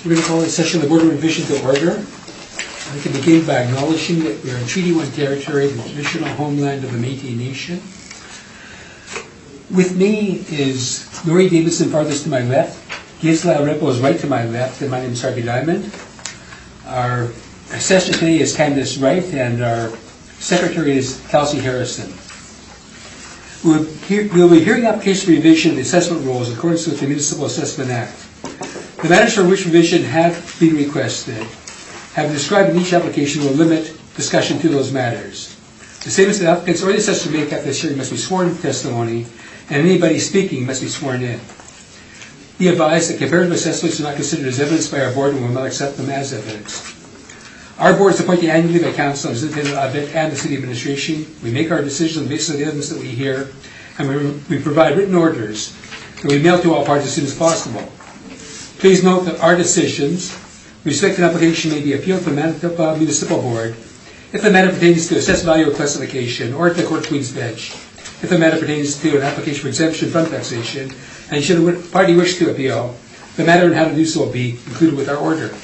We're going to call this session of the Boardroom revision to order. We can begin by acknowledging that we are in Treaty 1 territory, the traditional homeland of the Métis Nation. With me is Laurie Davidson farthest to my left, Gisela Repo is right to my left, and my name is Harvey Diamond. Our assessor today is Candace Wright, and our secretary is Kelsey Harrison. We'll be hearing applications for revision of the assessment rules in accordance with the Municipal Assessment Act. The matters for which revision have been requested have been described in each application. Will limit discussion to those matters. The statements that applicants or the assessor make at this hearing must be sworn in testimony, and anybody speaking must be sworn in. Be advised that comparative assessments are not considered as evidence by our board and will not accept them as evidence. Our board is appointed annually by council as independent audit and the city administration. We make our decisions on the basis of the evidence that we hear, and we provide written orders that we mail to all parties as soon as possible. Please note that our decisions with respect to an application may be appealed to the Manitoba Municipal Board if the matter pertains to assessed value or classification, or to the Court of Queen's Bench if the matter pertains to an application for exemption from taxation, and should a party wish to appeal, the matter and how to do so will be included with our order.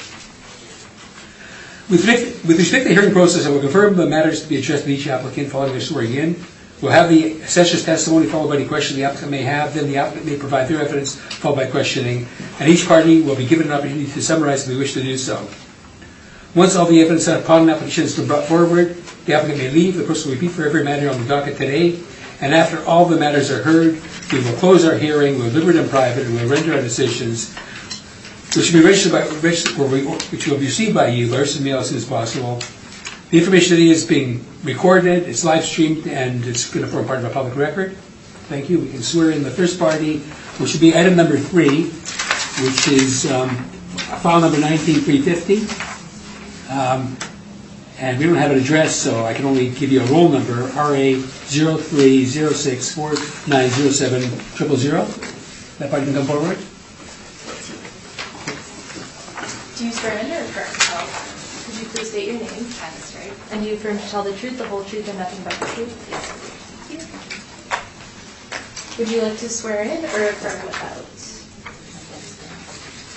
With respect to the hearing process, I will confirm the matters to be addressed with each applicant following their swearing in. We'll have the assessor's testimony followed by any questions the applicant may have. Then the applicant may provide their evidence followed by questioning. And each party will be given an opportunity to summarize if they wish to do so. Once all the evidence upon an application has been brought forward, the applicant may leave. The person will repeat for every matter on the docket today. And after all the matters are heard, we will close our hearing, we'll deliver it in private, and we'll render our decisions, which will be which will be received by you by instant mail as soon as possible. The information today is being recorded, it's live streamed, and it's going to form part of a public record. Thank you. We can swear in the first party, which would be item number 3, which is file number 19350. And we don't have an address, so I can only give you a roll number, RA 0306490700. That party can come forward. Do you swear in or affirm to tell? Could you please state your name? Candace, right? And do you affirm to tell the truth, the whole truth, and nothing but the truth? Yes. Thank you. Would you like to swear in or affirm without?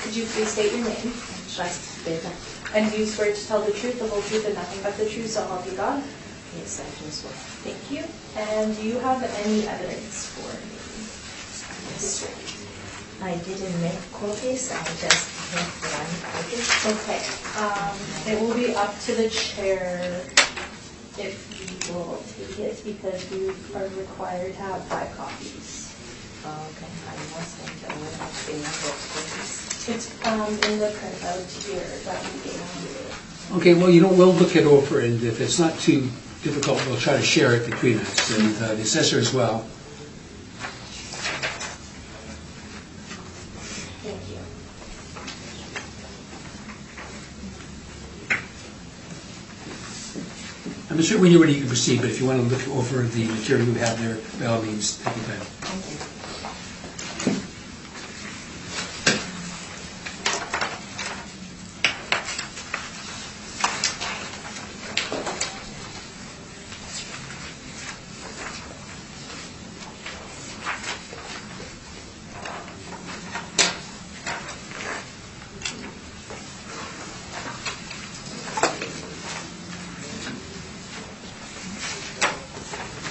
Could you please state your name? And do you swear to tell the truth, the whole truth, and nothing but the truth, so help you God? Yes, I do swear. Thank you. And do you have any evidence for me? Yes. I didn't make copies, I just made one copy. Okay. It will be up to the chair if you will take it, because you are required to have 5 copies. Okay, I was going to have the number of copies. It's in the printout here that we gave you. Okay, well, we'll look it over, and if it's not too difficult, we'll try to share it between us, and the assessor as well. Thank you. I'm not sure when you're ready you can proceed, but if you want to look over the material you have there, by all means, take your time. Thank you.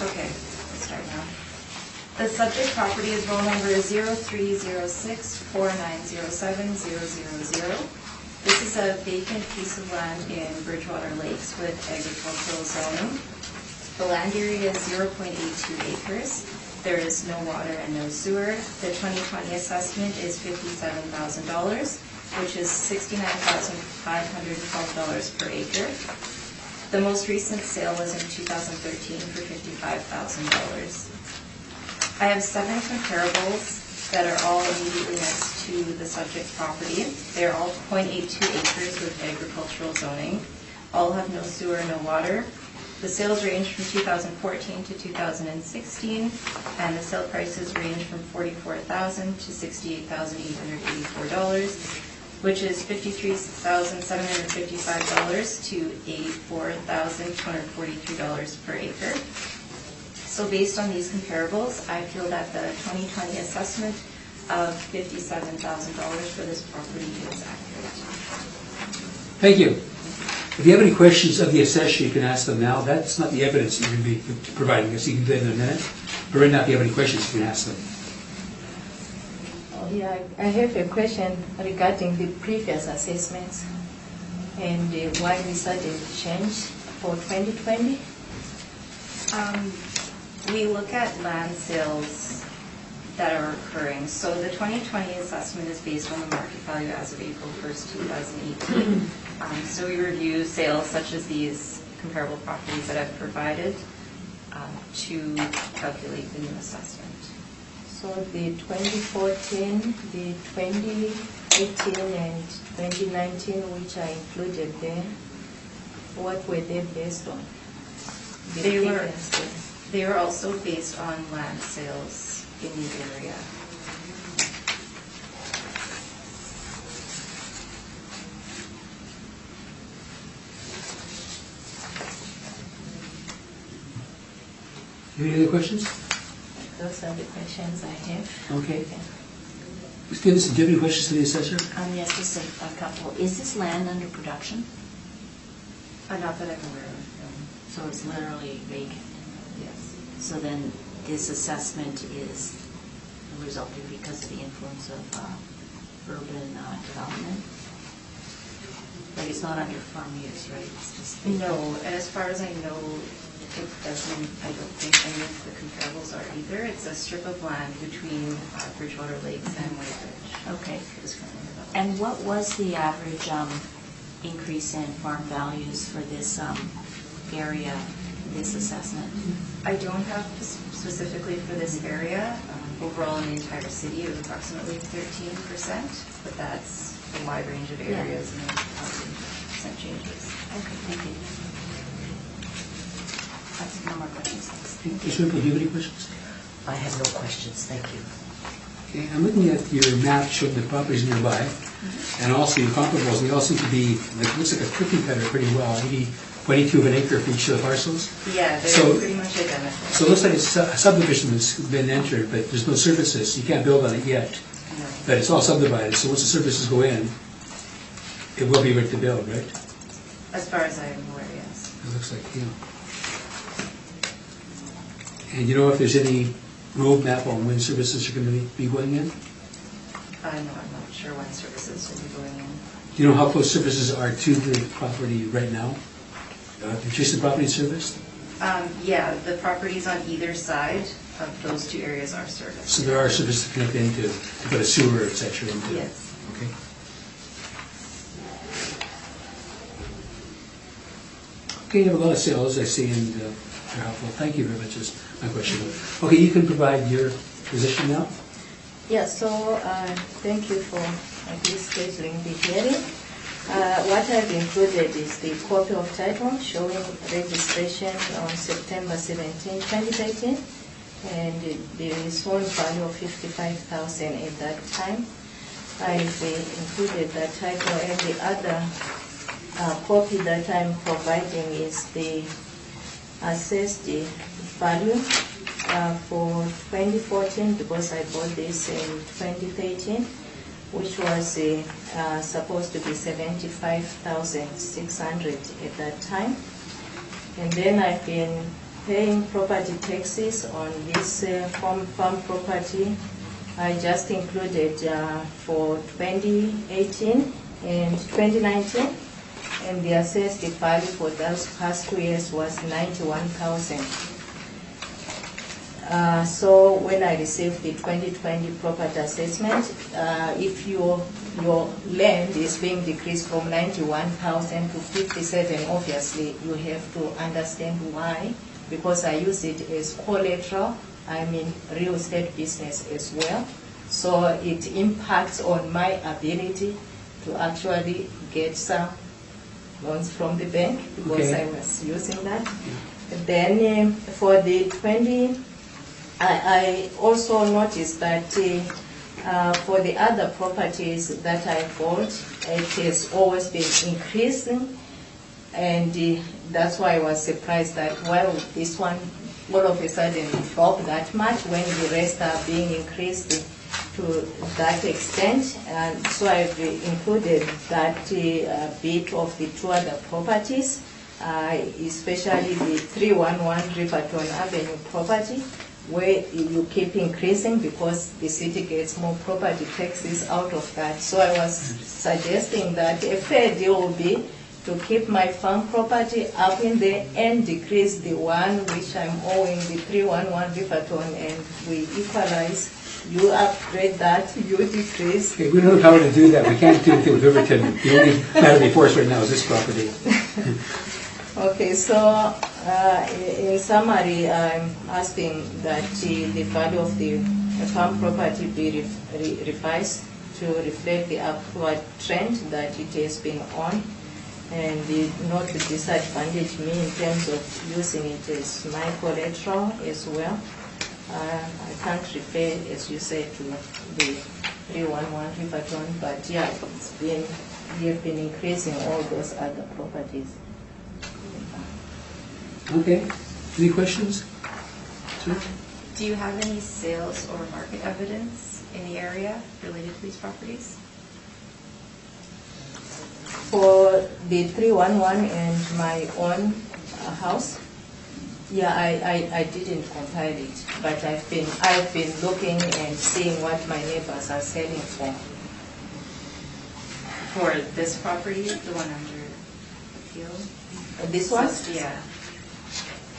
Okay, let's start now. The subject property is roll number 0306490700. This is a vacant piece of land in Bridgewater Lakes with agricultural zoning. The land area is 0.82 acres. There is no water and no sewer. The 2020 assessment is $57,000, which is $69,512 per acre. The most recent sale was in 2013 for $55,000. I have 7 comparables that are all immediately next to the subject property. They're all 0.82 acres with agricultural zoning. All have no sewer, no water. The sales range from 2014 to 2016, and the sale prices range from $44,000 to $68,884, which is $53,755 to $84,243 per acre. So based on these comparables, I feel that the 2020 assessment of $57,000 for this property is accurate. Thank you. If you have any questions of the assessor, you can ask them now. That's not the evidence that you're going to be providing us. You can do that in a minute. But right now, if you have any questions, you can ask them. Oh, yeah, I have a question regarding the previous assessments and why we decided to change for 2020. We look at land sales that are occurring. So the 2020 assessment is based on the market value as of April 1st, 2018. So we review sales such as these comparable properties that I've provided to calculate the new assessment. So the 2014, the 2018, and 2019, which are included there, what were they based on? They were also based on land sales in the area. Any other questions? Those are the questions I have. Okay. Ms. Stevenson, do you have any questions to the assessor? Yes, just a couple. Is this land under production? Not that I'm aware of. So it's literally vacant? Yes. So then this assessment is resulted because of the influence of urban development? But it's not under farm use, right? It's just vacant. No, and as far as I know, it doesn't, I don't think any of the comparables are either. It's a strip of land between Bridgewater Lakes and Winnipeg. Okay. It was currently developed. And what was the average increase in farm values for this area, this assessment? I don't have specifically for this area. Overall in the entire city, it was approximately 13%, but that's a wide range of areas and percent changes. Okay, thank you. That's no more questions. Thanks. Ms. Whipple, do you have any questions? I have no questions, thank you. Okay, I'm looking at your map showing the properties nearby, and also your comparables. They all seem to be, it looks like a cookie cutter pretty well, 22 of an acre for each of the parcels. Yeah, they're So- pretty much identical. So it looks like it's a subdivision that's been entered, but there's no services. You can't build on it yet, No. but it's all subdivided. So once the services go in, it will be ready to build, right? As far as I am aware, yes. It looks like, yeah. And you know if there's any roadmap on when services are going to be going in? No, I'm not sure when services will be going in. Do you know how close services are to the property right now? Just the property serviced? Yeah, the properties on either side of those two areas are serviced. So there are services to connect into, to put a sewer, et cetera, into? Yes. Okay. Okay, you have a lot of sales, I see, and they're helpful. Thank you very much, is my question. Okay, you can provide your position now? Yeah, so thank you for this scheduling the hearing. What I've included is the copy of title showing registration on September 17, 2013, and the sold value of $55,000 at that time. I've included that title, and the other copy that I'm providing is the assessed value for 2014, because I bought this in 2013, which was supposed to be $75,600 at that time. And then I've been paying property taxes on this farm property. I just included for 2018 and 2019, and the assessed value for those past 2 years was $91,000. So when I received the 2020 property assessment, if your land is being decreased from 91,000 to 57, obviously you have to understand why, because I use it as collateral. I'm in real estate business as well. So it impacts on my ability to actually get some loans from the bank, because Okay. I was using that. Then for the 20, I also noticed that for the other properties that I bought, it has always been increasing, and that's why I was surprised that, well, this one all of a sudden dropped that much when the rest are being increased. to that extent, and so I've included that bit of the two other properties, especially the 311 Riverton Avenue property, where you keep increasing because the city gets more property taxes out of that. So I was suggesting that a fair deal would be to keep my farm property up in there and decrease the one which I'm owing, the 311 Riverton, and we equalize. You upgrade that, you decrease. Okay, we don't have power to do that. We can't do anything with Riverton. The only matter before us right now is this property. Okay, so in summary, I'm asking that the value of the farm property be revised to reflect the upward trend that it has been on, and not to disadvantage me in terms of using it as my collateral as well. I can't refer, as you said, to the 311 Riverton, but yeah, we have been increasing all those other properties. Okay. Any questions? Sir? Do you have any sales or market evidence in the area related to these properties? For the 311 and my own house, yeah, I didn't compare it, but I've been looking and seeing what my neighbors are selling for. For this property, the one under appeal? This one? Yeah.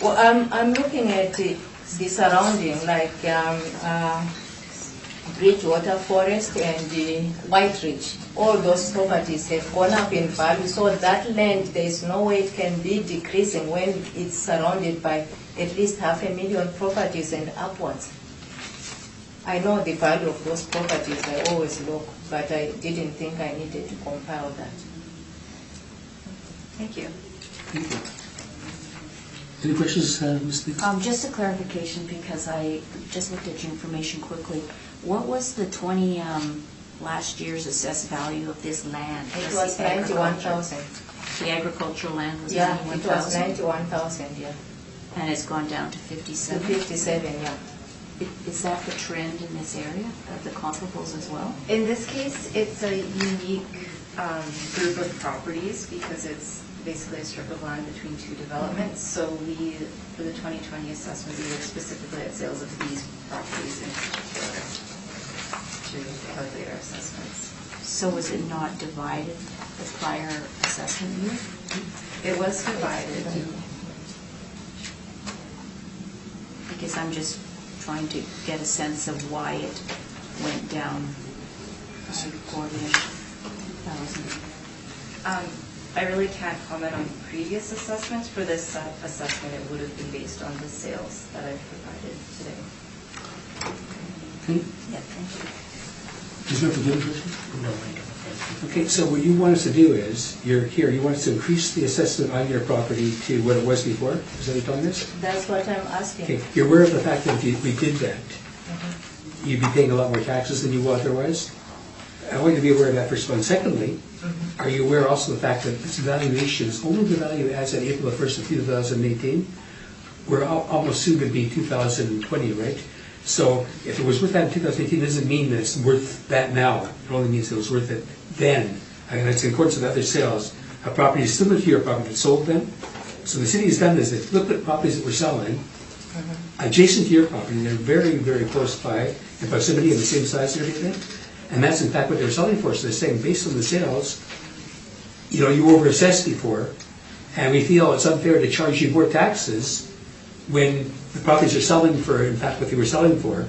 Well, I'm looking at the surrounding, like Bridgewater Forest and the White Ridge. All those properties have gone up in value, so that land, there is no way it can be decreasing when it's surrounded by at least 500,000 properties and upwards. I know the value of those properties, I always look, but I didn't think I needed to compile that. Thank you. Thank you. Any questions, Ms. Lee? Just a clarification, because I just looked at your information quickly. What was the last year's assessed value of this land? It was 91,000. The agricultural land was Yeah, 91,000? it was 91,000, yeah. And it's gone down to To 57? 57, yeah. Is that the trend in this area, of the comparables as well? In this case, it's a unique group of properties because it's basically a strip of land between two developments. So we, for the 2020 assessment, we looked specifically at sales of these properties in particular to calculate our assessments. So was it not divided the prior assessment year? It was divided. Because I'm just trying to get a sense of why it went down 40,000. I really can't comment on previous assessments. For this assessment, it would have been based on the sales that I've provided today. Okay. Yeah, thank you. Is there a question? No, I don't. Okay, so what you want us to do is, you're here, you want us to increase the assessment on your property to what it was before? Is that what you're telling us? That's what I'm asking. Okay, you're aware of the fact that if we did that, you'd be paying a lot more taxes than you will otherwise? I want you to be aware of that first of all. And secondly, are you aware also of the fact that this valuation is only the value as of April 1st of 2018? We're almost soon to be 2020, right? So if it was worth that in 2018, it doesn't mean that it's worth that now. It only means it was worth it then. And it's in accordance with other sales. A property is similar to your property that sold then. So the city has done this. They've looked at properties that we're selling adjacent to your property. They're very, very close by in proximity and the same size and everything. And that's in fact what they're selling for. So they're saying based on the sales, you overassessed before, and we feel it's unfair to charge you more taxes when the properties are selling for, in fact, what they were selling for.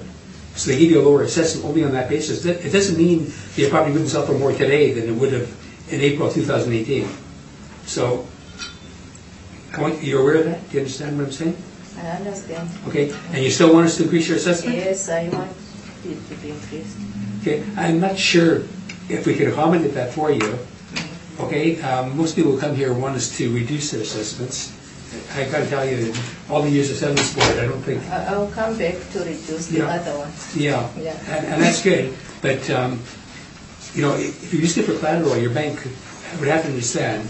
So they give you a lower assessment only on that basis. It doesn't mean your property wouldn't sell for more today than it would have in April 2018. So you're aware of that? Do you understand what I'm saying? I understand. Okay, and you still want us to increase your assessment? Yes, I want it to be increased. Okay, I'm not sure if we can accommodate that for you. Okay, most people who come here want us to reduce their assessments. I got to tell you, all the years of settlement board, I don't think. I'll come back to reduce the other ones. Yeah, Yeah. and that's good. But if you use it for collateral, your bank would have to understand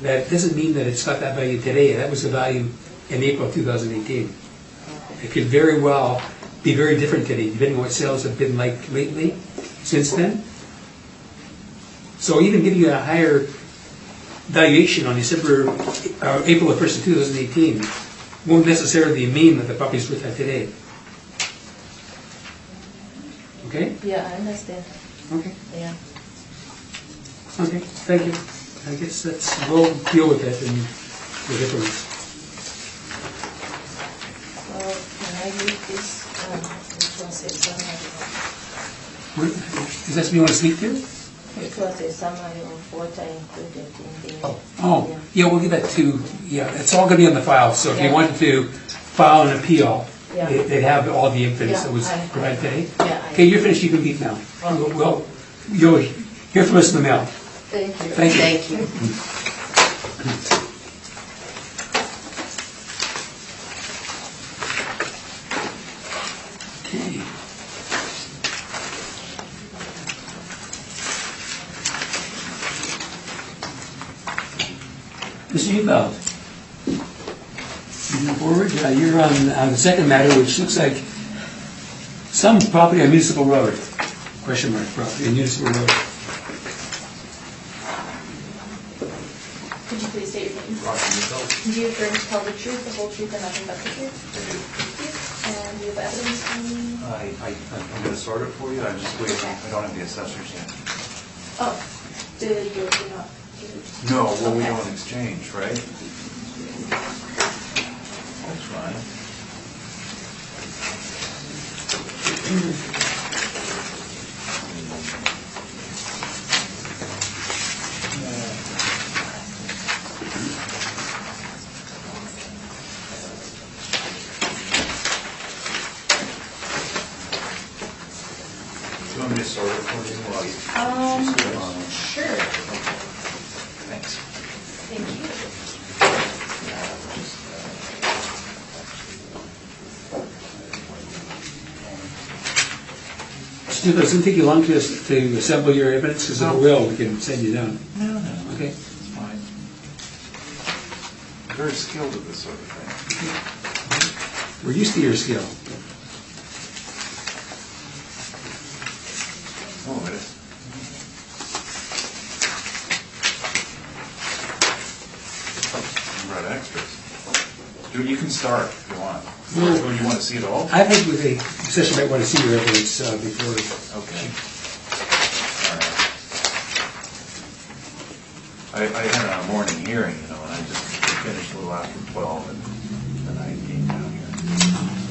that it doesn't mean that it's got that value today. That was the value in April 2018. It could very well be very different today, depending on what sales have been like lately, since then. So even giving you a higher valuation on April 1st of 2018 won't necessarily mean that the property's worth that today. Okay? Yeah, I understand. Okay. Yeah. Okay, thank you. I guess we'll deal with that in the difference. Well, can I read this? It was a summary. Is that something you want to speak to? It was a summary of what I included in the. Oh, yeah, we'll give that to, it's all going to be on the file, so if you Yeah. wanted to file an appeal, Yeah. they'd have all the evidence that was Yeah, provided today. Yeah. Okay, you're finished, you can leave now. Okay. Well, you'll hear from us in the mail. Thank you. Thank you. Thank you. Okay. Mr. Hubel, moving forward, you're on the second matter, which looks like some property on Municipal Road. Question mark, property on Municipal Road. Could you please state your name? Do you affirm to tell the truth, the whole truth, and nothing but the truth? Thank you. And you have evidence for me? I'm going to sort it for you, I'm just waiting, Okay. I don't have the assessors yet. Oh, did you not? No, well, we Okay. don't exchange, right? That's fine. Do you want me to sort it for you while you? she's still on? Sure. Thanks. Thank you. Stu, does it take you long to assemble your evidence? Because if it will, we can send you down. No. Okay. It's fine. I'm very skilled at this sort of thing. We're used to your skill. Oh, it is. You brought extras. Dude, you can start if you want. Or you want to see it all? I think with a session might want to see your evidence before. Okay. All right. I had a morning hearing, and I just finished a little after 12, and then I came down here.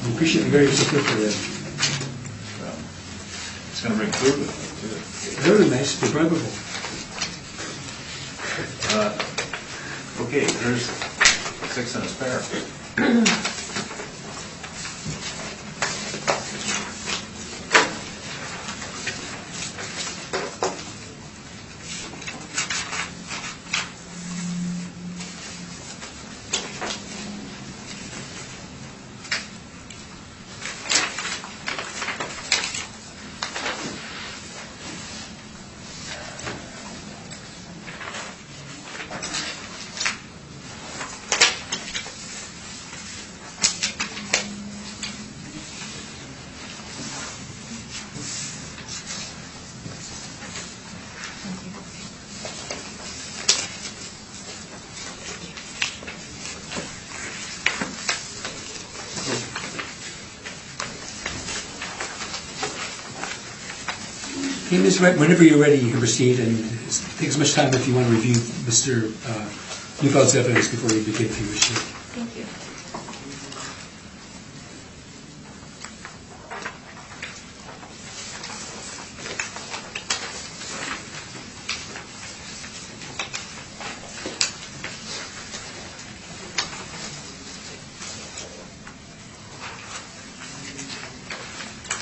We appreciate the very support for that. So, it's going to bring food with me, too. Very nice, describable. Okay, there's 6 and a spare. Okay, Ms. Wright, whenever you're ready, you can proceed, and take as much time if you want to review Mr. Newfeld's evidence before you begin, if you wish to. Thank you.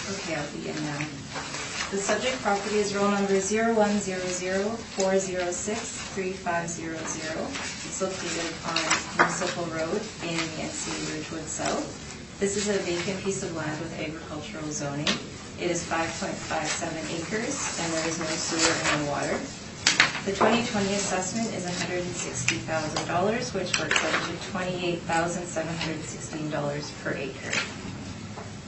Okay, I'll begin now. The subject property is roll number 0100-406-3500. It's located on Municipal Road in the NC Ridgewood South. This is a vacant piece of land with agricultural zoning. It is 5.57 acres, and there is no sewer and no water. The 2020 assessment is $160,000, which works out to $28,716 per acre.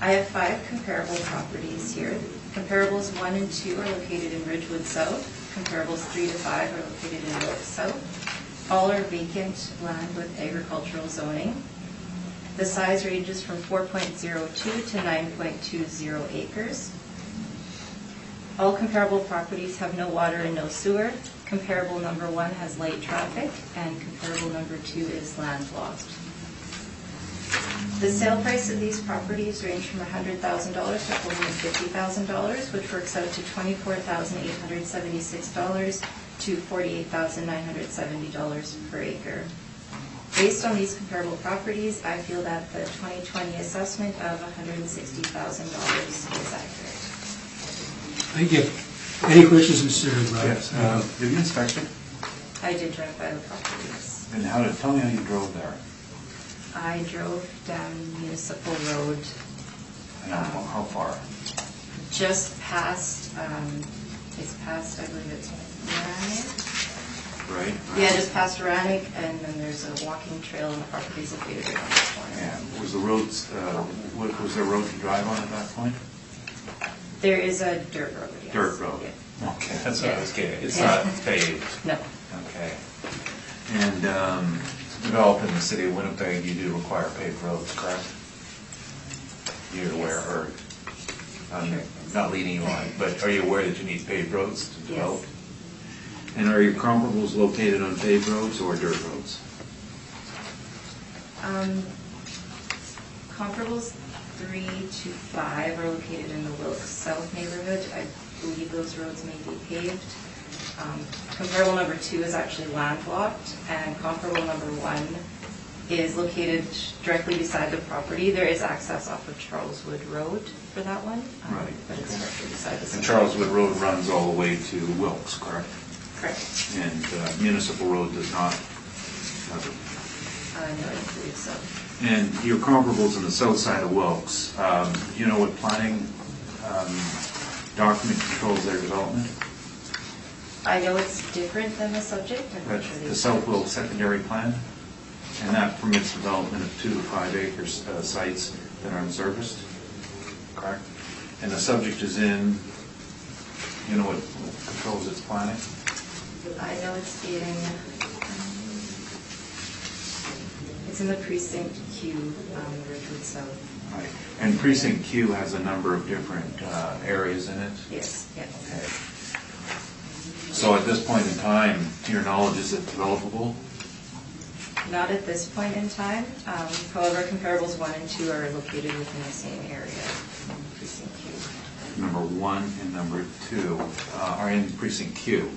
I have 5 comparable properties here. Comparables 1 and 2 are located in Ridgewood South. Comparables 3 to 5 are located in Wilkes South. All are vacant land with agricultural zoning. The size ranges from 4.02 to 9.20 acres. All comparable properties have no water and no sewer. Comparable number 1 has light traffic, and comparable number 2 is landlocked. The sale price of these properties range from $100,000 to $450,000, which works out to $24,876 to $48,970 per acre. Based on these comparable properties, I feel that the 2020 assessment of $160,000 is accurate. Thank you. Any questions, Mr. Roberts? Yes, have you inspected? I did drive by the properties. And tell me how you drove there. I drove down Municipal Road And how far? just past, it's past, I believe it's Ranick. Right? Yeah, just past Ranick, and then there's a walking trail and the property's located right on the corner. And was the roads, was there a road to drive on at that point? There is a dirt road, yes. Dirt road? Yeah. Okay, that's what I was getting. It's Yeah. not paved. No, Okay. And to develop in the city of Winnipeg, you do require paved roads, correct? You're aware, or, I'm Sure. not leading you on, but are you aware that you need paved roads to develop? yes. And are your comparables located on paved roads or dirt roads? Comparables 3 to 5 are located in the Wilkes South neighborhood. I believe those roads may be paved. Comparable number 2 is actually landlocked, and comparable number 1 is located directly beside the property. There is access off of Charleswood Road for that one, Right. but it's directly beside the And center. Charleswood Road runs all the way to Wilkes, correct? Correct. And Municipal Road does not? No, I don't believe so. And your comparables on the south side of Wilkes, Do you know what planning document controls their development? I know it's different than the subject. I'm not That's sure the South Wilkes secondary plan, and that permits development of 2 to 5 acre sites that are unserviced, correct? And the subject is in, you know what controls its planning? I know it's in the precinct Q, Ridgewood South. Right. And precinct Q has a number of different areas in it. Yes, yeah. Okay. So at this point in time, to your knowledge, is it developable? Not at this point in time. However, comparables 1 and 2 are located within the same area, precinct Q. Number 1 and number 2 are in precinct Q.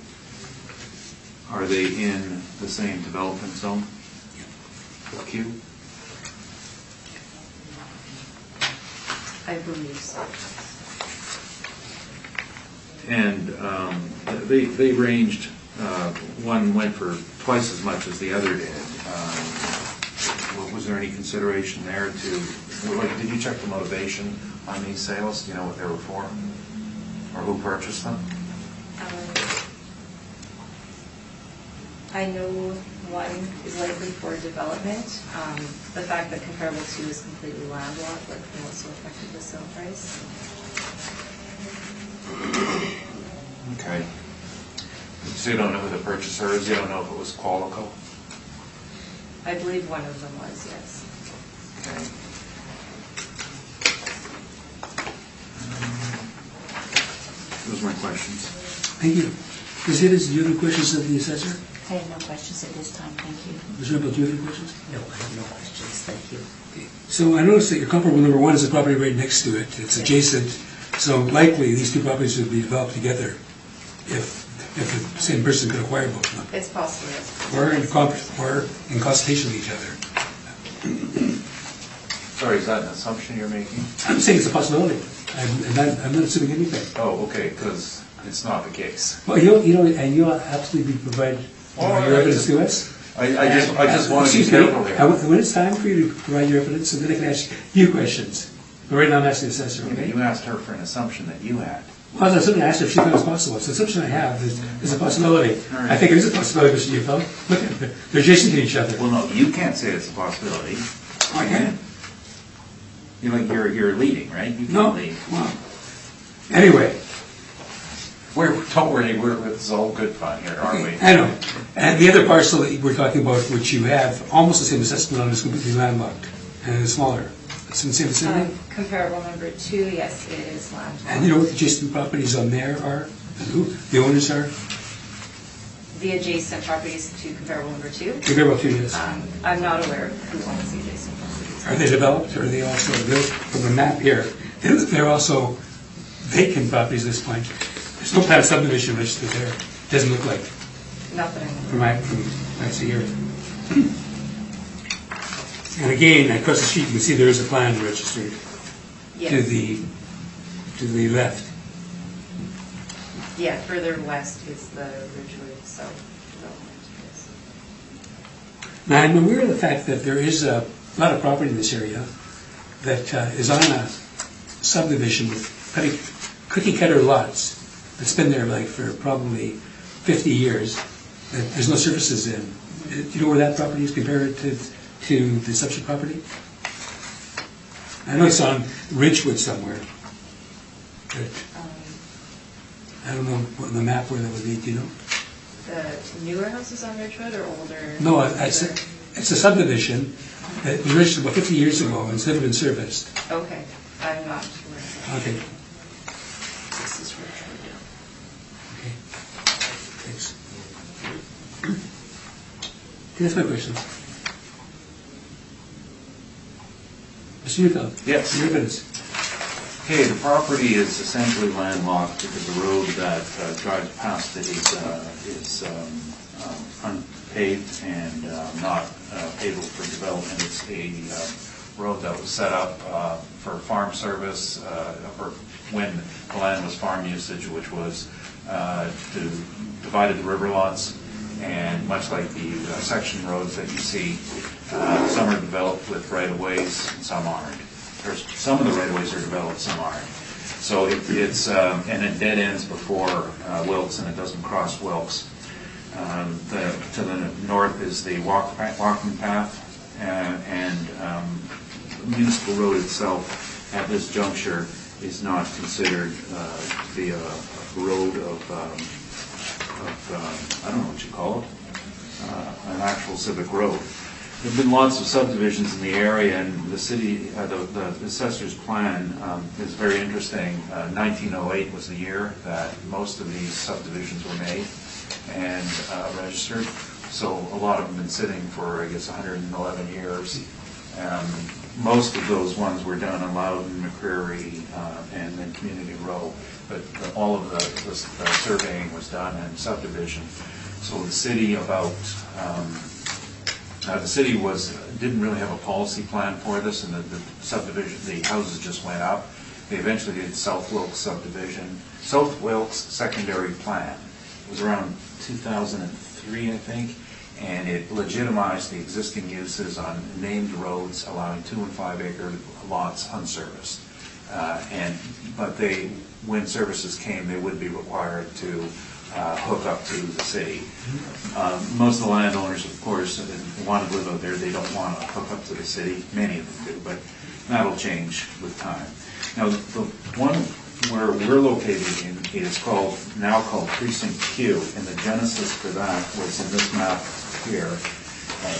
Are they in the same development zone with Q? I believe so. and they ranged, one went for twice as much as the other did. Was there any consideration there to, did you check the motivation on these sales? Do you know what they were for? Or who purchased them? I know 1 is likely for development. The fact that comparable 2 is completely landlocked likely also affected the sale price. Okay. So you don't know who the purchaser is? You don't know if it was Qualico? I believe 1 of them was, yes. Okay. Those are my questions. Thank you. Ms. Hiddens, do you have any questions of the assessor? I have no questions at this time, thank you. Ms. Rebel, do you have any questions? No, I have no questions, thank you. So I noticed that your comparable number 1 is a property right next to it. It's adjacent, so likely these 2 properties would be developed together if the same person could acquire both of them. It's possible, yes. Or in consultation with each other. Sorry, is that an assumption you're making? I'm saying it's a possibility. I'm not assuming anything. Oh, okay, because it's not the case. Well, and you'll absolutely provide your evidence to us. I just want to be Excuse me, careful here. when it's time for you to provide your evidence, so then I can ask you questions. But right now I'm asking the assessor, okay? You asked her for an assumption that you had. Well, I was assuming I asked her if she thought it was possible. So the assumption I have is a possibility. I think it is a possibility, Mr. Ufo. Look at them. They're adjacent to each other. Well, no, you can't say it's a possibility. I can. You're leading, right? You can No, lead. well, anyway. Don't worry, it's all good fun here, aren't we? I know. And the other parcel that we're talking about, which you have almost the same assessment on, is completely landlocked and it's smaller. It's in the same vicinity. Comparable number 2, yes, it is landlocked. And you know what the adjacent properties on there are? And who the owners are? The adjacent properties to comparable number 2? Comparable to, yes. I'm not aware of who owns the adjacent properties. Are they developed, or are they also, from the map here, they're also vacant properties at this point? There's no plan of subdivision registered there. Doesn't look like, Nothing. from what I see here. And again, across the street, you can see there is a plan registered Yes. to the left. Yeah, further west is the Ridgewood South development. Yes. Now, I'm aware of the fact that there is a lot of property in this area that is on a subdivision with cookie cutter lots that's been there like for probably 50 years. That there's no services in. Do you know where that property is compared to the subject property? I know it's on Ridgewood somewhere. But I don't know on the map where that would be. Do you know? The newer houses on Ridgewood or older? No, it's a subdivision that was registered about 50 years ago and it's never been serviced. Okay, I'm not sure. Okay. This is Ridgewood. Okay. Thanks. That's my question. Mr. Newfield? Yes. Your evidence. Okay, the property is essentially landlocked because the road that drives past it is unpaved and not pavable for development. It's a road that was set up for farm service for when the land was farm usage, which was divided the river lots. And much like the section roads that you see, some are developed with right-of-ways and some aren't. Some of the right-of-ways are developed, some aren't. So it's and it dead ends before Wilkes, and it doesn't cross Wilkes. To the north is the walking path, and the municipal road itself at this juncture is not considered to be a road of I don't know what you call it, an actual civic road. There have been lots of subdivisions in the area, and the city, the assessor's plan is very interesting. 1908 was the year that most of these subdivisions were made and registered. So a lot of them have been sitting for, I guess, 111 years. Most of those ones were done in Loudon, McCreary, and then Community Row. But all of the surveying was done in subdivision. So the city didn't really have a policy plan for this, and the subdivision, the houses just went up. They eventually did South Wilkes subdivision, South Wilkes secondary plan. It was around 2003, I think, and it legitimized the existing uses on named roads, allowing 2 and 5 acre lots unserviced. But when services came, they would be required to hook up to the city. Most of the landowners, of course, want to live out there. They don't want to hook up to the city. Many of them do, but that'll change with time. Now, the one where we're located in is now called Precinct Q, and the genesis for that was in this map here.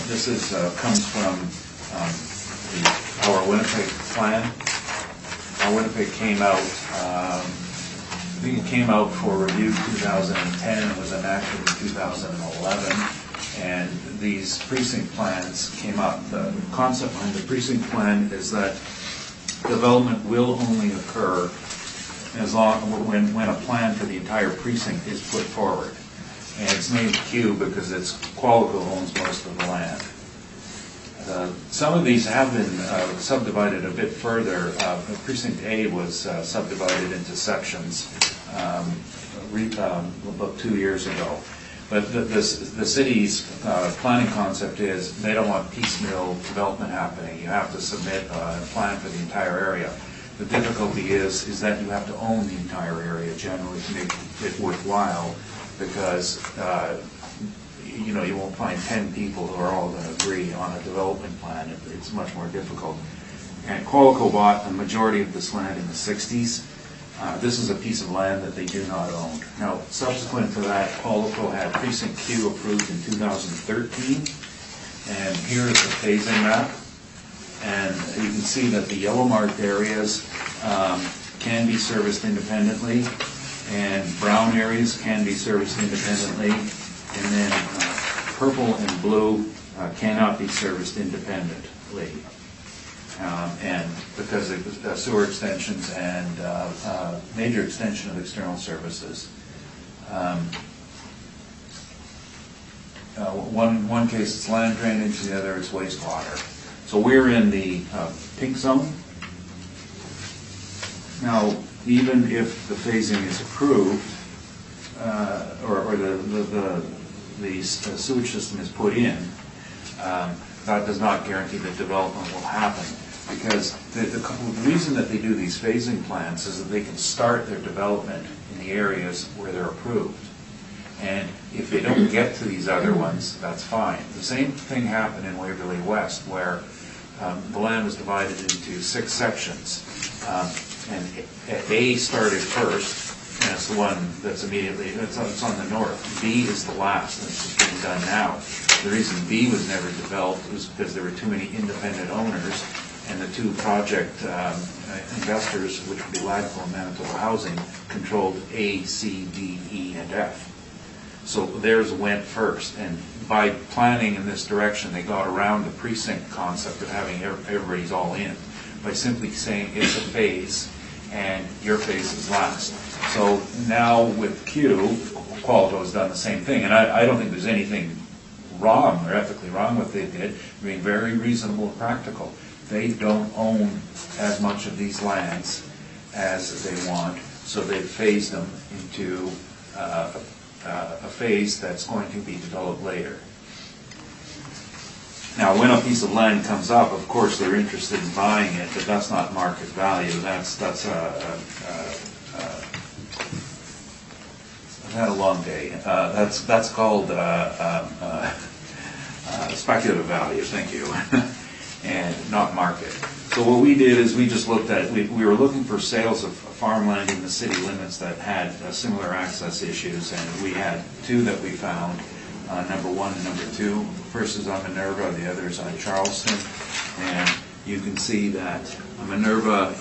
This comes from our Winnipeg plan. Our Winnipeg came out, I think it came out for review 2010 and was enacted in 2011. And these precinct plans came up. The concept behind the precinct plan is that development will only occur when a plan for the entire precinct is put forward. And it's named Q because Qualico owns most of the land. Some of these have been subdivided a bit further. Precinct A was subdivided into sections about 2 years ago. But the city's planning concept is they don't want piecemeal development happening. You have to submit a plan for the entire area. The difficulty is that you have to own the entire area generally to make it worthwhile, because you won't find 10 people who are all going to agree on a development plan. It's much more difficult. And Qualico bought a majority of this land in the 60s. This is a piece of land that they do not own. Now, subsequent to that, Qualico had Precinct Q approved in 2013. And here is the phasing map. And you can see that the yellow marked areas can be serviced independently, and brown areas can be serviced independently, and then purple and blue cannot be serviced independently. And because of sewer extensions and major extension of external services. One case is land drainage, the other is wastewater. So we're in the pink zone. Now, even if the phasing is approved, or the sewage system is put in, that does not guarantee that development will happen. Because the reason that they do these phasing plans is that they can start their development in the areas where they're approved. And if they don't get to these other ones, that's fine. The same thing happened in Waverly West, where the land was divided into 6 sections. And A started first, and it's the one that's immediately, it's on the north. B is the last, and it's just being done now. The reason B was never developed was because there were too many independent owners, and the 2 project investors, which would be Lagpo and Manitoba Housing, controlled A, C, D, E, and F. So theirs went first, and by planning in this direction, they got around the precinct concept of having everybody's all in, by simply saying it's a phase, and your phase is last. So now with Q, Qualico has done the same thing, and I don't think there's anything wrong or ethically wrong with what they did, being very reasonable and practical. They don't own as much of these lands as they want, so they've phased them into a phase that's going to be developed later. Now, when a piece of land comes up, of course, they're interested in buying it, but that's not market value. I've had a long day. That's called speculative value. Thank you, and not market. So what we did is we just looked at, we were looking for sales of farmland in the city limits that had similar access issues, and we had 2 that we found, number 1 and number 2. First is on Minerva, the other is on Charleston, and you can see that Minerva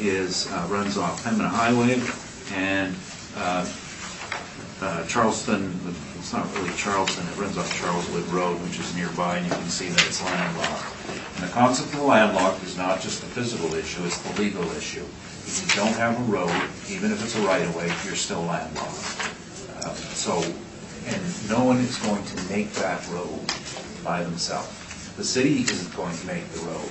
runs off Pembina Highway, and Charleston, it's not really Charleston, it runs off Charleswood Road, which is nearby, and you can see that it's landlocked. And the concept of landlocked is not just the physical issue, it's the legal issue. If you don't have a road, even if it's a right-of-way, you're still landlocked. And no one is going to make that road by themselves. The city isn't going to make the road.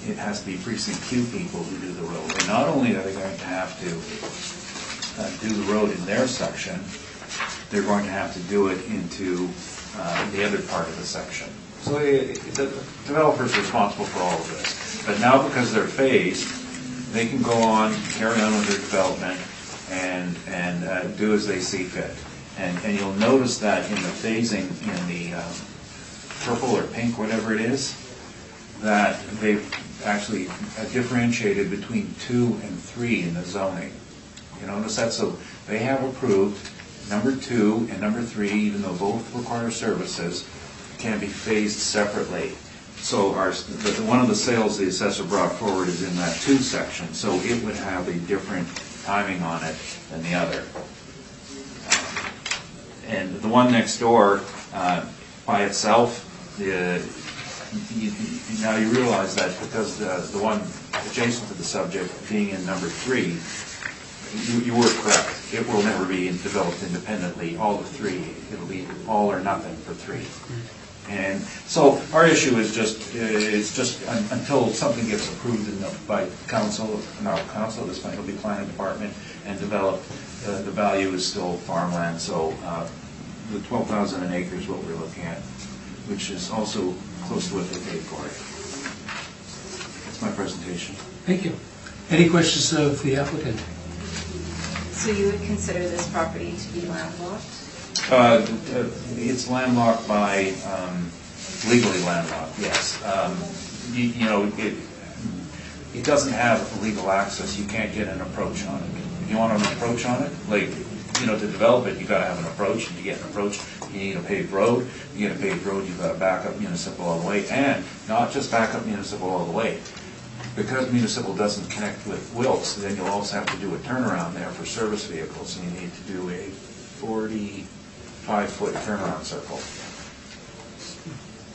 It has to be Precinct Q people who do the road. And not only are they going to have to do the road in their section, they're going to have to do it into the other part of the section. So the developer's responsible for all of this. But now because they're phased, they can go on, carry on with their development, and do as they see fit. And you'll notice that in the phasing in the purple or pink, whatever it is, that they've actually differentiated between 2 and 3 in the zoning. You notice that? So they have approved number 2 and number 3, even though both require services, can be phased separately. So one of the sales the assessor brought forward is in that 2 section, so it would have a different timing on it than the other. And the one next door, by itself, now you realize that because the one adjacent to the subject being in number 3, you were correct. It will never be developed independently, all of 3. It'll be all or nothing for 3. And so our issue is just until something gets approved by council, not council, this time it'll be planning department, and developed, the value is still farmland. So the 12,000 an acre is what we're looking at, which is also close to what they paid for it. That's my presentation. Thank you. Any questions of the applicant? So you would consider this property to be landlocked? It's landlocked by, legally landlocked, yes. it doesn't have legal access, you can't get an approach on it. If you want an approach on it, like, you know, to develop it, you gotta have an approach, and to get an approach, you need a paved road. You get a paved road, you've gotta back up municipal all the way, and not just back up municipal all the way. Because municipal doesn't connect with Wilkes, then you'll also have to do a turnaround there for service vehicles, and you need to do a 45-foot turnaround circle.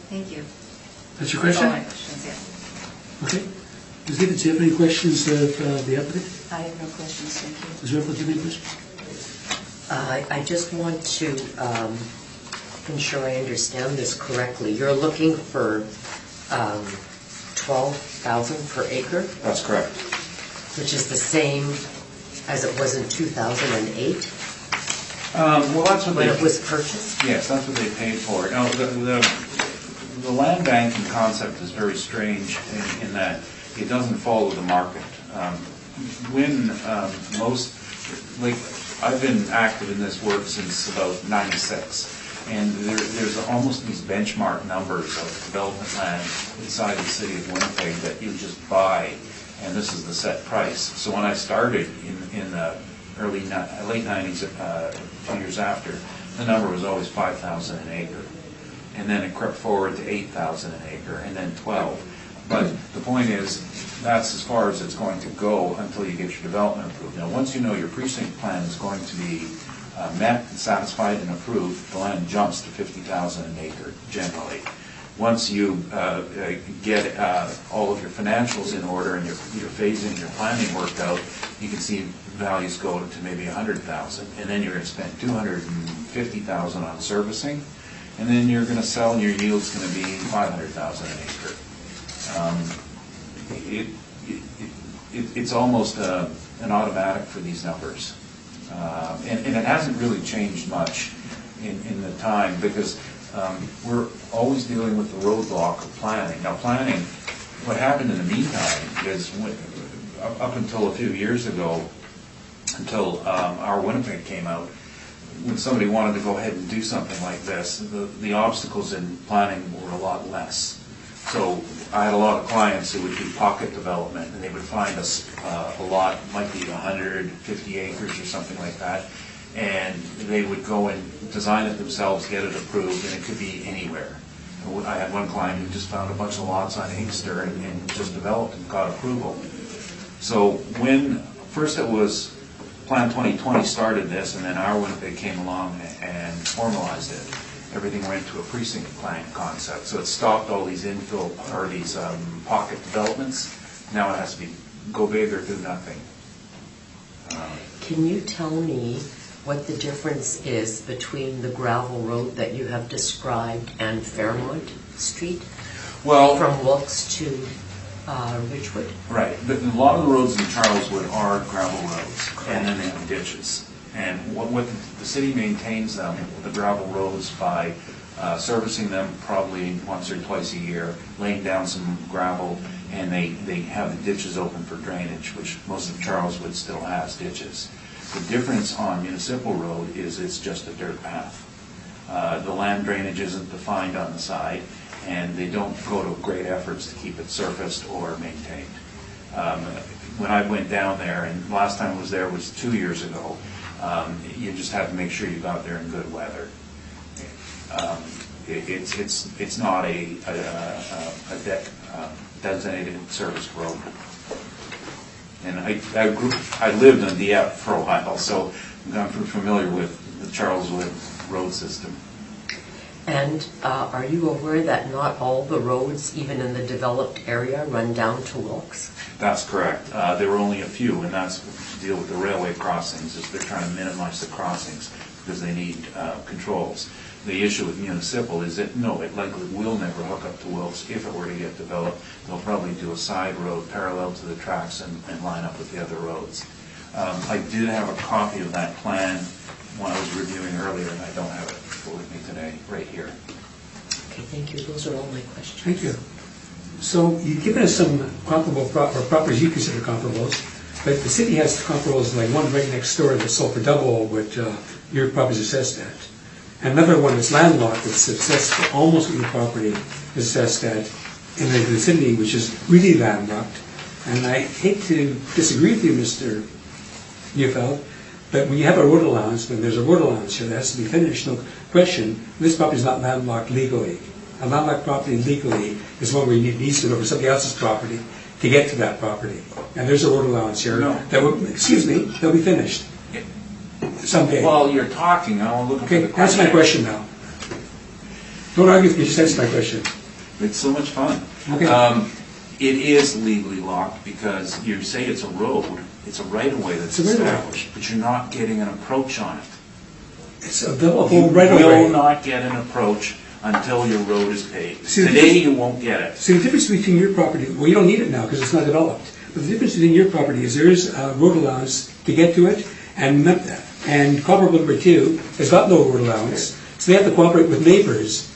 Thank you. That's your That's all question? my questions, yeah. Okay. Ms. David, do you have any questions of the applicant? I have no questions, thank you. Ms. Ripple, do you have any questions? I just want to ensure I understand this correctly. You're looking for 12,000 per acre, That's correct. which is the same as it was in 2008 Well, that's what when they, it was purchased? yes, that's what they paid for it. Now, the land banking concept is very strange in that it doesn't follow the market. When most, like, I've been active in this work since about '96, and there's almost these benchmark numbers of development land inside the city of Winnipeg that you just buy, and this is the set price. So when I started in the late '90s, 2 years after, the number was always 5,000 an acre, and then it crept forward to 8,000 an acre, and then 12. But the point is, that's as far as it's going to go until you get your development approved. Now, once you know your precinct plan is going to be met, and satisfied, and approved, the land jumps to 50,000 an acre, generally. Once you get all of your financials in order and your phasing, your planning worked out, you can see values go to maybe 100,000, and then you're going to spend 250,000 on servicing, and then you're going to sell, and your yield's going to be 500,000 an acre. It's almost an automatic for these numbers. And it hasn't really changed much in the time, because we're always dealing with the roadblock of planning. Now, planning, what happened in the meantime is, up until a few years ago, until our Winnipeg came out, when somebody wanted to go ahead and do something like this, the obstacles in planning were a lot less. So I had a lot of clients who would do pocket development, and they would find a lot, might be 150 acres or something like that, and they would go and design it themselves, get it approved, and it could be anywhere. I had one client who just found a bunch of lots on Inkster and just developed and got approval. So when first it was Plan 2020 started this, and then our Winnipeg came along and formalized it. Everything went to a precinct plan concept. So it stopped all these infill, or these pocket developments. Now it has to go big or do nothing. Can you tell me what the difference is between the gravel road that you have described and Fairmont Street? Well, From Wilkes to Ridgewood? right. But a lot of the roads in Charleswood are gravel roads, and then they have ditches. And what the city maintains them, the gravel roads, by servicing them probably once or twice a year, laying down some gravel, and they have the ditches open for drainage, which most of Charleswood still has ditches. The difference on municipal road is it's just a dirt path. The land drainage isn't defined on the side, and they don't go to great efforts to keep it surfaced or maintained. When I went down there, and last time I was there was 2 years ago, you just have to make sure you got there in good weather. It's not a designated service road. And I lived on Dieppe for a while, so I'm familiar with the Charleswood road system. And are you aware that not all the roads, even in the developed area, run down to Wilkes? That's correct. There were only a few, and that's to deal with the railway crossings, is they're trying to minimize the crossings because they need controls. The issue with municipal is that, no, it likely will never hook up to Wilkes if it were to get developed. They'll probably do a side road parallel to the tracks and line up with the other roads. I did have a copy of that plan when I was reviewing earlier, and I don't have it with me today, right here. Okay, thank you. Those are all my questions. Thank you. So you've given us some comparable properties you consider comparables, but the city has comparables, like one right next door that's sold for double what your property is assessed at. And another one that's landlocked that's assessed for almost what your property is assessed at in the vicinity, which is really landlocked. And I hate to disagree with you, Mr. Neufeld, but when you have a road allowance, then there's a road allowance here that has to be finished, no question. This property is not landlocked legally. A landlocked property legally is one where you need an easement over somebody else's property to get to that property. And there's a road allowance here No. that will, excuse me, they'll be finished someday. Well, you're talking, I'm looking for Okay, the answer my question now. Don't argue with me, just answer my question. It's so much fun. Okay. It is legally locked because you say it's a road, it's a right-of-way that's It's a right-of-way. established, but you're not getting an approach on it. It's available You right will away. not get an approach until your road is paved. See, the Today, difference- you won't get it. See, the difference between your property, well, you don't need it now because it's not developed, but the difference between your property is there is a road allowance to get to it, and comparable number two has got no road allowance, so they have to cooperate with neighbors.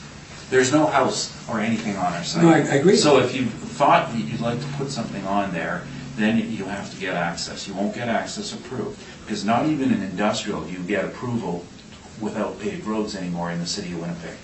There's no house or anything on our site. No, I agree. So if you thought that you'd like to put something on there, then you have to get access. You won't get access approved, because not even in industrial you get approval without paved roads anymore in the city of Winnipeg.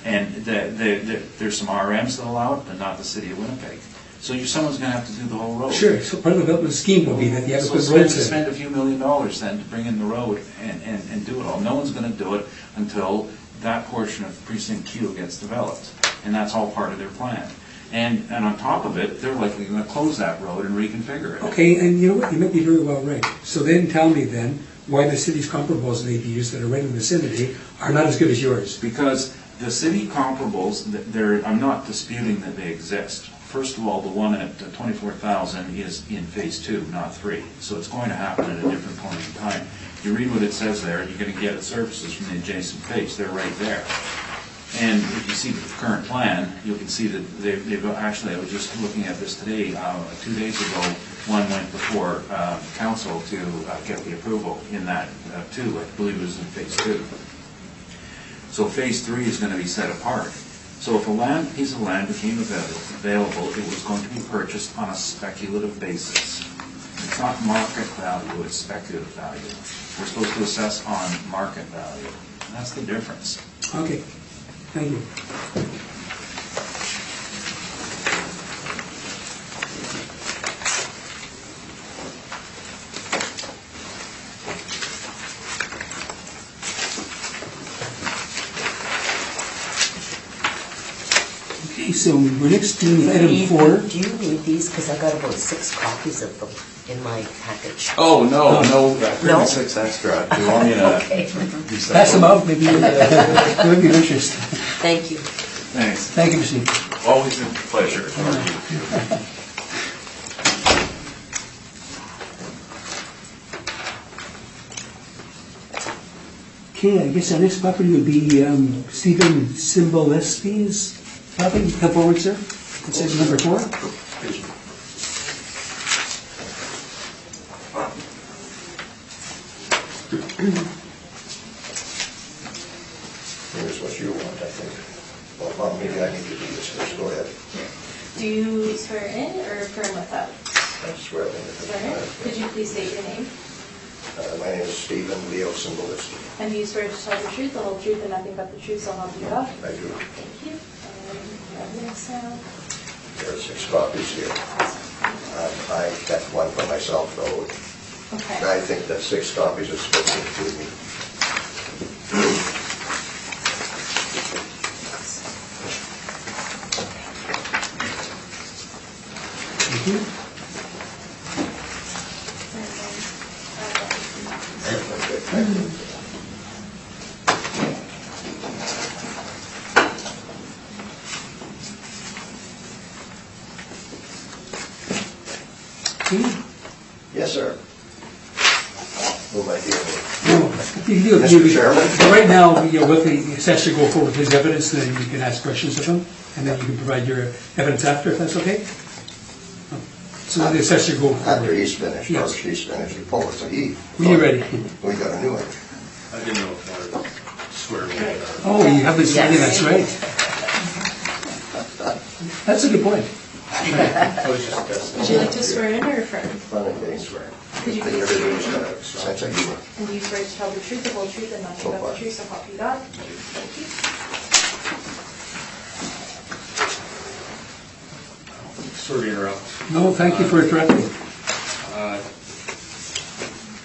And there's some RMs that allow it, but not the city of Winnipeg. So someone's going to have to do the whole road. Sure, so part of the development scheme will be that you have to put So roads in. spend a few $1 million then to bring in the road and do it all. No one's going to do it until that portion of precinct Q gets developed. And that's all part of their plan. And on top of it, they're likely going to close that road and reconfigure it. Okay, and you know what, you might be very well right. So then tell me then why the city's comparables and ADUs that are right in the vicinity are not as good as yours. Because the city comparables, I'm not disputing that they exist. First of all, the one at 24,000 is in phase 2, not 3. So it's going to happen at a different point in time. You read what it says there, you're going to get services from the adjacent phase. They're right there. And if you see the current plan, you can see that they've actually, I was just looking at this today, 2 days ago, one went before council to get the approval in that too. I believe it was in phase 2. So phase 3 is going to be set apart. So if a piece of land became available, it was going to be purchased on a speculative basis. It's not market value, it's speculative value. We're supposed to assess on market value. And that's the difference. Okay, thank you. Okay, so we're next to item 4. Do you need these? Because I got about 6 copies of them in my package. Oh, no, No? 36 extra. Do you want me to? Okay, Pass them out, maybe it would be of interest. thank you. Thanks. Thank you, Mr. Always a pleasure. Okay, I guess our next property would be Stephen Cymbalski's property. Come forward, sir. It says number 4. Here's what you want, I think. Well, maybe I need to do this first. Go ahead. Do you swear in or affirm without? I swear in. Swear in? Could you please state your name? My name is Stephen Leo Cymbalski. And do you swear to tell the truth, the whole truth, and nothing but the truth, so help you God? I do. Thank you. And evidence now. There are 6 copies here. I kept one for myself, though. Okay. I think that 6 copies is sufficient to me. Thank you. Yes, sir. Who am I dealing with? No, you do it. Mr. Chairman? So right now, with the assessor go forward with his evidence, then you can ask questions of him, and then you can provide your evidence after, if that's okay? So let the assessor go After forward. he's finished, or Yes. she's finished, you pull it to he. When you're ready. We got a new one. I didn't know if I wanted to swear me in or... Oh, you have been sworn in, that's Yes. right. That's a good point. I was just testing. Would you like to swear in or affirm? Fun and getting swearing. Could you I think please- everybody's got a sense of humor. And do you swear to tell the truth, the whole truth, and nothing but the truth, so help you God? Thank you. Sorry to interrupt. No, thank you for interrupting.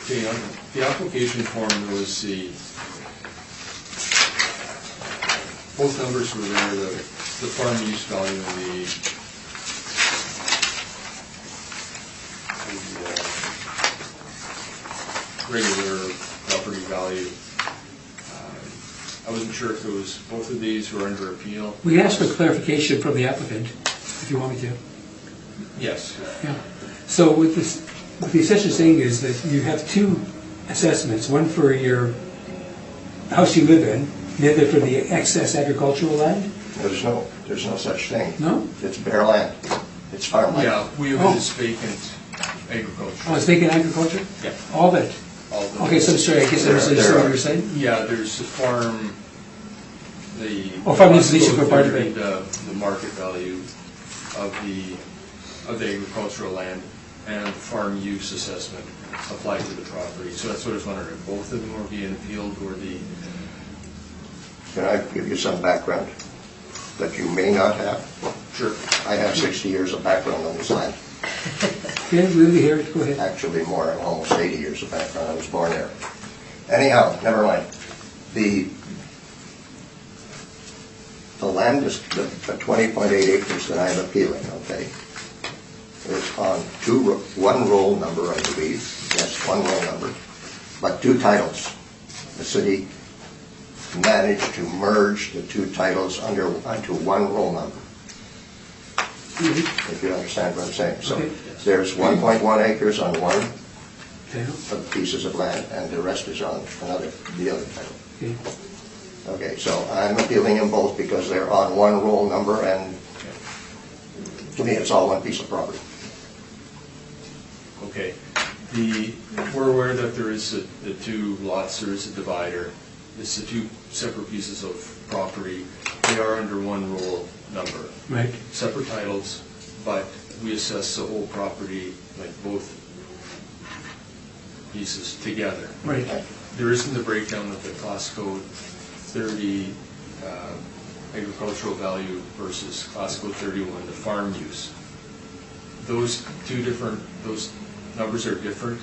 Okay, on the application form, there was both numbers were there, the farm use value and the regular property value. I wasn't sure if it was, both of these were under appeal. We asked for clarification from the applicant, if you want me to. Yes. Yeah. So what the assessor is saying is that you have two assessments, one for your house you live in, the other for the excess agricultural land? There's no such thing. No? It's bare land. It's farmland. Yeah, we have this vacant agriculture. Oh, it's vacant agriculture? Yeah. All of it? All the- Okay, so I'm sorry, I guess I misunderstood what you were saying? Yeah, there's the farm, Oh, farm use lease for part of it. The market value of the agricultural land and the farm use assessment applied to the property. So that's what I was wondering, if both of them were being appealed or the, Can I give you some background that you may not have? sure. I have 60 years of background on this land. Okay, we'll hear it, go ahead. Actually more, almost 80 years of background. I was born there. Anyhow, never mind. The land is the 20.8 acres that I'm appealing, okay, is on one roll number, I believe. Yes, one roll number, but two titles. The city managed to merge the two titles onto one roll number. If you understand what I'm saying. So Okay. there's 1.1 acres on one Okay. of the pieces of land, and the rest is on the other title. Okay. Okay, so I'm appealing them both because they're on one roll number, and to me, it's all one piece of property. Okay. We're aware that there is the two lots, there is a divider. It's the two separate pieces of property. They are under one roll number. Right. Separate titles, but we assess the whole property, like both pieces together. Right. There isn't the breakdown of the class code 30 agricultural value versus class code 31, the farm use. Those numbers are different.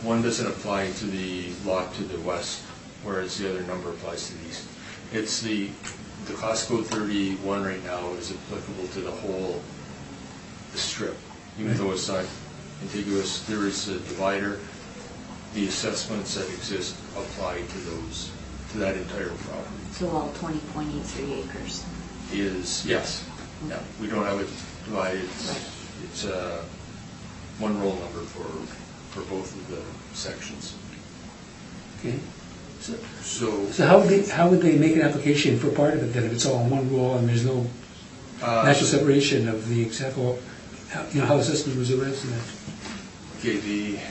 One doesn't apply to the lot to the west, whereas the other number applies to the east. It's the class code 31 right now is applicable to the whole strip, even though it's not contiguous. There is a divider. The assessments that exist apply to that entire property. So all 20.83 acres. Yes. Yeah, we don't have it divided. It's one roll number for both of the sections. Okay. So how would they make an application for part of it then if it's all in one roll and there's no natural separation of the example, how the system was arrested? okay,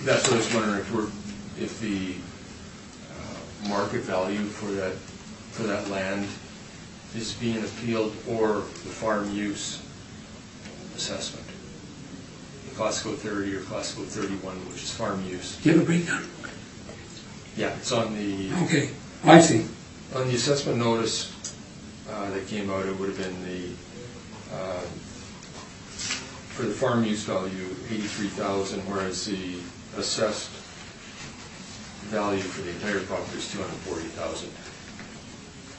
that's what I was wondering if the market value for that land is being appealed or the farm use assessment. Class code 30 or class code 31, which is farm use. Do you have a breakdown? Yeah, it's on the Okay, I see. on the assessment notice that came out. It would have been for the farm use value 83,000, whereas the assessed value for the entire property is 240,000.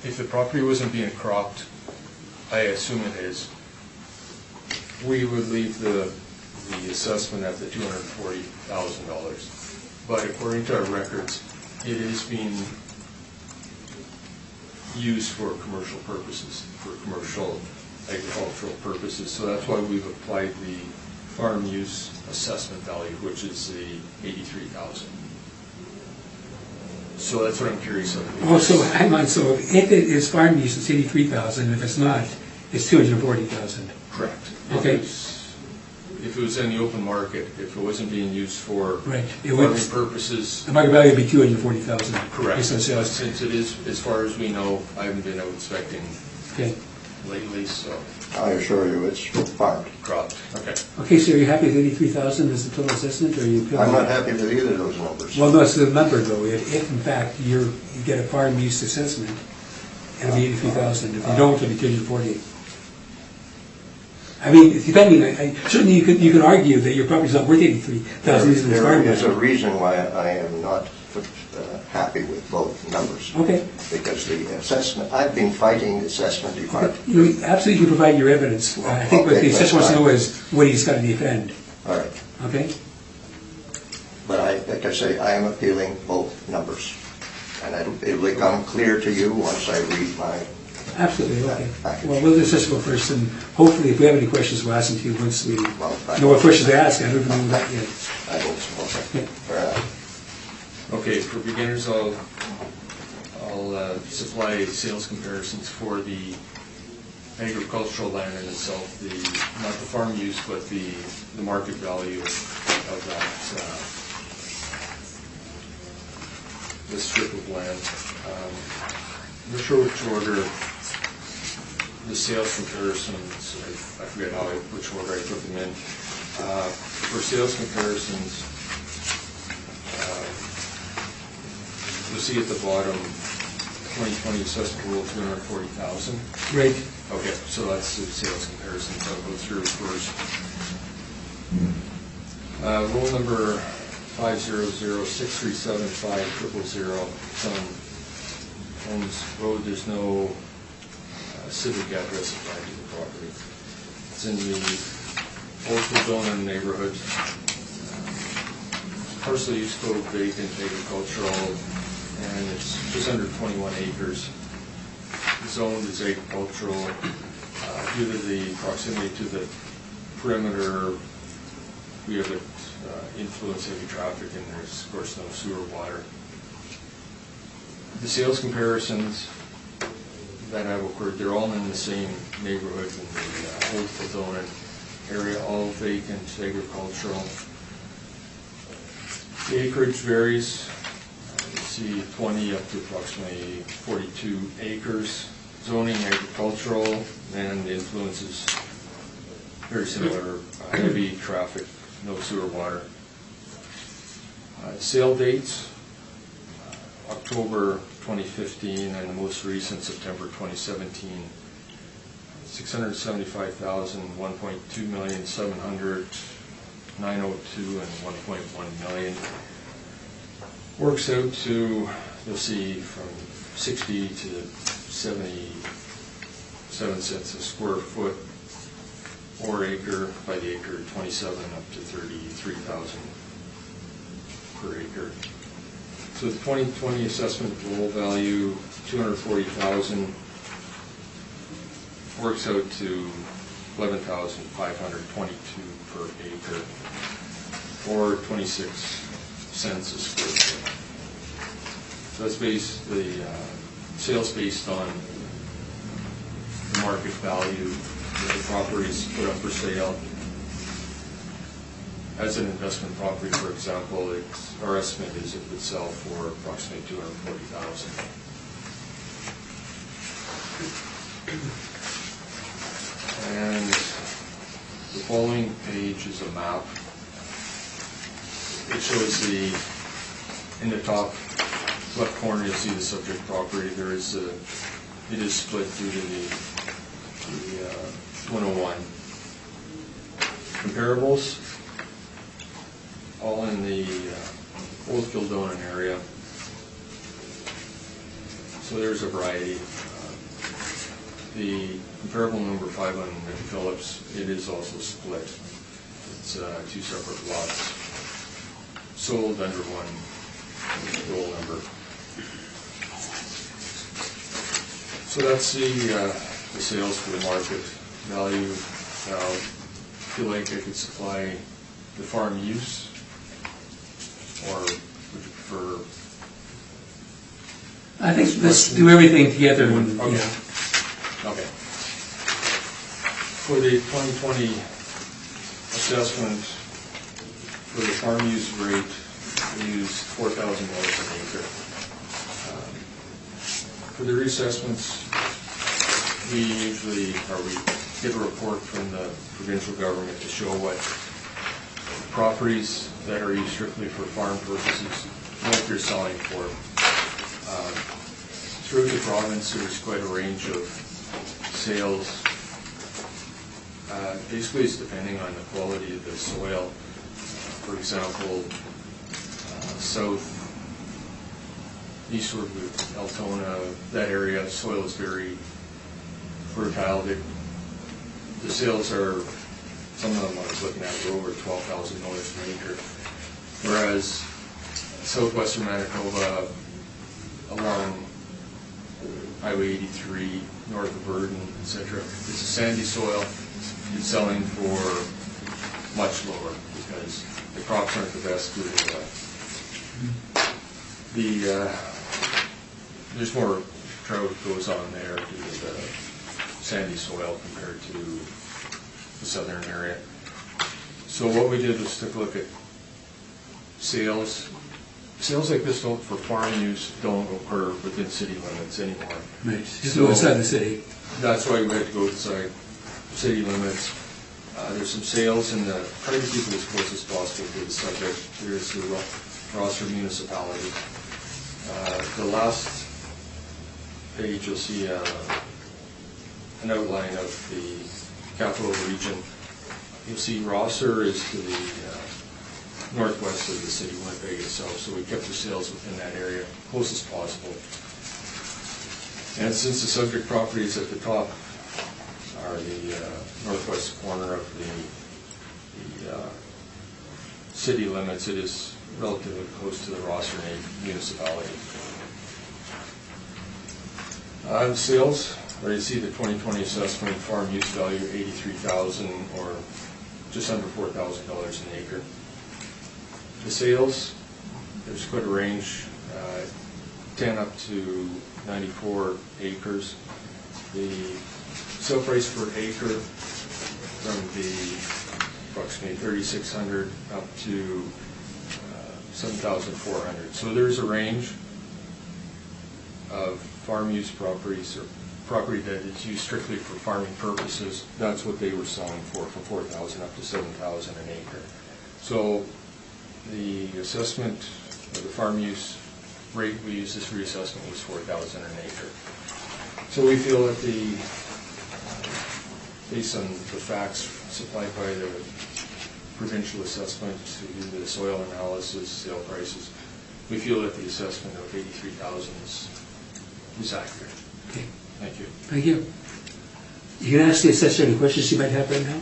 If the property wasn't being cropped, I assume it is, we would leave the assessment at the $240,000. But according to our records, it is being used for commercial purposes, for commercial agricultural purposes. So that's why we've applied the farm use assessment value, which is the 83,000. So that's what I'm curious of. Well, so hang on, so if it is farm use, it's 83,000, if it's not, it's 240,000. Correct. Okay. If it was in the open market, if it wasn't being used for Right. farming purposes. The market value would be 240,000. Correct. Based on sales. Since it is, as far as we know, I haven't been out inspecting Okay. lately, so I assure you, it's farmed. cropped. Okay. Okay, so are you happy with 83,000 as the total assessment, or are you? I'm not happy with either of those numbers. Well, no, it's the number though. If in fact you get a farm use assessment, it'll be 83,000. If you don't, it'll be 240. I mean, depending, certainly you can argue that your property's not worth 83,000 using the farm. There is a reason why I am not happy with both numbers. Okay. Because the assessment, I've been fighting the assessment department. You absolutely can provide your evidence. I think what the assessor wants to know is what he's got to defend. All right. Okay? But like I say, I am appealing both numbers. And it'll become clear to you once I read my... Absolutely, okay. package. Well, we'll do assessor go first, and hopefully if we have any questions, we'll ask them to you once we Well, know what questions to ask. I don't even know that yet. I hope so. Okay. Fair enough. Okay, for beginners, I'll supply sales comparisons for the agricultural land in itself, not the farm use, but the market value of that, this strip of land. I'm not sure which order the sales comparisons, I forget which order I put them in. For sales comparisons, you'll see at the bottom, 2020 assessment rule 240,000. Right. Okay, so that's the sales comparison that I'll go through first. Rule number 500637500, it's on Holmes Road. There's no civic address applied to the property. It's in the Old Kildonan neighborhood. Parcel use code vacant agricultural, and it's just under 21 acres. Zoned as agricultural. Due to the proximity to the perimeter, we have it influence heavy traffic, and there's of course no sewer water. The sales comparisons that have occurred, they're all in the same neighborhood in the Old Kildonan area, all vacant agricultural. The acreage varies. You see 20 up to approximately 42 acres. Zoning agricultural, and the influence is very similar. Heavy traffic, no sewer water. Sale dates, October 2015, and the most recent September 2017. 675,000, 1.2 million, 700, 902, and 1.1 million. Works out to, you'll see, from 60 to 77 cents a square foot or acre by the acre, 27 up to 33,000 per acre. So the 2020 assessment roll value, 240,000, works out to 11,522 per acre, or 26 cents a square foot. So that's the sales based on the market value that the property is put up for sale. As an investment property, for example, our estimate is it would sell for approximately 240,000. And the following page is a map. It shows in the top left corner, you'll see the subject property. It is split due to the 101. Comparables, all in the Old Kildonan area. So there's a variety. The comparable number 5 on Phillips, it is also split. It's two separate lots, sold under one roll number. So that's the sales for the market value. Now, I feel like I could supply the farm use, or would you prefer? I think let's do everything together. Okay. Yeah. Okay. For the 2020 assessment, for the farm use rate, we used $4,000 an acre. For the reassessments, we get a report from the provincial government to show what properties that are used strictly for farm purposes, what they're selling for. Through the province, there's quite a range of sales Basically, it's depending on the quality of the soil. For example, eastward with Altona, that area, soil is very fertile. The sales are, some of them I was looking at were over $12,000 an acre. Whereas southwestern Manitoba, along Highway 83, north of Burden, etc., it's a sandy soil. It's selling for much lower because the crops aren't the best due to there's more drought goes on there due to the sandy soil compared to the southern area. So what we did was took a look at sales. Sales like this don't, for farm use, don't occur within city limits anymore. Right, just go outside the city. That's why we had to go outside city limits. There's some sales in the, try to keep it as close as possible to the subject. There's the Rosser municipality. The last page, you'll see an outline of the capital region. You'll see Rosser is to the northwest of the city of Winnipeg itself, so we kept the sales within that area, close as possible. And since the subject properties at the top are the northwest corner of the city limits, it is relatively close to the Rosser municipality. On sales, where you see the 2020 assessment farm use value $83,000 or just under $4,000 an acre. The sales, there's quite a range, 10 up to 94 acres. The sale price per acre from the approximately 3,600 up to 7,400. So there's a range of farm use properties or property that is used strictly for farming purposes. That's what they were selling for 4,000 up to 7,000 an acre. So the assessment of the farm use rate we used this reassessment was 4,000 an acre. So we feel that based on the facts supplied by the provincial assessment to do the soil analysis, sale prices, we feel that the assessment of 83,000 is accurate. Okay. Thank you. Thank you. You can ask the assessor any questions you might have right now.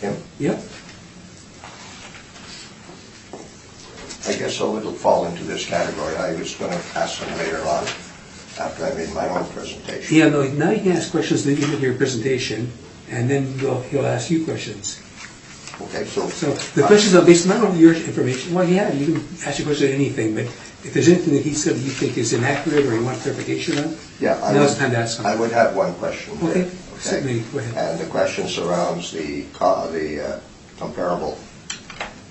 Tim? Yep. I guess so it'll fall into this category. I was going to ask them later on after I made my own presentation. Yeah, no, now you can ask questions, then you make your presentation, and then he'll ask you questions. Okay, so the questions are based not on your information. Well, yeah, you can ask your question on anything, but if there's anything that he said that you think is inaccurate or you want clarification on, now's the time to ask him. I would have one question. Okay, certainly, go ahead. And the question surrounds the comparable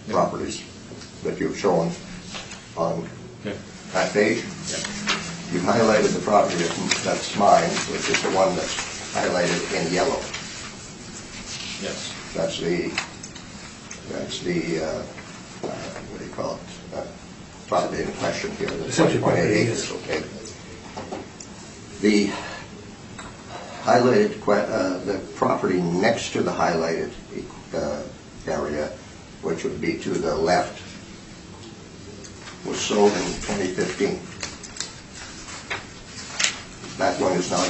properties that you've shown on that page. You've highlighted the property that's mine, which is the one that's highlighted in yellow. Yes. That's the what do you call it? Property in question here, the 20.8 acres, okay. The highlighted, the property next to the highlighted area, which would be to the left, was sold in 2015. That one is not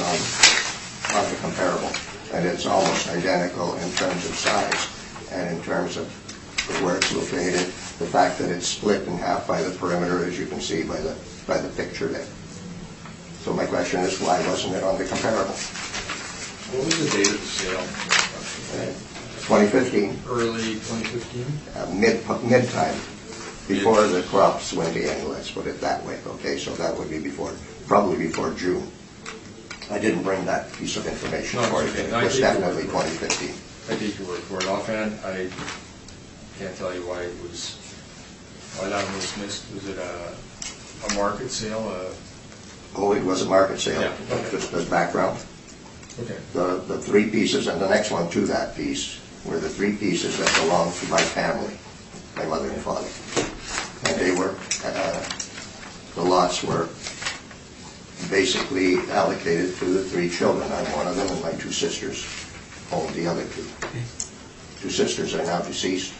on the comparable, and it's almost identical in terms of size and in terms of where it's located, the fact that it's split in half by the perimeter, as you can see by the picture there. So my question is, why wasn't it on the comparable? What was the date of the sale? 2015. Early 2015? Mid-time, before the crops went in, let's put it that way. Okay, so that would be probably before June. I didn't bring that piece of information for you. It was definitely 2015. I take your word for it. Offhand, I can't tell you why that one was missed. Was it a market sale? Oh, it was a market sale. Yeah. Okay. Just as background. Okay. The three pieces, and the next one to that piece, were the three pieces that belonged to my family, my mother and father. And they were, the lots were basically allocated to the three children. I'm one of them and my two sisters. owned the other two. Two sisters are now deceased.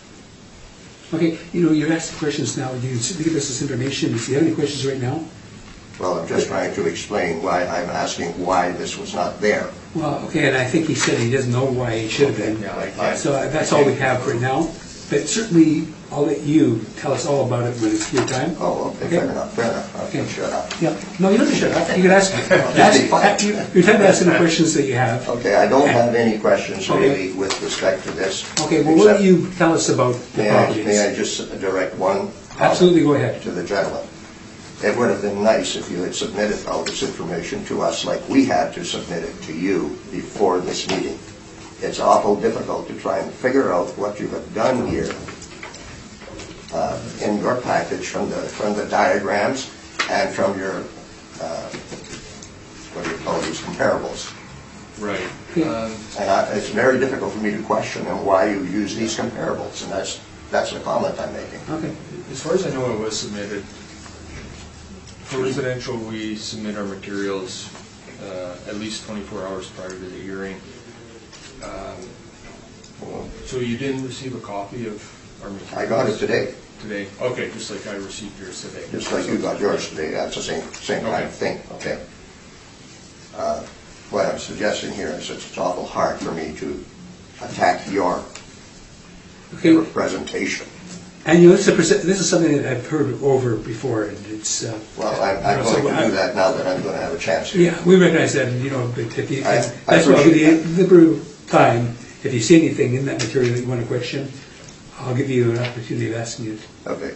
Okay, you're asking questions now. You can give us this information. If you have any questions right now? Well, I'm just trying to explain why I'm asking why this was not there. Well, okay, and I think he said he doesn't know why it should have been. Yeah, I can't. So that's all we have right now. But certainly, I'll let you tell us all about it when it's your time. Oh, okay, fair enough. I'll Okay. shut up. Yeah. No, you don't have to shut up. You can ask. Your time to ask any questions that you have. Okay, I don't have any questions really with respect to this. Okay, well, what do you tell us about the properties? May I just direct one comment Absolutely, go ahead. to the gentleman? It would have been nice if you had submitted all this information to us like we had to submit it to you before this meeting. It's awful difficult to try and figure out what you have done here in your package from the diagrams and from your, what do you call these, comparables. Right. And it's very difficult for me to question why you use these comparables, and that's the comment I'm making. Okay. As far as I know, it was submitted. For residential, we submit our materials at least 24 hours prior to the hearing. So you didn't receive a copy of our materials? I got it today, Today? Okay, just like I received yours today. just like you got yours today. That's the same kind of thing, okay? What I'm suggesting here is it's awful hard for me to attack your Okay. presentation. And this is something that I've heard over before, and it's... Well, I'm going to do that now that I'm going to have a chance to. Yeah, we recognize that, and but if you, I that's why I'll give you appreciate liberal time. If you see anything in that material that you want to question, I'll give you an opportunity of asking it. Okay,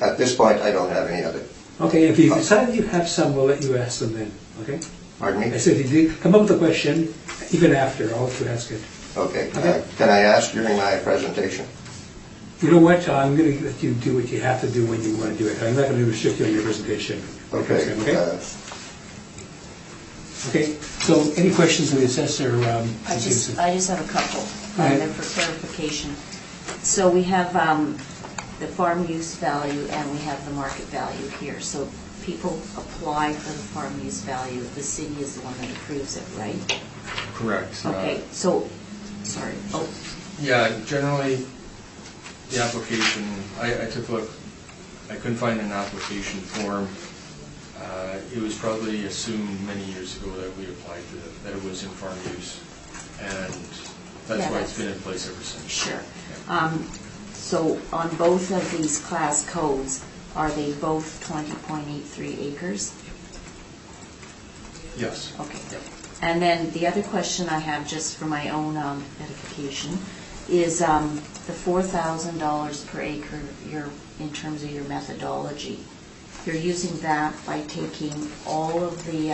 at this point, I don't have any other. Okay, if you decide you have some, we'll let you ask them then, okay? Pardon I me? said, if you come up with a question, even after, I'll let you ask it. Okay, Okay. can I ask during my presentation? You know what, I'm going to let you do what you have to do when you want to do it. I'm not going to restrict you on your presentation. Okay. Okay? Okay, so any questions of the assessor? I just have a couple, Go ahead. and then for clarification. So we have the farm use value and we have the market value here. So people apply for the farm use value, the city is the one that approves it, right? Correct. Okay, so, sorry, oh, Yeah, generally, the application, I took a look, I couldn't find an application form. It was probably assumed many years ago that we applied to it, that it was in farm use, and that's Yeah, why it's been in place ever since. sure. So on both of these class codes, are they both 20.83 acres? Yes. Okay. And then the other question I have, just for my own edification, is the $4,000 per acre, in terms of your methodology. You're using that by taking all of the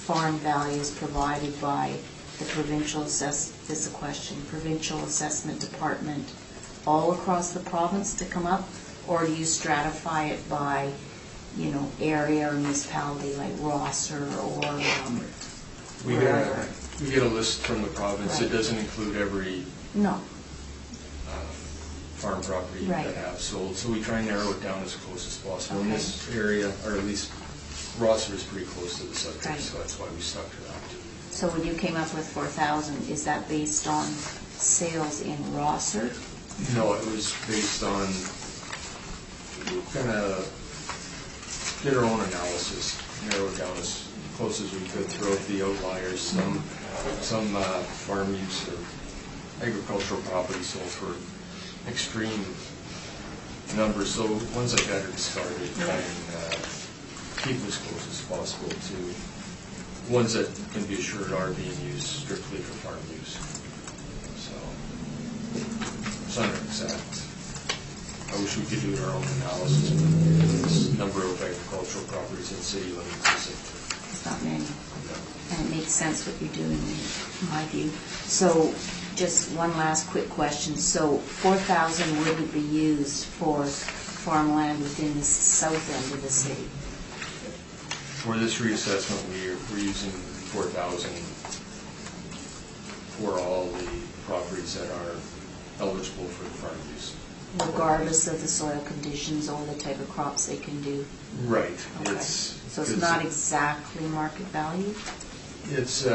farm values provided by the provincial provincial assessment department all across the province to come up, or do you stratify it by, area or municipality like Rosser or We wherever? get a list from the province. It Right. doesn't include every No. farm property Right. that have sold, so we try and narrow it down as close as possible. In this area, or at least Rosser is pretty close to the subject, Right. so that's why we stuck to that. So when you came up with 4,000, is that based on sales in Rosser? No, it was based on, kind of did our own analysis, narrowed down as close as we could, throw out the outliers. Some farm use or agricultural property sold for extreme numbers, so ones like that are discarded, try and keep it as close as possible to ones that can be assured are being used strictly for farm use. So it's not exact. I wish we could do our own analysis, but this number of agricultural properties in city limits isn't. It's not many. And it makes sense what you're doing, in my view. So just one last quick question. So 4,000 wouldn't be used for farmland within the south end of the city? For this reassessment, we're using 4,000 for all the properties that are eligible for the farm use. Regardless of the soil conditions or the type of crops they can do? Right. Okay. So it's not exactly market value? It's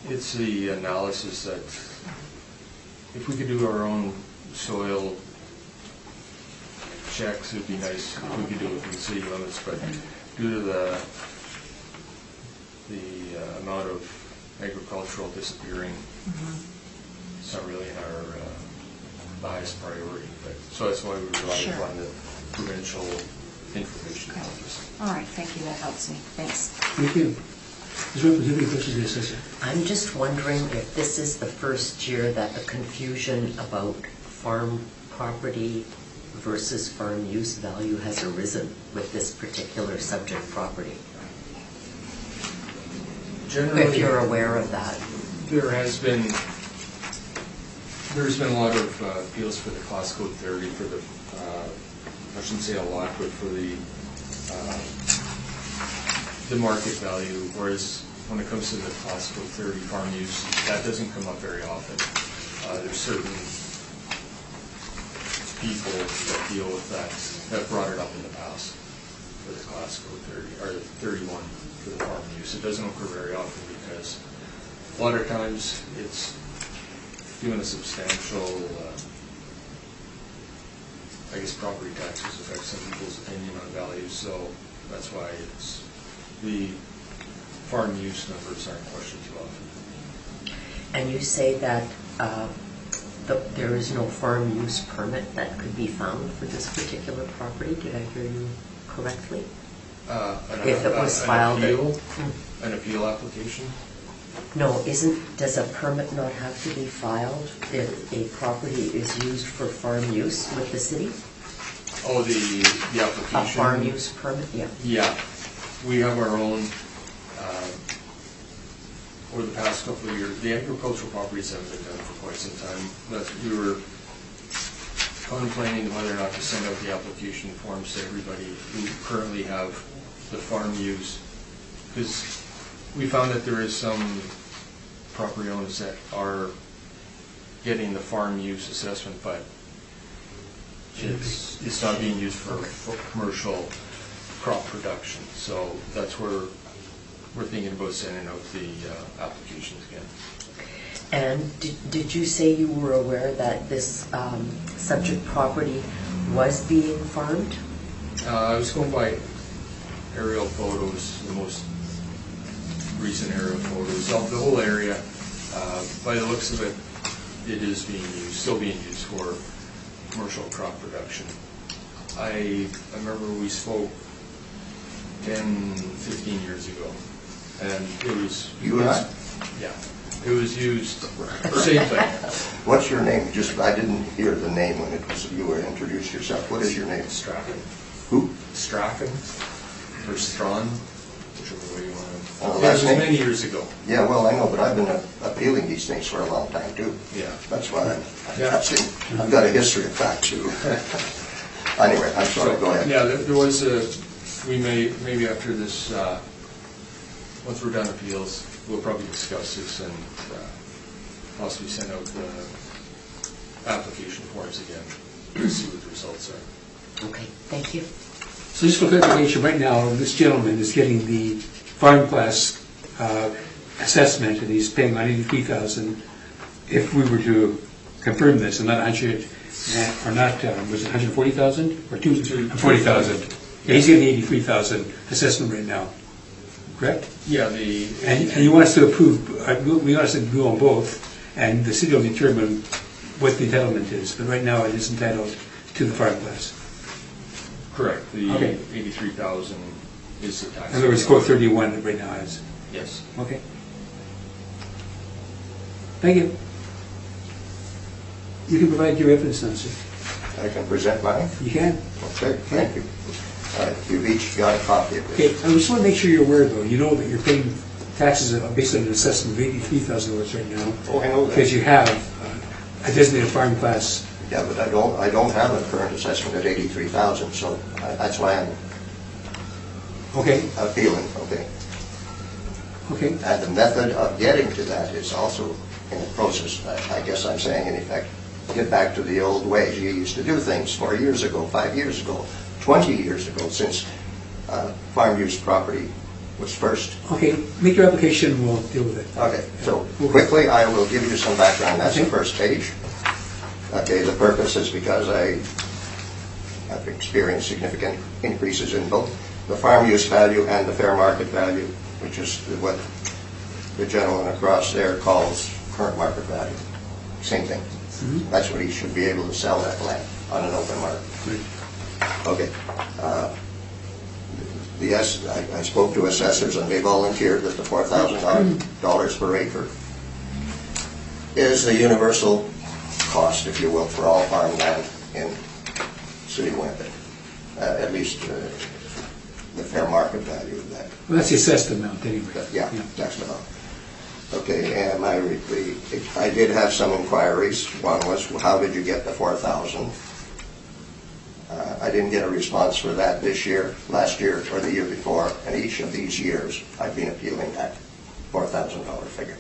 It's the analysis that if we could do our own soil checks, it'd be nice if we could do it within city limits, but due to the amount of agricultural disappearing, it's not really in our highest priority. But so that's why we rely Sure. upon the provincial information office. All right, thank you, that helps me, thanks. Thank you. Ms. Ripple, do you have any questions of the assessor? I'm just wondering if this is the first year that the confusion about farm property versus farm use value has arisen with this particular subject property. Generally, If you're aware of that. there's been a lot of appeals for the Class Code 30 for the, I shouldn't say a lot, but for the market value, whereas when it comes to the Class Code 30 farm use, that doesn't come up very often. There's certain people that deal with that have brought it up in the past for the Class Code 30, or the 31 for the farm use. It doesn't occur very often because a lot of times it's doing a substantial, I guess property taxes affect some people's opinion on values, so that's why it's, the farm use numbers aren't questioned too often. And you say that there is no farm use permit that could be found for this particular property. Did I hear you correctly? If it was filed. An appeal application? No, does a permit not have to be filed if a property is used for farm use with the city? Oh, the application? A farm use permit, yeah. Yeah. We have our own, over the past couple of years, the agricultural properties haven't been done for quite some time. But we were contemplating whether or not to send out the application forms to everybody who currently have the farm use, because we found that there is some property owners that are getting the farm use assessment, but it's not being used for commercial crop production. So that's where we're thinking about sending out the applications again. And did you say you were aware that this subject property was being farmed? I was going by aerial photos, the most recent aerial photos of the whole area. By the looks of it, it is being used, still being used for commercial crop production. I remember we spoke 10, 15 years ago, and it was... You and I? Yeah. It was used, same thing. What's your name? I didn't hear the name when you were introduced yourself. What is your name? Strachan. Who? Strachan, or Strawn, whichever way you want to... Oh, It last was name? many years ago. Yeah, well, I know, but I've been appealing these things for a long time, too. Yeah. That's why Yeah. I've got a history of that, too. Anyway, I'm sorry, go ahead. Yeah, there was a, we may, maybe after this, once we're done appeals, we'll probably discuss this and possibly send out the application forms again to see what the results are. Okay, thank you. So just for clarification, right now, this gentleman is getting the farm class assessment, and he's paying $93,000. If we were to confirm this, and not 100, or not, was it 140,000 or 240,000? Yeah, he's getting 83,000 assessment right now, correct? Yeah, And you want us to approve, we want us to do on both, and the city will determine what the entitlement is, but right now it is entitled to the farm class. correct, the Okay. 83,000 is the tax. In other words, quote 31 right now is. Yes. Okay. Thank you. You can provide your evidence now, sir. I can present mine? You can. Okay, thank you. All right, you've each got a copy of Okay, this. I just want to make sure you're aware, though, you know that you're paying taxes based on an assessment of $83,000 right now, Oh, I know that. because you have a designated farm class. Yeah, but I don't have a current assessment at 83,000, so that's why I'm Okay, appealing, okay? okay. And the method of getting to that is also in the process. I guess I'm saying, in effect, get back to the old ways. You used to do things 4 years ago, 5 years ago, 20 years ago, since farm use property was first. Okay, make your application, we'll deal with it. Okay, so quickly, I will give you some background. That's the Okay. first page. Okay, the purpose is because I have experienced significant increases in both the farm use value and the fair market value, which is what the gentleman across there calls current market value. Same thing. That's what he should be able to sell that land on an open market. Okay. I spoke to assessors and they volunteered that the $4,000 per acre is the universal cost, if you will, for all farmland in City of Winnipeg. At least the fair market value of that. Well, that's the assessed amount anyway. Yeah, that's the amount. Okay, and I did have some inquiries. One was, well, how did you get the 4,000? I didn't get a response for that this year, last year, or the year before, and each of these years I've been appealing that $4,000 figure.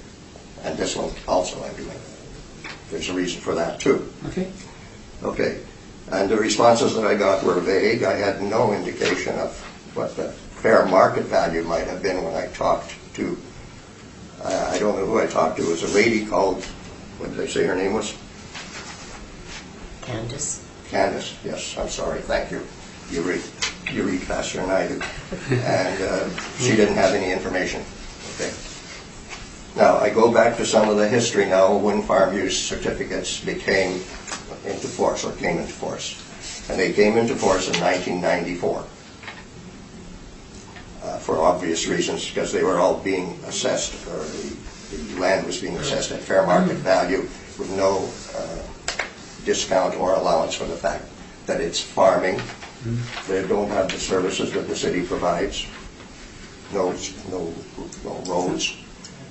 And this one also I'm doing. There's a reason for that too. Okay. Okay, and the responses that I got were vague. I had no indication of what the fair market value might have been when I talked to, I don't know who I talked to. It was a lady called, what did they say her name was? Candace? Candace, yes, I'm sorry, thank you. You read faster than I do. And she didn't have any information. Okay. Now, I go back to some of the history now when farm use certificates came into force. And they came into force in 1994. For obvious reasons, because they were all being assessed, or the land was being assessed at fair market value with no discount or allowance for the fact that it's farming. They don't have the services that the city provides. No roads,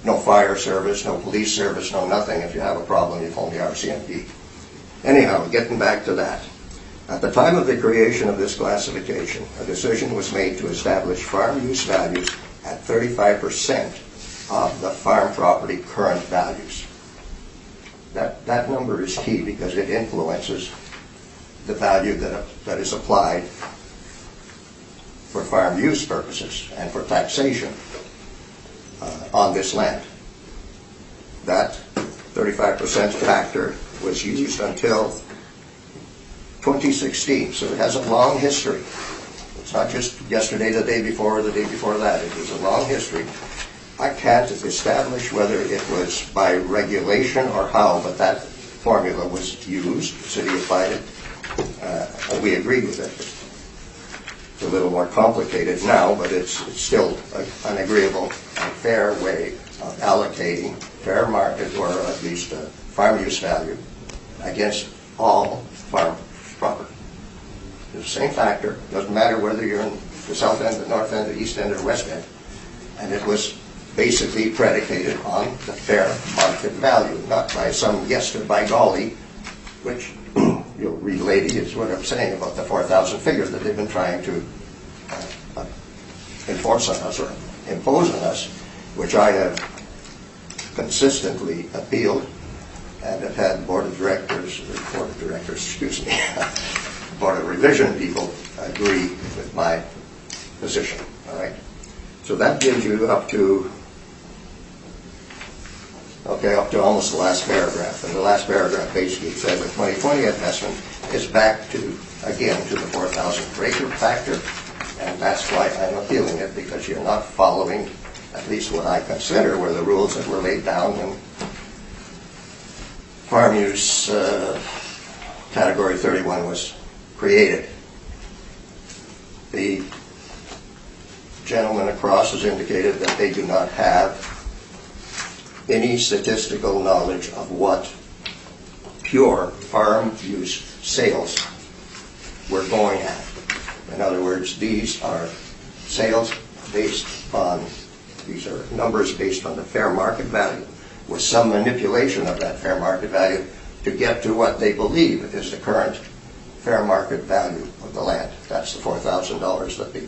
no fire service, no police service, no nothing. If you have a problem, you phone the RCMP. Anyhow, getting back to that. At the time of the creation of this classification, a decision was made to establish farm use values at 35% of the farm property current values. That number is key because it influences the value that is applied for farm use purposes and for taxation on this land. That 35% factor was used until 2016, so it has a long history. It's not just yesterday, the day before, or the day before that. It is a long history. I can't establish whether it was by regulation or how, but that formula was used. The city applied it, and we agreed with it. It's a little more complicated now, but it's still an agreeable and fair way of allocating fair market, or at least farm use value, against all farm property. It's the same factor. Doesn't matter whether you're in the south end, the north end, the east end, or west end. And it was basically predicated on the fair market value, not by some yes or by golly, which you'll read later is what I'm saying about the 4,000 figures that they've been trying to enforce on us or impose on us, which I have consistently appealed and have had Board of Revision people agree with my position. All right. So that gives you up to almost the last paragraph. And the last paragraph basically says the 2020 assessment is back to, again, to the 4,000 per acre factor. And that's why I'm appealing it, because you're not following at least what I consider were the rules that were laid down when farm use category 31 was created. The gentleman across has indicated that they do not have any statistical knowledge of what pure farm use sales we're going at. In other words, these are sales based on, these are numbers based on the fair market value, with some manipulation of that fair market value to get to what they believe is the current fair market value of the land. That's the $4,000 that the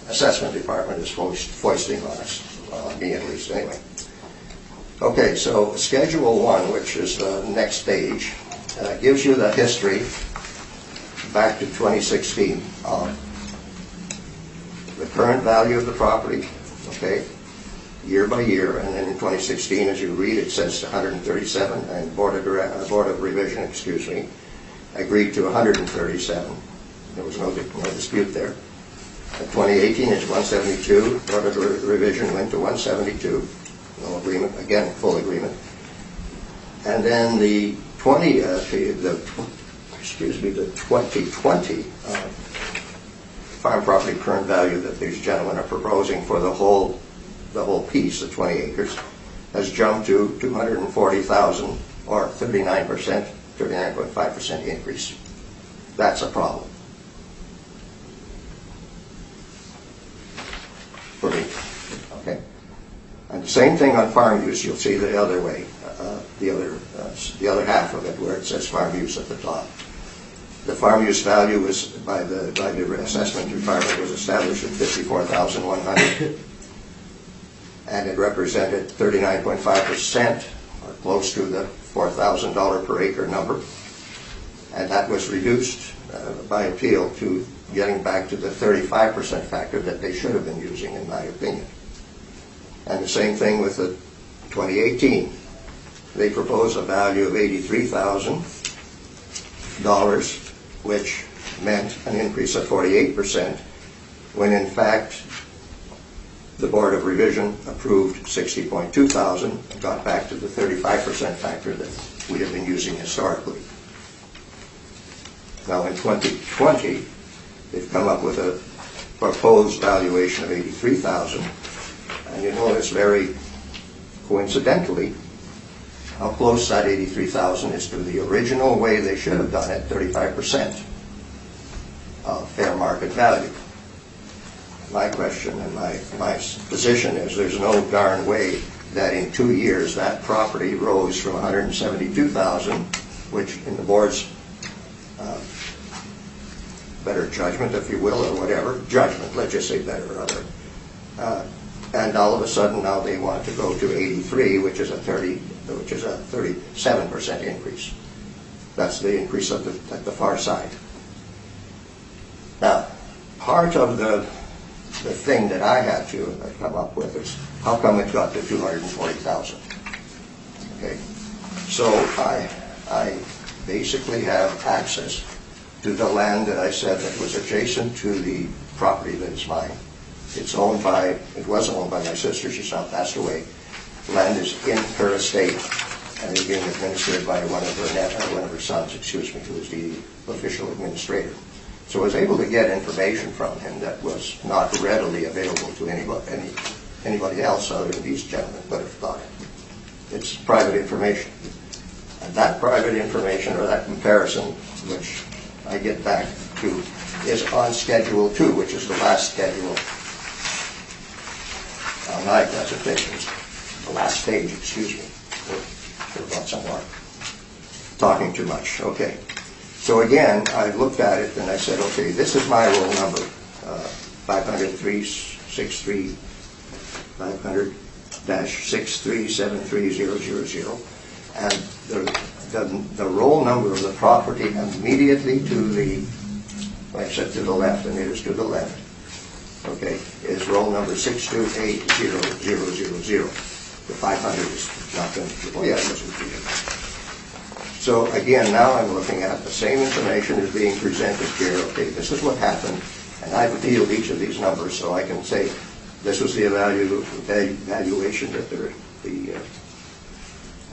assessment department is foisting on us, on me at least anyway. Okay, so Schedule 1, which is the next page, gives you the history back to 2016 of the current value of the property, okay, year by year, and then in 2016, as you read, it says 137, and Board of Revision, agreed to 137. There was no dispute there. 2018 is 172. Board of Revision went to 172. No agreement. Again, full agreement. And then the 2020 farm property current value that these gentlemen are proposing for the whole piece, the 20 acres, has jumped to 240,000, or 39%, 39.5% increase. That's a problem for me. Okay. And the same thing on farm use. You'll see the other way, the other half of it, where it says farm use at the top. The farm use value was by the assessment department was established at 54,100, and it represented 39.5%, or close to the $4,000 per acre number, and that was reduced by appeal to getting back to the 35% factor that they should have been using, in my opinion. And the same thing with the 2018. They propose a value of $83,000, which meant an increase of 48%, when in fact the Board of Revision approved 60.2 thousand and got back to the 35% factor that we have been using historically. Now in 2020, they've come up with a proposed valuation of 83,000, and you notice very coincidentally how close that 83,000 is to the original way they should have done it, 35% of fair market value. My question and my position is there's no darn way that in 2 years that property rose from 172,000, which in the board's better judgment, if you will, or whatever, judgment, let's just say better or other, and all of a sudden now they want to go to 83, which is a 37% increase. That's the increase at the far side. Now, part of the thing that I had to come up with is how come it got to 240,000? Okay, so I basically have access to the land that I said that was adjacent to the property that is mine. It was owned by my sister. She's now passed away. Land is in her estate and is being administered by one of her sons, who is the official administrator. So I was able to get information from him that was not readily available to anybody else other than these gentlemen would have thought it. It's private information. And that private information, or that comparison, which I get back to, is on Schedule 2, which is the last schedule on my presentations. The last stage, excuse me. There about some more. Talking too much. Okay. So again, I looked at it and I said, okay, this is my roll number, 500-6373000, and the roll number of the property immediately to the, like I said, to the left, and it is to the left, okay, is roll number 6280000. The 500 is not going to, oh yeah, it doesn't do it. So again, now I'm looking at the same information is being presented here. Okay, this is what happened, and I've appealed each of these numbers, so I can say this was the valuation that the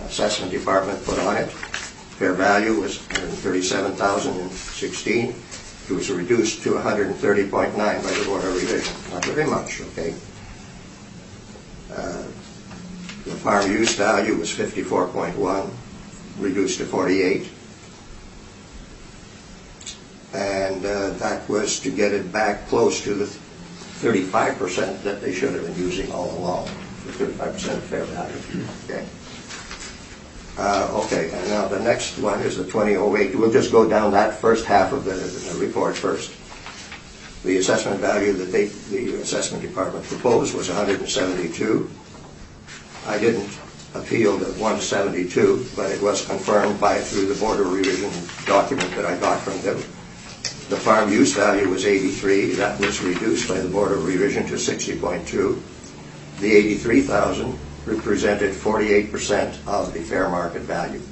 assessment department put on it. Fair value was $137,016. It was reduced to 130.9 by the Board of Revision. Not very much, okay. The farm use value was 54.1. Reduced to 48, and that was to get it back close to the 35% that they should have been using all along, the 35% of fair value. Okay. Okay, and now the next one is the 2008. We'll just go down that first half of the report first. The assessment value that the assessment department proposed was 172. I didn't appeal to 172, but it was confirmed through the Board of Revision document that I got from them. The farm use value was 83. That was reduced by the Board of Revision to 60.2. the 83,000 represented 48% of the fair market value.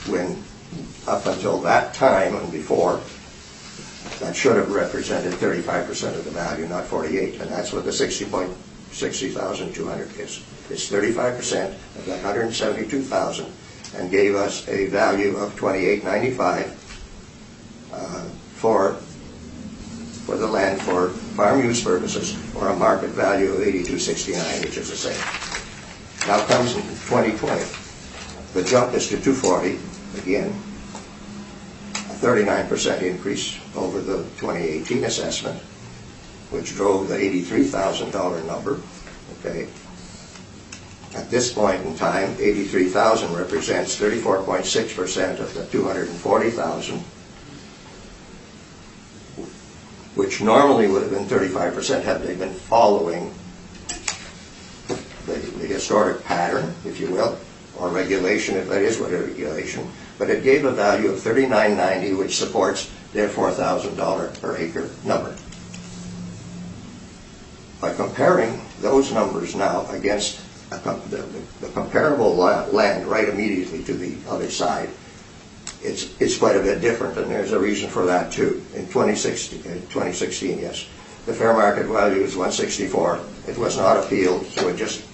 When up until that time and before, that should have represented 35% of the value, not 48, and that's what the 60,200 is. It's 35% of that 172,000, and gave us a value of $28.95 for the land for farm use purposes, or a market value of $82.69, which is the same. Now comes in 2020. The jump is to 240 again. 39% increase over the 2018 assessment, which drove the $83,000 number. Okay. At this point in time, 83,000 represents 34.6% of the 240,000, which normally would have been 35% had they been following the historic pattern, if you will, or regulation, if that is what a regulation. But it gave a value of $39.90, which supports their $4,000 per acre number. By comparing those numbers now against the comparable land right immediately to the other side, it's quite a bit different, and there's a reason for that too. In 2016, yes, the fair market value is 164. It was not appealed, so it just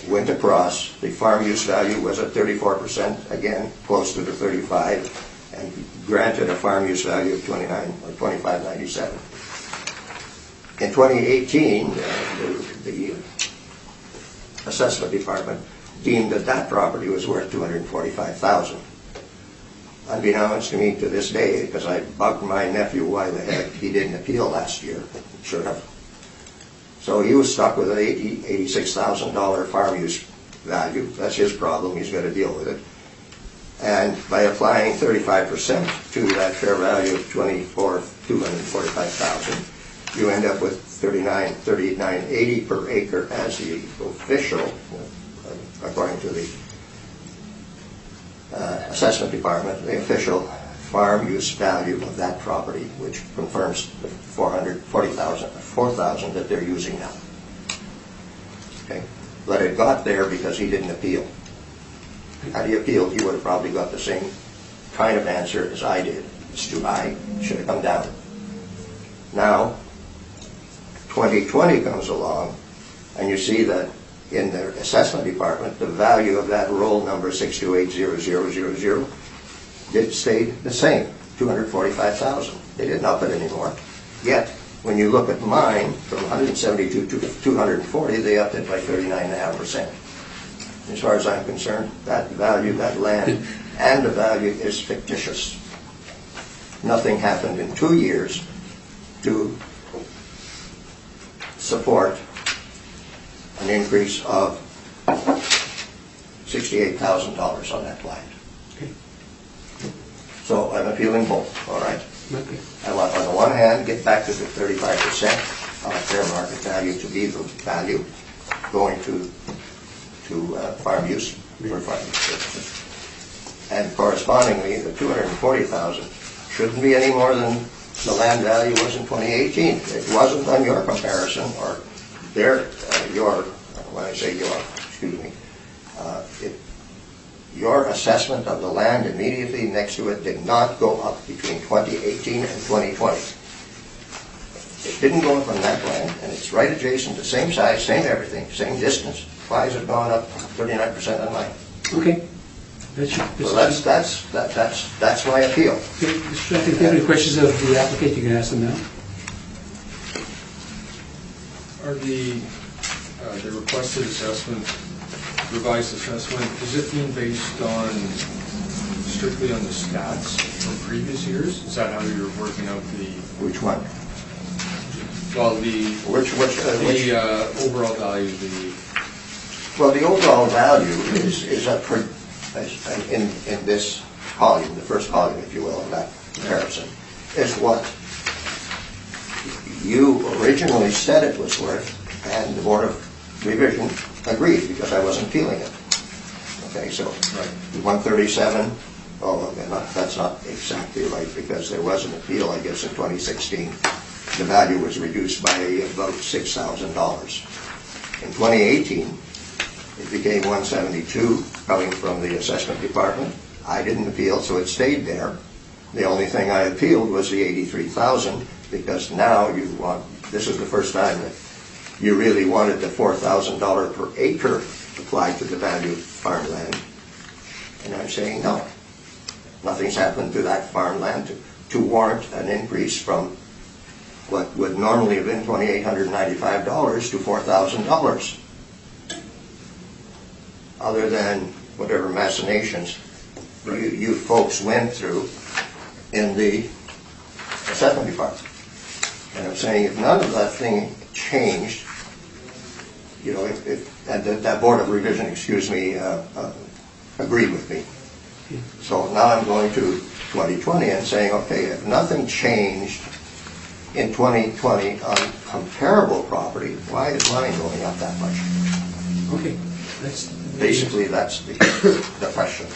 went across. The farm use value was at 34%, again, close to the 35, and granted a farm use value of 29 or 25.97. In 2018, the assessment department deemed that that property was worth $245,000. Unbeknownst to me to this day, because I bugged my nephew why the heck he didn't appeal last year. Should have. So he was stuck with an $86,000 farm use value. That's his problem. He's got to deal with it. And by applying 35% to that fair value of $245,000, you end up with $39.80 per acre as the official, according to the assessment department, the official farm use value of that property, which confirms the $4,000 that they're using now. Okay, but it got there because he didn't appeal. Had he appealed, he would have probably got the same kind of answer as I did. It's too high, it should have come down. Now, 2020 comes along, and you see that in the assessment department, the value of that roll number 6280000 did stay the same, $245,000. They didn't up it anymore. Yet, when you look at mine, from 172 to 240, they upped it by 39.5%. As far as I'm concerned, that value, that land, and the value is fictitious. Nothing happened in 2 years to support an increase of $68,000 on that land. Okay. So I'm appealing both, all right? Okay. I want, on the one hand, get back to the 35% of fair market value to be the value going to farm use for farm use purposes. And correspondingly, the $240,000 shouldn't be any more than the land value was in 2018. It wasn't on your comparison or when I say your, excuse me, your assessment of the land immediately next to it did not go up between 2018 and 2020. It didn't go up on that land, and it's right adjacent, the same size, same everything, same distance. Why has it gone up 39% on mine? Okay. So that's my appeal. Okay, Mr. Chairman, if you have any questions of the applicant, you can ask them now. Are the requested assessment, revised assessment, is it being based on strictly on the stats from previous years? Is that how you're working out the? Which one? Well, the overall value. Well, the overall value is in this column, the first column, if you will, of that comparison, is what you originally said it was worth, and the Board of Revision agreed because I wasn't appealing it. Okay, so right. 137. Oh, that's not exactly right because there was an appeal, I guess, in 2016. The value was reduced by about $6,000. In 2018, it became 172 coming from the assessment department. I didn't appeal, so it stayed there. The only thing I appealed was the 83,000 because now you want, this is the first time that you really wanted the $4,000 per acre applied to the value of farmland. And I'm saying no. Nothing's happened to that farmland to warrant an increase from what would normally have been $2,895 to $4,000. Other than whatever machinations you folks went through in the assessment department. And I'm saying if none of that thing changed, you know, and that Board of Revision, agreed with me. So now I'm going to 2020 and saying, okay, if nothing changed in 2020 on comparable property, why is mine going up that much? Okay, that's... Basically, that's the question.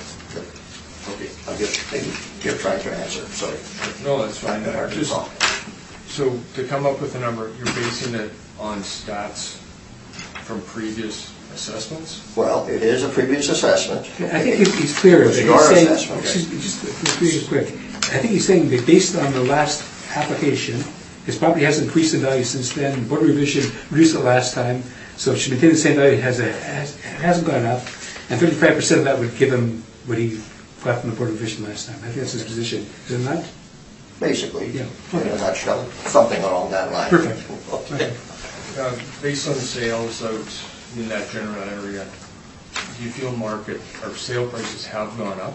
Okay. I'm just you're trying to answer, sorry. No, that's fine. So to come up with a number, you're basing it on stats from previous assessments? Well, it is a previous assessment. I think he's clear. It's He's your saying, assessment. just really quick. I think he's saying that based on the last application, his property hasn't increased in value since then. Board of Revision reduced it last time, so it should maintain the same value. It hasn't gone up, and 35% of that would give him what he got from the Board of Revision last time. I think that's his position. Is it not? Basically, Yeah. in a nutshell, something along that line. Perfect. Okay. Based on sales out in that general area, do you feel market or sale prices have gone up?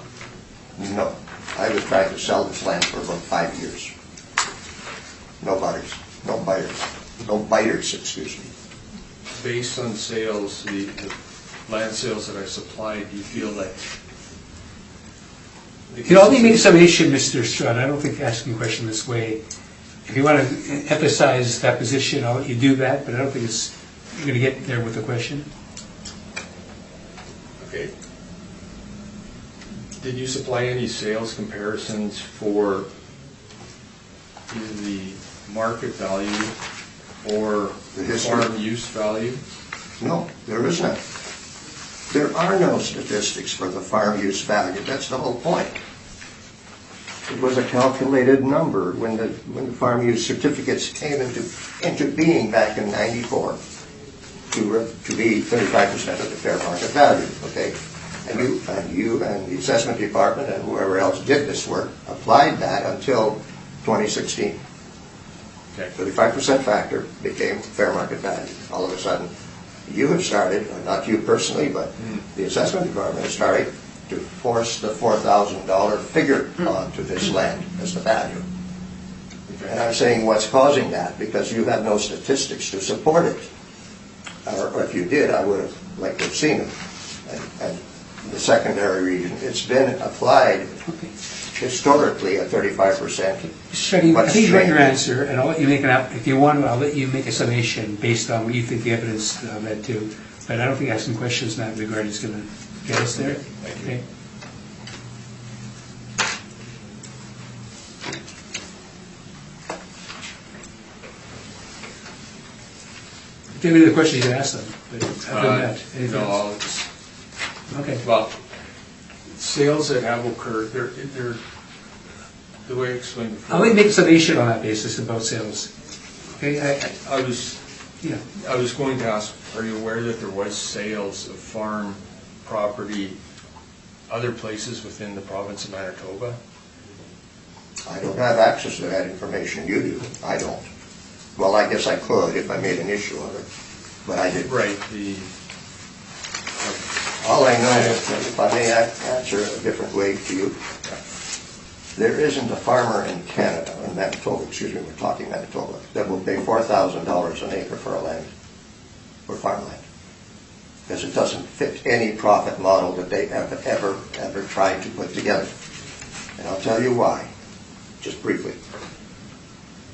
No. I was trying to sell this land for about 5 years. No buyers. No buyers. No biters, excuse me. Based on sales, the land sales that I supplied, do you feel like... You can only make a summation, Mr. Stroud. I don't think asking a question this way. If you want to emphasize that position, I'll let you do that, but I don't think you're going to get there with the question. Okay. Did you supply any sales comparisons for either the market value or The history. farm use value? No, there is none. There are no statistics for the farm use value. That's the whole point. It was a calculated number when the farm use certificates came into being back in '94 to be 35% of the fair market value. Okay, and you and the assessment department and whoever else did this work applied that until 2016. Okay. 35% factor became fair market value. All of a sudden, you have started, not you personally, but the assessment department has started to force the $4,000 figure onto this land as the value. And I'm saying what's causing that, because you have no statistics to support it. Or if you did, I would have liked to have seen them. And the secondary region, it's been applied historically at 35%. Shuddy, I think you got your answer, and I'll let you make if you want, I'll let you make a summation based on what you think the evidence led to. But I don't think asking questions in that regard is going to get us there. Thank you. Okay. If you have any other questions, you can ask them. But other than that, anything No, else? I'll just, Okay. well, sales that have occurred, they're the way I explained before. I'll let you make a summation on that basis about sales. Okay? I was Yeah. going to ask, are you aware that there was sales of farm property other places within the province of Manitoba? I don't have access to that information. You do. I don't. Well, I guess I could if I made an issue of it, but I didn't. Right, All I know is, if I may answer a different way to you, there isn't a farmer in Canada, in Manitoba, excuse me, we're talking Manitoba, that will pay $4,000 an acre for farmland. Because it doesn't fit any profit model that they have ever tried to put together. And I'll tell you why, just briefly.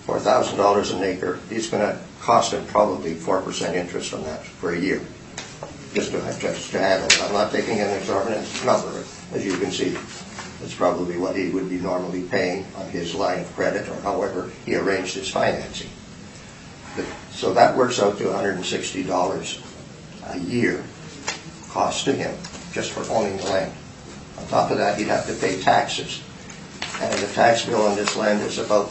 $4,000 an acre, it's going to cost him probably 4% interest on that for a year, just to handle it. I'm not taking an exorbitant number, as you can see. It's probably what he would be normally paying on his line of credit or however he arranged his financing. So that works out to $160 a year cost to him just for owning the land. On top of that, he'd have to pay taxes. And the tax bill on this land is about,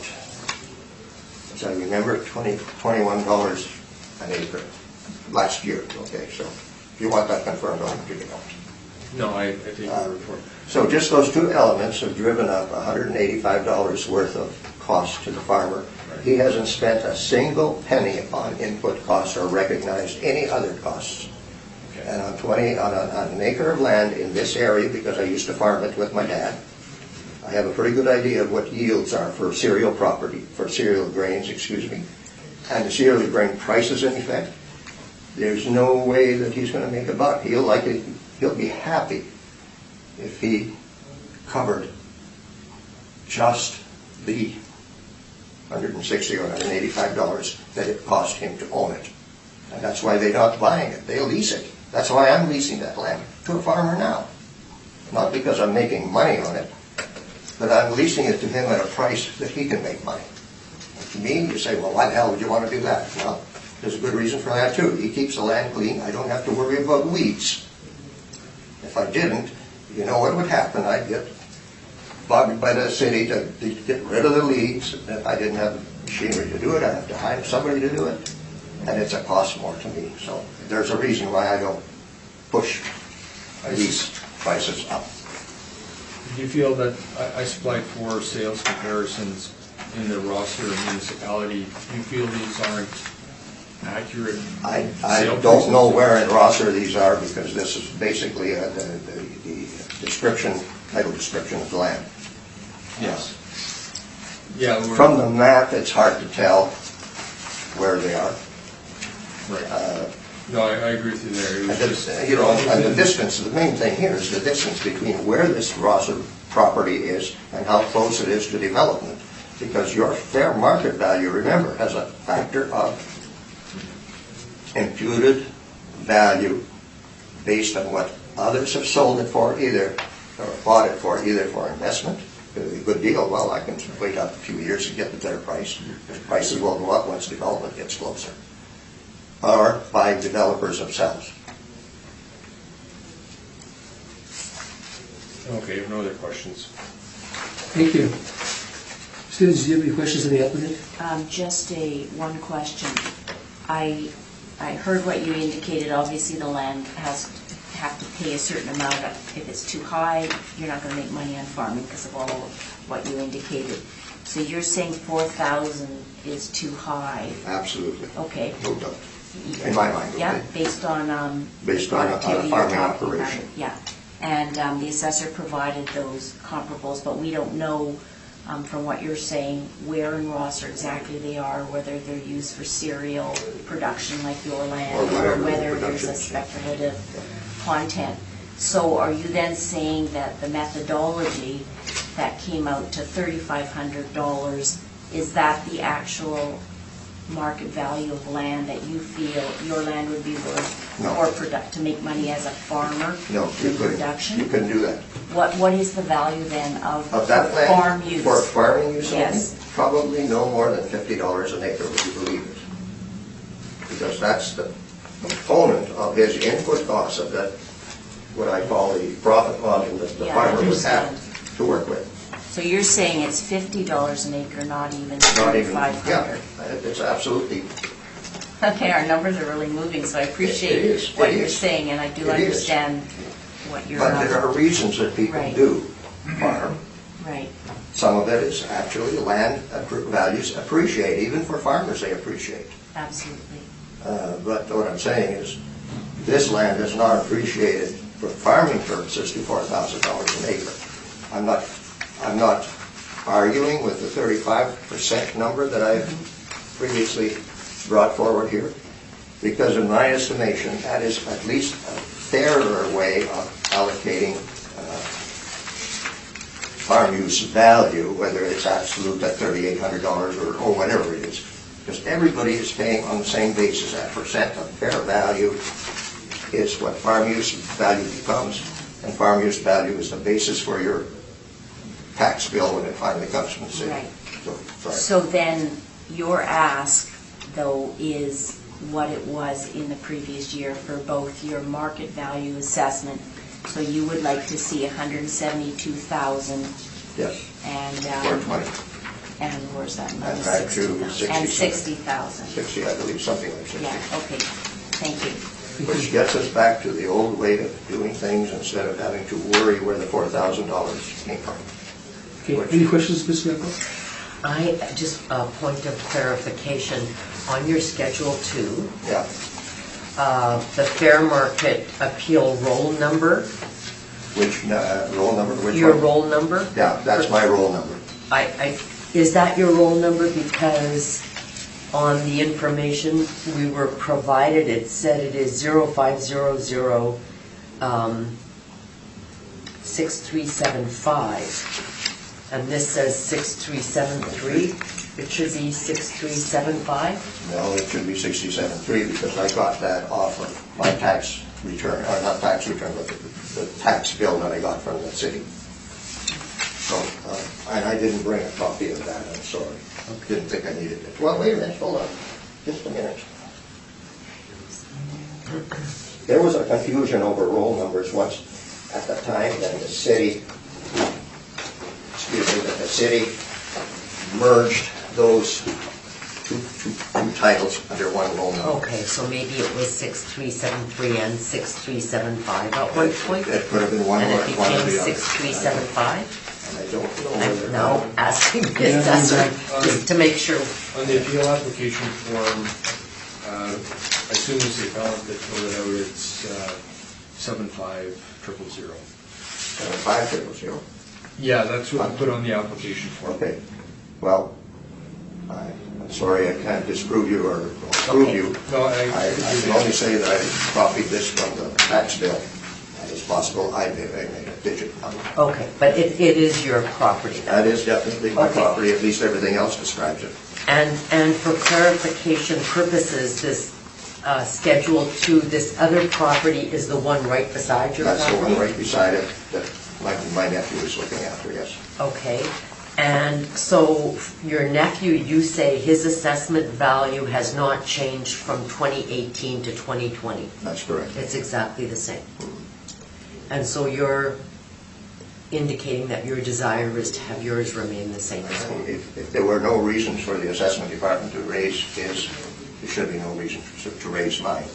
as I remember, $21 an acre last year. Okay, so if you want that confirmed, I'll give it out. No, I take your word for it. So just those two elements have driven up $185 worth of cost to the farmer. He hasn't spent a single penny on input costs or recognized any other costs. Okay. And on an acre of land in this area, because I used to farm it with my dad, I have a pretty good idea of what yields are for cereal grains, and the cereal grain prices in effect. There's no way that he's going to make a buck. He'll be happy if he covered just the $160 or $185 that it cost him to own it. And that's why they're not buying it. They lease it. That's why I'm leasing that land to a farmer now. Not because I'm making money on it, but I'm leasing it to him at a price that he can make money. And to me, you say, well, why the hell would you want to do that? Well, there's a good reason for that too. He keeps the land clean. I don't have to worry about weeds. If I didn't, you know what would happen? I'd get bothered by the city to get rid of the leaves. If I didn't have machinery to do it, I'd have to hire somebody to do it. And it's a cost more to me. So there's a reason why I don't push these prices up. Do you feel that, I supplied 4 sales comparisons in the roster of municipality, do you feel these aren't accurate? I don't know where in Rosser these are, because this is basically the description, title description of the land. Yes. Yeah. From the map, it's hard to tell where they are. Right. No, I agree with you there. It was just, and the distance, the main thing here is the distance between where this Rosser property is and how close it is to development. Because your fair market value, remember, has a factor of imputed value based on what others have sold it for, either or bought it for, either for investment. If it's a good deal, well, I can wait up a few years to get the better price. The prices will go up once development gets closer. Or by developers themselves. okay, no other questions. Thank you. Students, do you have any questions of the applicant? Just one question. I heard what you indicated. Obviously, the land have to pay a certain amount. If it's too high, you're not going to make money on farming because of all of what you indicated. So you're saying 4,000 is too high? Absolutely. Okay. No doubt. In my mind. Yeah, Okay. based on Based on a productivity farming you're talking about. operation. Yeah, and the assessor provided those comparables, but we don't know from what you're saying where in Rosser exactly they are, whether they're used for cereal production like your land, or whether there's a speculative content. So are you then saying that the methodology that came out to $3,500, is that the actual market value of land that you feel your land would be worth to make money as a farmer? No, you couldn't do that. What is the value then of that land? farm use? For farming use? Yes. Probably no more than $50 an acre, would you believe it? Because that's the component of his input costs of that, what I call the profit margin that the farmer would have to work with. So you're saying it's $50 an acre, not even Not even, $3,500? yeah, it's absolutely. Okay, our numbers are really moving, so I appreciate It is, what it you're is. saying, and I do It is. understand what you're... But there are reasons that people Right. do farm. Right. Some of it is actually land values appreciate, even for farmers they appreciate. Absolutely. But what I'm saying is, this land is not appreciated for farming purposes to $4,000 an acre. I'm not arguing with the 35% number that I've previously brought forward here, because in my estimation, that is at least a fairer way of allocating farm use value, whether it's absolute at $3,800 or whatever it is. Because everybody is paying on the same basis. That percent of fair value is what farm use value becomes, and farm use value is the basis for your tax bill when it finally comes from the city. Right. So So then your ask, though, is what it was in the previous year for both your market value assessment. So you would like to see 172,000 Yes, and, 420. and where's that number? And back to 60,000. And 60. 60,000. 60, I believe, something like 60. Yeah, okay, thank you. Which gets us back to the old way of doing things instead of having to worry where the $4,000 came from. Okay, any questions, Ms. Rebel? I, just a point of clarification, on your Schedule 2, Yeah, the fair market appeal roll number, which roll number? Which your one? roll number? Yeah, that's my roll number. Is that your roll number? Because on the information we were provided, it said it is 0500 6375. And this says 6373. It should be 6375. No, it should be 67.3 because I got that off of my tax return, or not tax return, but the tax bill that I got from the city. So, and I didn't bring a copy of that, I'm sorry. Didn't think I needed it. Well, wait a minute, hold on, just a minute. There was a confusion over roll numbers once at the time that the city, that the city merged those two titles under one roll number. Okay, so maybe it was 6373 and 6375 at one point? It could have been one And or it one or became the other. 6375? And I don't know I'm whether. now asking the assessor just to make sure. On the appeal application form, as soon as the appellant that filled it out, it's 75000. 500. Yeah, that's what I put on the application form. Okay, well, I'm sorry I can't disprove you or prove you. No, I can only say that I copied this from the tax bill, and it's possible I made a digit number. Okay, but it is your property then? That is definitely my Okay. property, at least everything else describes it. And for clarification purposes, this Schedule 2, this other property is the one right beside your That's the property? one right beside it that my nephew is looking after, yes. Okay, and so your nephew, you say his assessment value has not changed from 2018 to 2020? That's correct. It's exactly the same? And so you're indicating that your desire is to have yours remain the same as well? If there were no reasons for the assessment department to raise his, there should be no reason to raise mine.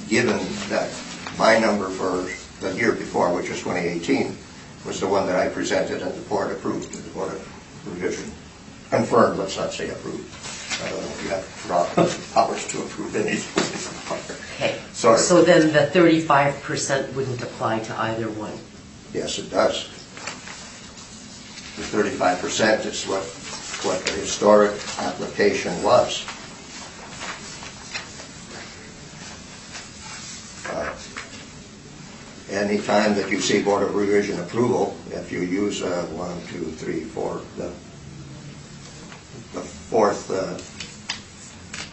Given that my number for the year before, which was 2018, was the one that I presented and the board approved, the board of revision confirmed, let's not say approved. I don't know if you have powers to approve anything. Okay. Sorry. So then the 35% wouldn't apply to either one? Yes, it does. The 35% is what the historic application was. Any time that you see Board of Revision approval, if you use 1, 2, 3, 4, the fourth,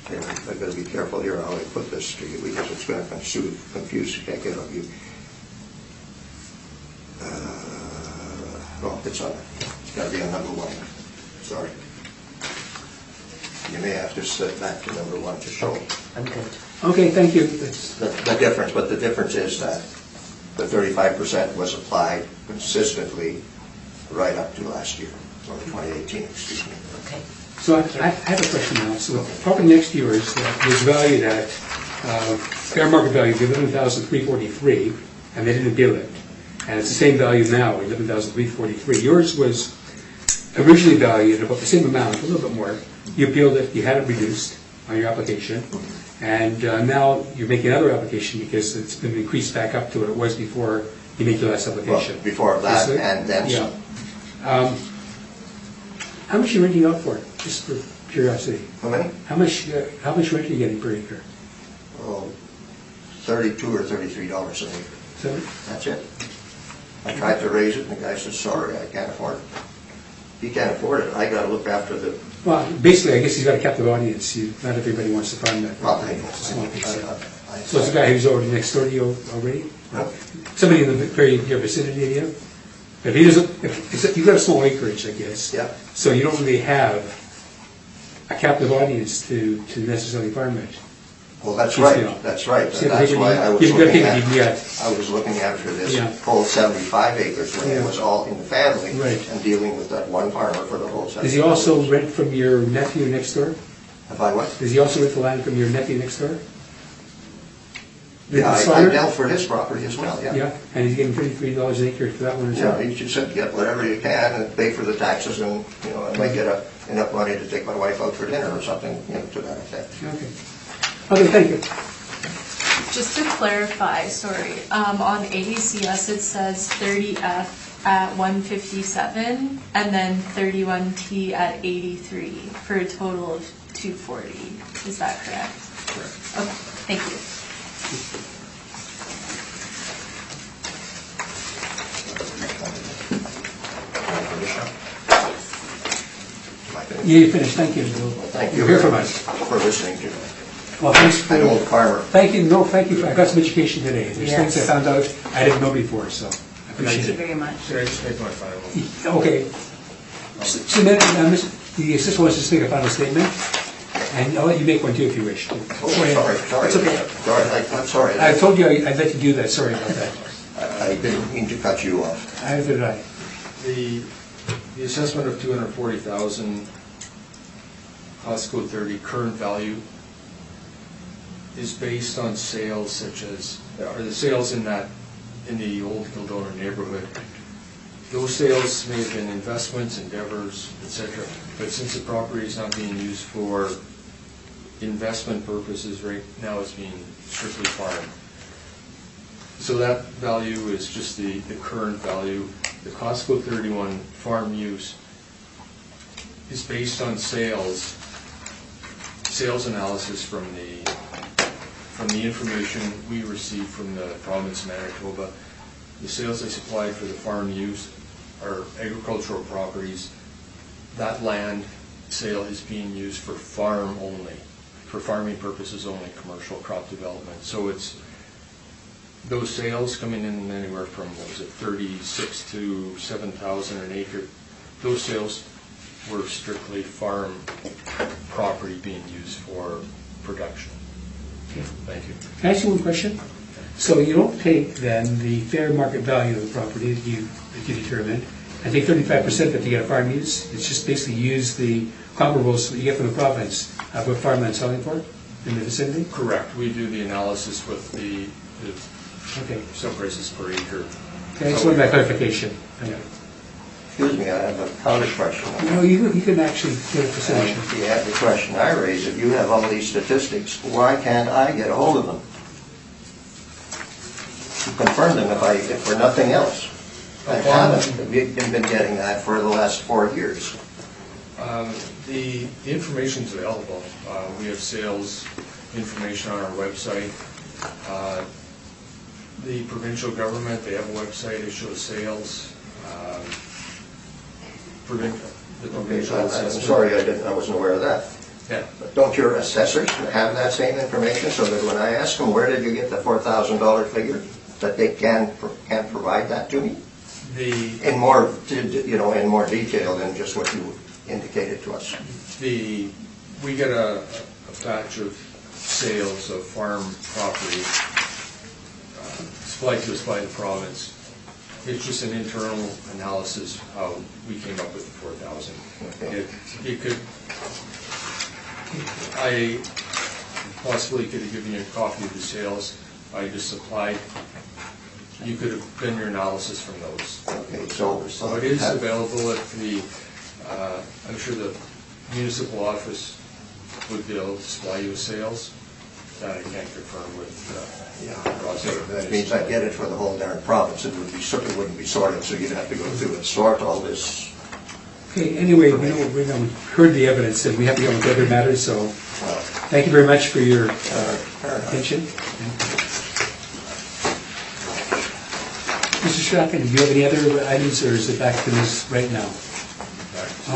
I've got to be careful here how I put this to you because it's going to confuse the heck out of you. It's on. It's got to be on number 1. Sorry. You may have to slip back to number 1 to show I'm good. Okay, thank you. the difference. But the difference is that the 35% was applied consistently right up to last year, or 2018, excuse me. Okay. So I have a question now. So the property next to yours was valued at fair market value of $11,343, and they didn't bill it. And it's the same value now, $11,343. Yours was originally valued at about the same amount, a little bit more. You appealed it, you had it reduced on your application, and now you're making another application because it's been increased back up to what it was before you made your last application. Well, before that, and then some. How much are you renting out for, just for curiosity? How many? How much rent are you getting per acre? Oh, $32 or $33 an acre. So, That's it. I tried to raise it, and the guy said, sorry, I can't afford it. He can't afford it, I got to look after the... well, basically, I guess he's got a captive audience. Not everybody wants to farm that. Well, I know. It's a small piece, yeah. I- So it's a guy who's already next door to you already? No. Somebody in the very near vicinity of you? If he doesn't, you've got a small acreage, I guess. Yeah. So you don't really have a captive audience to necessarily farm it. Well, that's piecemeal. right, that's right. See, That's why I was you've got to looking take a at, deed yet. I was looking after this Yeah. whole 75 acres when it Yeah. was all in the family. Right. And dealing with that one farmer for the whole 75. Does he also rent from your nephew next door? Have I what? Does he also rent the land from your nephew next door? Yeah, I Sawyer? dealt for his property as well, yeah. Yeah, and he's getting $33 an acre for that one as Yeah, well? he just said, get whatever you can and pay for the taxes and, I might get enough money to take my wife out for dinner or something, to that effect. Okay, thank you. Just to clarify, sorry, on AECS it says 30F at 157 and then 31T at 83 for a total of 240. Is that correct? Correct. Okay, thank you. Yeah, you finished, thank you. Thank you. You'll hear from us. For listening to me. Well, thanks for, An old farmer. thank you, I got some education today. There's things I Yes. found out I didn't know before, so I Thank appreciate you it. very much. Should I just make my final? Okay. So then, the assistant wants to make a final statement, and I'll let you make one too if you wish. Oh, Go ahead. sorry. It's okay. Sorry, I'm sorry. I told you I'd let you do that, sorry about that. I didn't mean to cut you off. Either did I. The assessment of 240,000, cost code 30, current value, is based on sales such as, or the sales in the old Kildona neighborhood. Those sales may have been investments, endeavors, etc., but since the property is not being used for investment purposes right now, it's being strictly farmed. So that value is just the current value. The Costco 31 farm use is based on sales analysis from the information we received from the province of Manitoba. The sales they supplied for the farm use are agricultural properties. That land sale is being used for farm only, for farming purposes only, commercial crop development. So it's those sales coming in anywhere from, what was it, 36 to 7,000 an acre. Those sales were strictly farm property being used for production. Thank you. Can I ask you one question? So you don't take then the fair market value of the property that you determined, and take 35% that you get a farm use? It's just basically use the comparables that you get from the province of what farmland's selling for in the vicinity? Correct. We do the analysis with the Okay. sale prices per acre. Okay, I just wanted that clarification. Thank you. Excuse me, I have a counter question. No, you can actually get a percentage. Yeah, the question I raise, if you have all these statistics, why can't I get a hold of them? To confirm them if for nothing else. I haven't been getting that for the last 4 years. The information's available. We have sales information on our website. The provincial government, they have a website, it shows sales. The Okay, provincial so I'm assessment. sorry, I wasn't aware of that. Yeah. But don't your assessors have that same information so that when I ask them, where did you get the $4,000 figure, that they can provide that to me? In more detail than just what you indicated to us. We get a batch of sales of farm property supplied to us by the province. It's just an internal analysis how we came up with the 4,000. Okay. I possibly could have given you a copy of the sales I just supplied. You could have done your analysis from those. Okay, So it is available at I'm sure the municipal office would be able to supply you with sales. That I can't confirm with Ross. That means I get it for the whole darn province. It wouldn't be sorted, so you'd have to go through and sort all this. Okay, anyway, we heard the evidence, and we have to go on with other matters, so thank you very much for your attention. Mr. Strachan, do you have any other items, or is it back to this right now?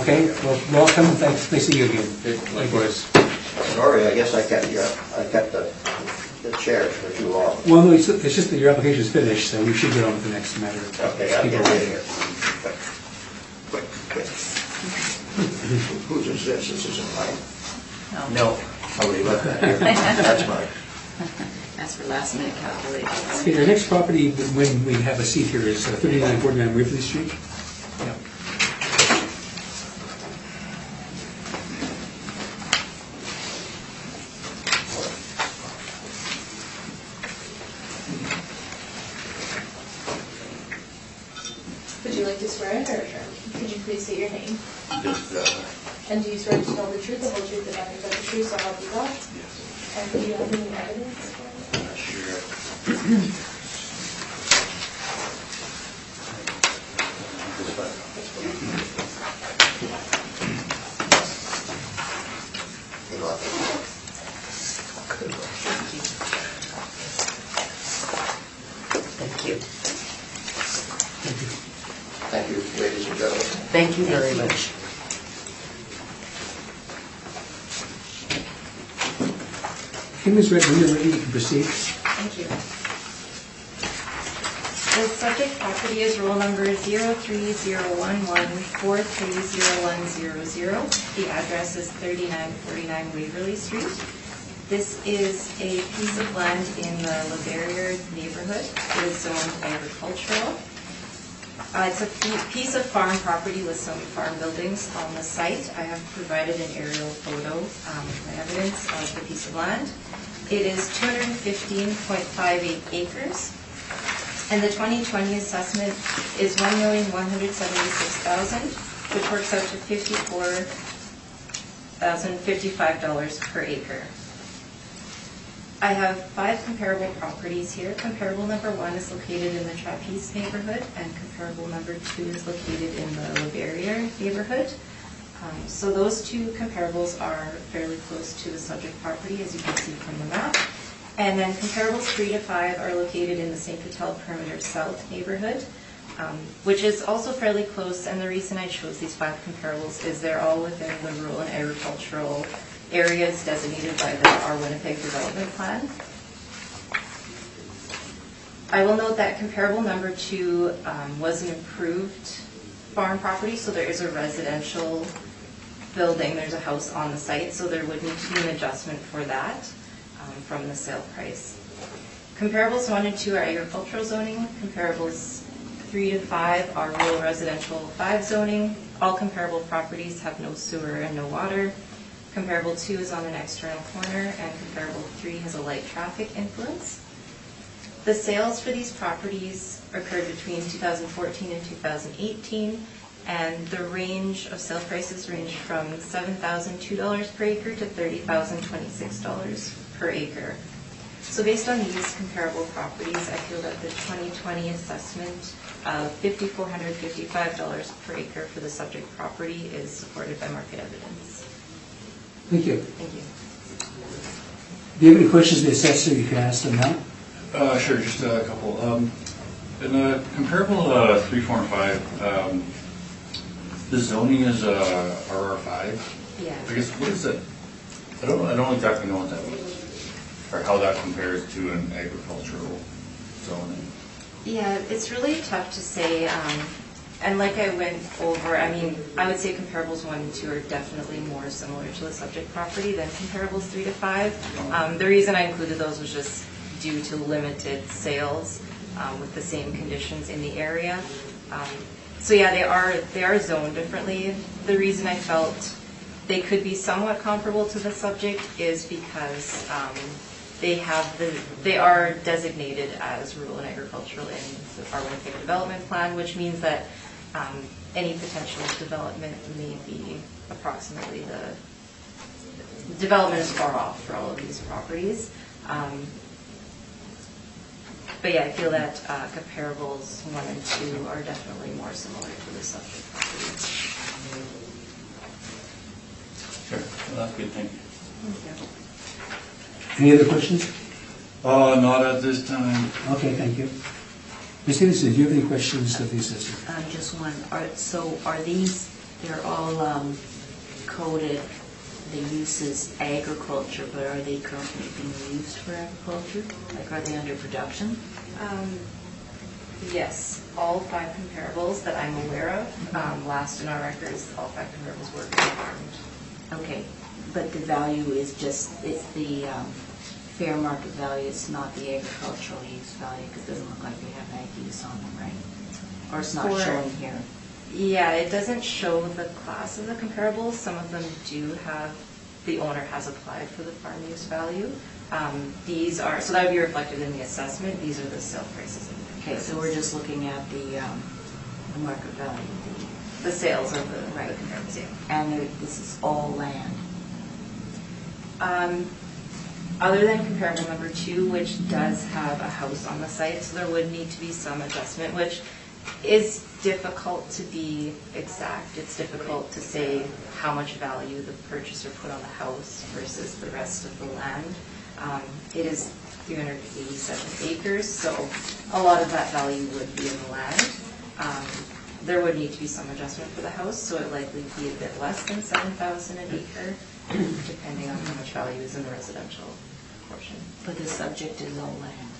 Okay, well, welcome, thanks to see you again. Likewise. Sorry, I guess I kept the chair for too long. Well, no, it's just that your application is finished, so we should get on with the next matter. Okay, I'll get rid of it. Quick. Whose is this? This isn't mine. No. Somebody left that here. That's mine. That's for last minute calculations. Okay, our next property, when we have a seat here, is 3949 Waverly Street. Would you like to swear in or adjourn? Could you please state your name? Just, And do you swear to tell the truth, the whole truth, and nothing but the truth, so help you God? yes, And do you have any evidence for it? sure. Good luck. Thank you. Thank you, ladies and gentlemen. Thank you very much. Okay, Ms. Red, when you're ready, you can proceed. Thank you. The subject property is roll number 03011430100. The address is 3949 Waverly Street. This is a piece of land in the LaBarriere neighborhood. It is zoned agricultural. It's a piece of farm property with some farm buildings on the site. I have provided an aerial photo with my evidence of the piece of land. It is 215.58 acres, and the 2020 assessment is $1,176,000, which works out to $54,055 per acre. I have 5 comparable properties here. Comparable number 1 is located in the Trapeze neighborhood, and comparable number 2 is located in the LaBarriere neighborhood. So those 2 comparables are fairly close to the subject property, as you can see from the map. And then comparables 3 to 5 are located in the St. Vital Perimeter South neighborhood, which is also fairly close. And the reason I chose these 5 comparables is they're all within the rural and agricultural areas designated by our Winnipeg development plan. I will note that comparable number 2 was an improved farm property, so there is a residential building, there's a house on the site, so there would need to be an adjustment for that from the sale price. Comparables 1 and 2 are agricultural zoning, comparables 3 to 5 are rural residential 5 zoning. All comparable properties have no sewer and no water. Comparable 2 is on an external corner, and comparable 3 has a light traffic influence. The sales for these properties occurred between 2014 and 2018, and the range of sale prices ranged from $7,002 per acre to $30,026 per acre. So based on these comparable properties, I feel that the 2020 assessment of $5,455 per acre for the subject property is supported by market evidence. Thank you. Thank you. Do you have any questions of the assessor? You can ask them now. Sure, just a couple. In the comparable 3, 4, and 5, the zoning is RR5. Yeah. I guess, what is it? I don't exactly know what that means, or how that compares to an agricultural zoning. Yeah, it's really tough to say. And like I went over, I mean, I would say comparables 1 and 2 are definitely more similar to the subject property than comparables 3 to 5. The reason I included those was just due to limited sales with the same conditions in the area. So yeah, they are zoned differently. The reason I felt they could be somewhat comparable to the subject is because they are designated as rural and agricultural in our Winnipeg development plan, which means that any potential development may be approximately the development is far off for all of these properties. But yeah, I feel that comparables 1 and 2 are definitely more similar to the subject property. Sure, well, that's good, thank you. Thank you. Any other questions? Not at this time. Okay, thank you. Ms. Davidson, do you have any questions of the assessor? Just one. Are these, they're all coded, the use is agriculture, but are they currently being used for agriculture? Like, are they under production? Yes, all 5 comparables that I'm aware of, last in our records, all 5 comparables were confirmed. Okay. But the value is just, it's the fair market value, it's not the agricultural use value, because it doesn't look like we have ag use on them, right? Or it's not For- showing here. Yeah, it doesn't show the class of the comparables. Some of them do have, the owner has applied for the farm use value. These are, so that would be reflected in the assessment. These are the sale prices. of the Okay, so we're just looking at the market value. the sales of the Right. comparables, yeah. And this is all land. Other than comparable number 2, which does have a house on the site, so there would need to be some adjustment, which is difficult to be exact. It's difficult to say how much value the purchaser put on the house versus the rest of the land. It is 387 acres, so a lot of that value would be in the land. There would need to be some adjustment for the house, so it likely be a bit less than 7,000 an acre, depending on how much value is in the residential portion. But the subject is all land.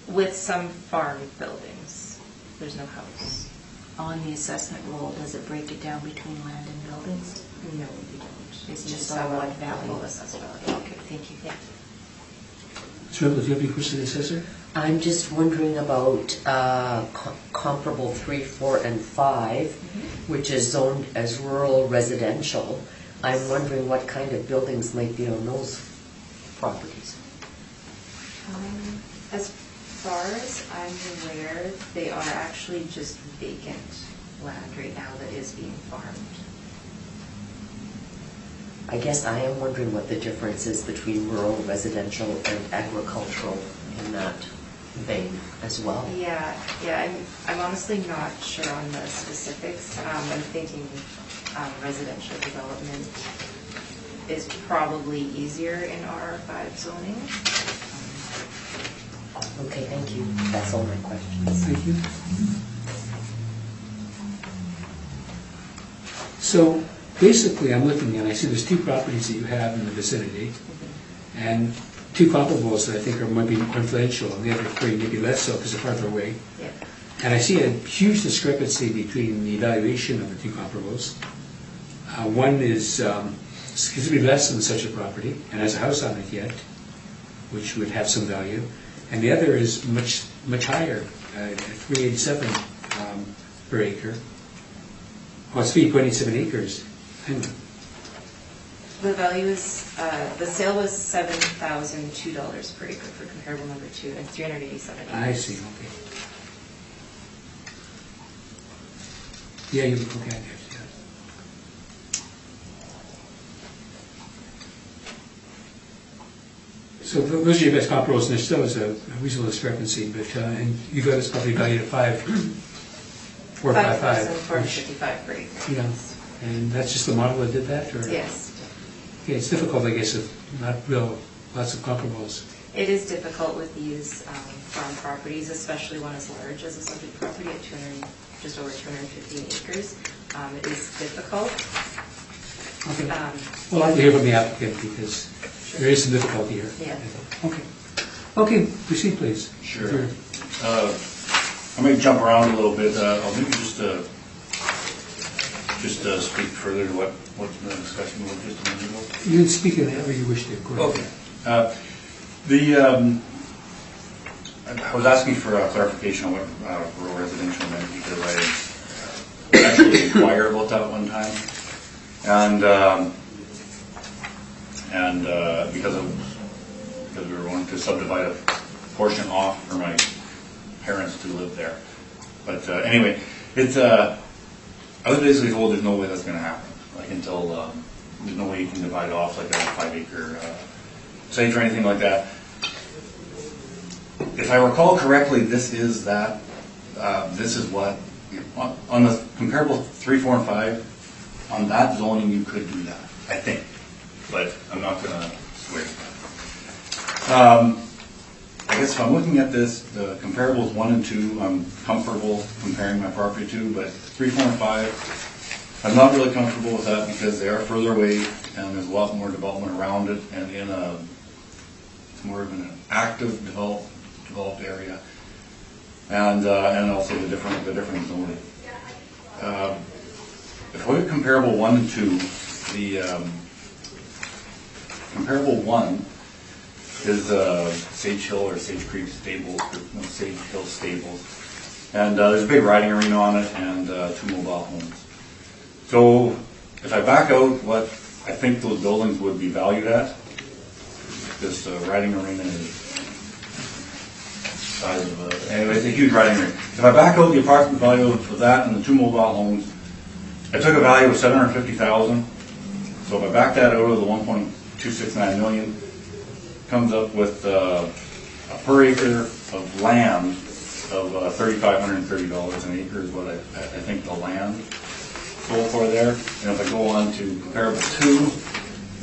With some farm buildings, there's no house. On the assessment roll, does it break it down between land and buildings? No, we don't. It's You just have all a one value. full assessed value. Okay, thank you. Yeah. Mr. Rebel, do you have any questions, Assessor? I'm just wondering about comparable 3, 4, and 5, which is zoned as rural residential. I'm wondering what kind of buildings might be on those properties. As far as I'm aware, they are actually just vacant land right now that is being farmed. I guess I am wondering what the difference is between rural residential and agricultural in that vein as well. Yeah, I'm honestly not sure on the specifics. I'm thinking residential development is probably easier in R5 zoning. Okay, thank you. That's all my questions. Thank you. So basically, I'm looking and I see there's 2 properties that you have in the vicinity, and 2 comparables that I think are maybe influential, and the other 3 maybe less so because they're farther away. Yeah. And I see a huge discrepancy between the valuation of the 2 comparables. One is considerably less than such a property and has a house on it yet, which would have some value. And the other is much higher, at 387 per acre. Well, it's 3.87 acres. Hang on. The value is, the sale was $7,002 per acre for comparable number 2 and 387 acres. I see, okay. Yeah, you look okay, I guess, yeah. So those are your best comparables, and there still is a reasonable discrepancy, but, and you got this probably valued at 455. $5,455 per acre. Yeah, and that's just the model that did that, or? Yes. Okay, it's difficult, I guess, if not lots of comparables. It is difficult with these farm properties, especially one as large as a subject property at just over 215 acres. It is difficult. Okay. Well, I'd like to hear from the applicant, because there is some difficulty here. Yeah. Okay. Okay, proceed, please. Sure. I may jump around a little bit. I'll maybe just speak further to what the discussion was just a minute ago. You can speak in however you wish to. Go ahead. Okay. I was asking for a clarification on what rural residential meant, because I actually inquired about that one time, and because we were wanting to subdivide a portion off for my parents to live there. But anyway, it's I was basically told there's no way that's going to happen. Like until there's no way you can divide off like a 5-acre site or anything like that. If I recall correctly, this is that. This is what on the comparable 3, 4, and 5 on that zoning you could do that. I think, but I'm not going to swear to that. I guess if I'm looking at this, the comparables 1 and 2, I'm comfortable comparing my property to, but 3, 4, and 5, I'm not really comfortable with that because they are further away and there's a lot more development around it, and it's more of an active developed area, and also the different zoning. If we look at comparable 1 and 2, comparable one is Sage Hill or Sage Creek Stables, no, Sage Hill Stables. And there's a big riding arena on it and 2 mobile homes. So if I back out what I think those buildings would be valued at, this riding arena is size of anyway, it's a huge riding arena. If I back out the approximate value of that and the 2 mobile homes, I took a value of $750,000. So if I back that out of the 1.269 million, comes up with a per acre of land of $3,530 an acre is what I think the land sold for there. And if I go on to comparable 2,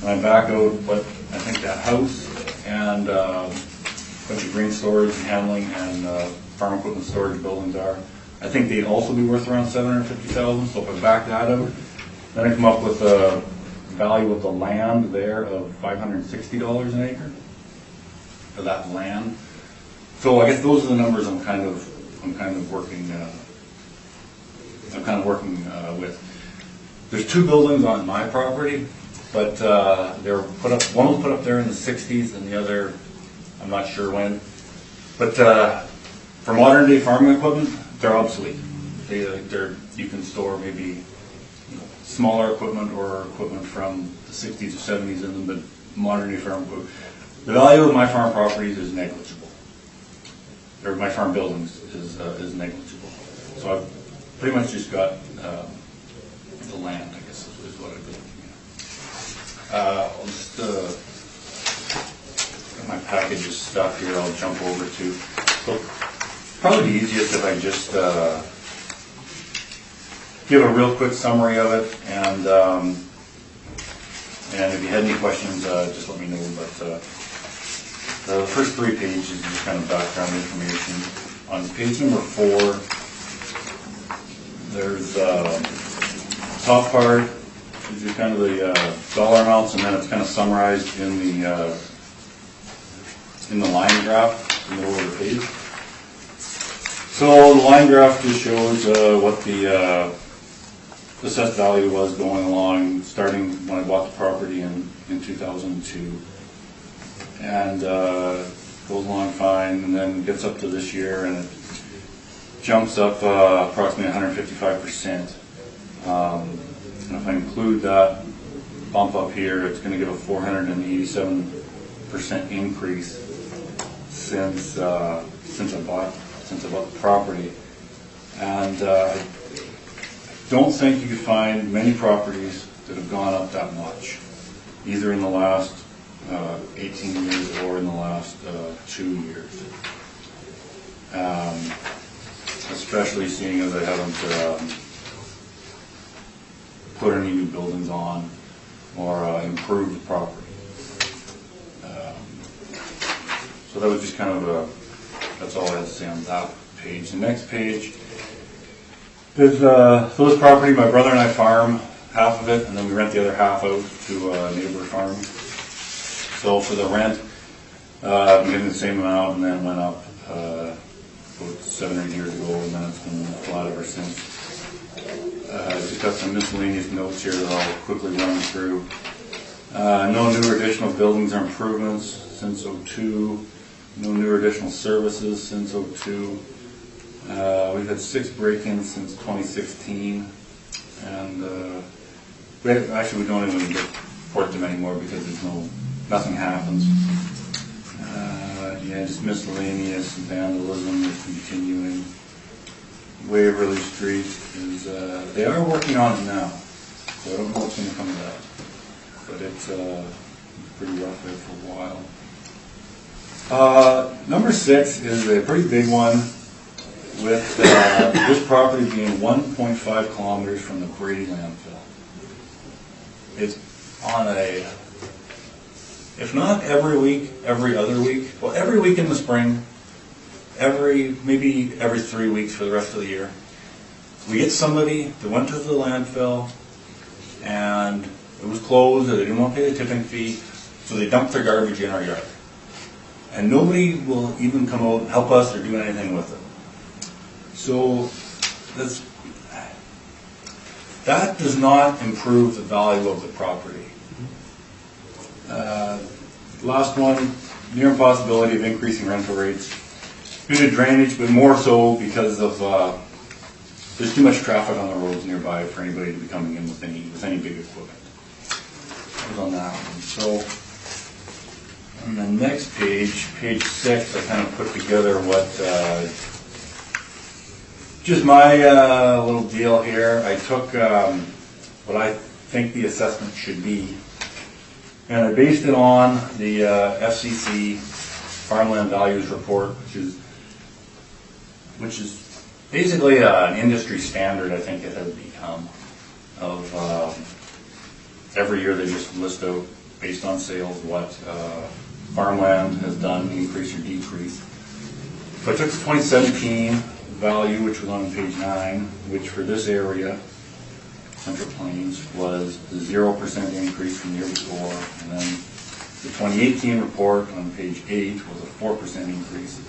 and I back out what I think that house and a bunch of grain storage and handling and farm equipment storage buildings are, I think they'd also be worth around $750,000. So if I back that out, then I come up with a value of the land there of $560 an acre for that land. So I guess those are the numbers I'm kind of working with. There's 2 buildings on my property, but they're put up. One was put up there in the '60s, and the other, I'm not sure when. But for modern day farming equipment, they're obsolete. You can store maybe smaller equipment or equipment from the '60s or '70s in them, but modern day farm equipment. The value of my farm properties is negligible. Or my farm buildings is negligible. So I've pretty much just got the land, I guess, is what I've been looking at. I'll just got my package of stuff here. I'll jump over to. So probably the easiest if I just give a real quick summary of it, and if you had any questions, just let me know. But the first 3 pages is just kind of background information. On page number 4, there's top part is just kind of the dollar amounts, and then it's kind of summarized in the line graph in the middle of the page. So the line graph just shows what the assessed value was going along, starting when I bought the property in 2002. And goes along fine, and then gets up to this year, and it jumps up approximately 155%. And if I include that bump up here, it's going to give a 487% increase since I bought the property. And I don't think you could find many properties that have gone up that much, either in the last 18 years or in the last 2 years. Especially seeing as I haven't put any new buildings on or improved the property. So that was just kind of that's all I had to say on that page. The next page is so this property, my brother and I farm half of it, and then we rent the other half out to a neighbor farm. So for the rent, I've been getting the same amount, and then went up about 7 or 8 years ago, and then it's been flat ever since. Just got some miscellaneous notes here that I'll quickly run through. No new or additional buildings or improvements since '02. No new or additional services since '02. We've had 6 break-ins since 2016, and we don't even report them anymore because nothing happens. Just miscellaneous vandalism is continuing. Waverly Street is, they are working on it now, so I don't know what's going to come of that. But it's pretty rough there for a while. Number 6 is a pretty big one, with this property being 1.5 kilometers from the Brady landfill. It's on if not every week, every other week. Well, every week in the spring, maybe every 3 weeks for the rest of the year. We get somebody that went to the landfill and it was closed, or they didn't want to pay the tipping fee, so they dumped their garbage in our yard. And nobody will even come out and help us or do anything with it. So that does not improve the value of the property. Last one, near impossibility of increasing rental rates due to drainage, but more so because of, there's too much traffic on the roads nearby for anybody to be coming in with any big equipment. That was on that one. So, on the next page, page 6, I kind of put together what, just my little deal here. I took what I think the assessment should be, and I based it on the FCC Farmland Values Report, which is basically an industry standard. I think it has become of every year they just list out based on sales what farmland has done, increase or decrease. So I took the 2017 value, which was on page 9, which for this area, Central Plains, was 0% increase from the year before, and then the 2018 report on page 8 was a 4% increase.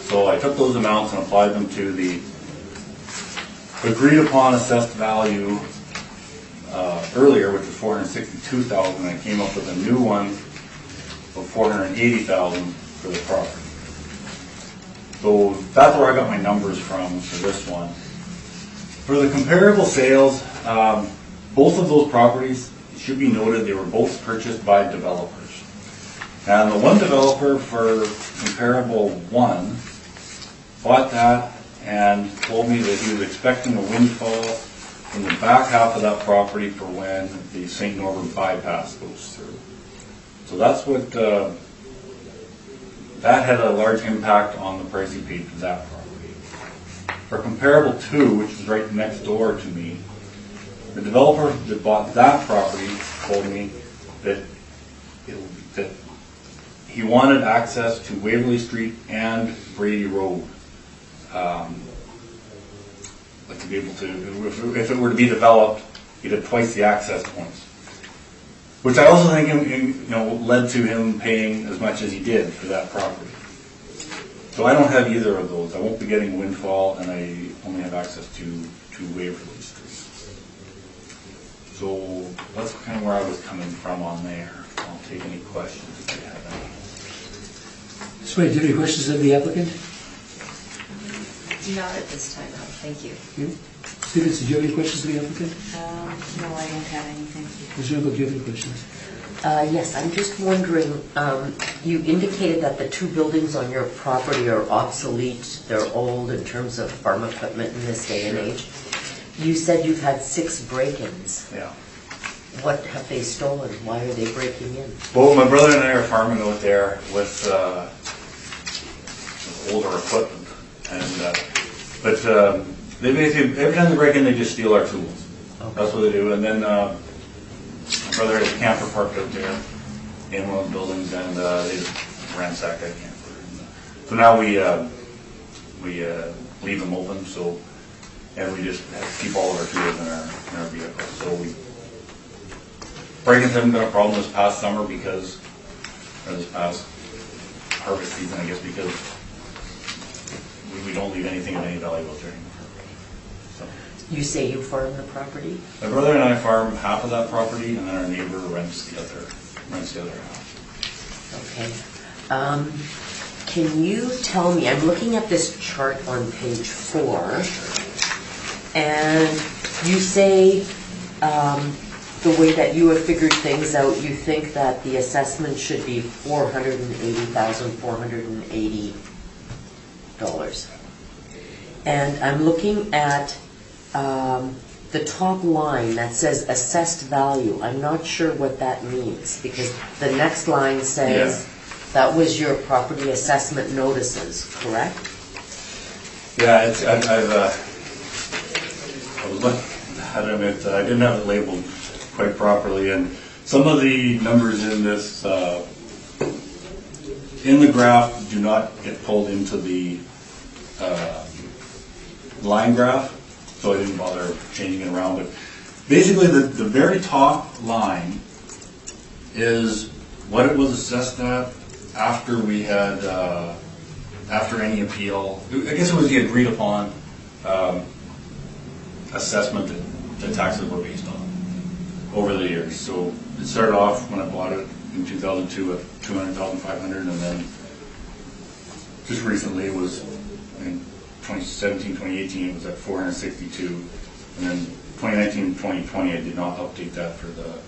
So I took those amounts and applied them to the agreed upon assessed value earlier, which was $462,000, and I came up with a new one of $480,000 for the property. So that's where I got my numbers from for this one. For the comparable sales, both of those properties, it should be noted, they were both purchased by developers. And the one developer for comparable 1 bought that and told me that he was expecting a windfall in the back half of that property for when the St. Norbert bypass goes through. So that's what, that had a large impact on the price he paid for that property. For comparable 2, which is right next door to me, the developer that bought that property told me that he wanted access to Waverly Street and Brady Road. Like to be able to, if it were to be developed, he'd have twice the access points. Which I also think led to him paying as much as he did for that property. So I don't have either of those. I won't be getting windfall, and I only have access to Waverly Street. So that's kind of where I was coming from on there. I'll take any questions if you have any. So, do you have any questions of the applicant? Not at this time, no. Thank you. Stevens, do you have any questions of the applicant? No, I don't have anything. Ms. Rundle, do you have any questions? Yes, I'm just wondering, you indicated that the 2 buildings on your property are obsolete, they're old in terms of farm equipment in this day and age. You said you've had 6 break-ins. Yeah. What have they stolen? Why are they breaking in? Well, my brother and I are farming out there with older equipment, and they basically, every time they break in, they just steal our tools. Okay. That's what they do. And then my brother has a camper parked out there in one of the buildings, and they just ransack that camper. So now we leave them open, and we just have to keep all of our tools in our vehicle. So break-ins haven't been a problem this past summer this past harvest season, I guess, because we don't leave anything of any value out there anymore. So. You say you farm the property? My brother and I farm half of that property, and then our neighbor rents the other half. Okay. Can you tell me, I'm looking at this chart on page 4, and you say the way that you have figured things out, you think that the assessment should be $480,480. And I'm looking at the top line that says assessed value. I'm not sure what that means, because the next line says that was your property assessment notices, correct? Yeah, I was looking at it, I didn't have it labeled quite properly, and some of the numbers in this, in the graph do not get pulled into the line graph, so I didn't bother changing it around. But basically, the very top line is what it was assessed at after we had, after any appeal. I guess it was the agreed upon assessment that the taxes were based on. over the years. So it started off when I bought it in 2002 at $200,500, and then just recently it was in 2017, 2018 it was at $462, and then 2019, 2020 I did not update that for the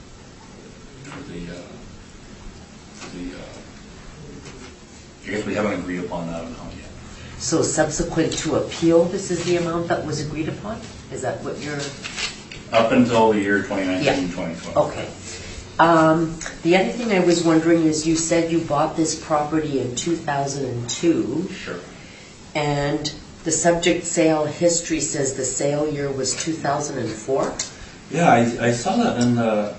I guess we haven't agreed upon that amount yet. So subsequent to appeal, this is the amount that was agreed upon? Is that what you're? Up until the year 2019, Yeah. 2020. Okay. The other thing I was wondering is you said you bought this property in 2002, Sure. and the subject sale history says the sale year was 2004? Yeah, I saw that in the,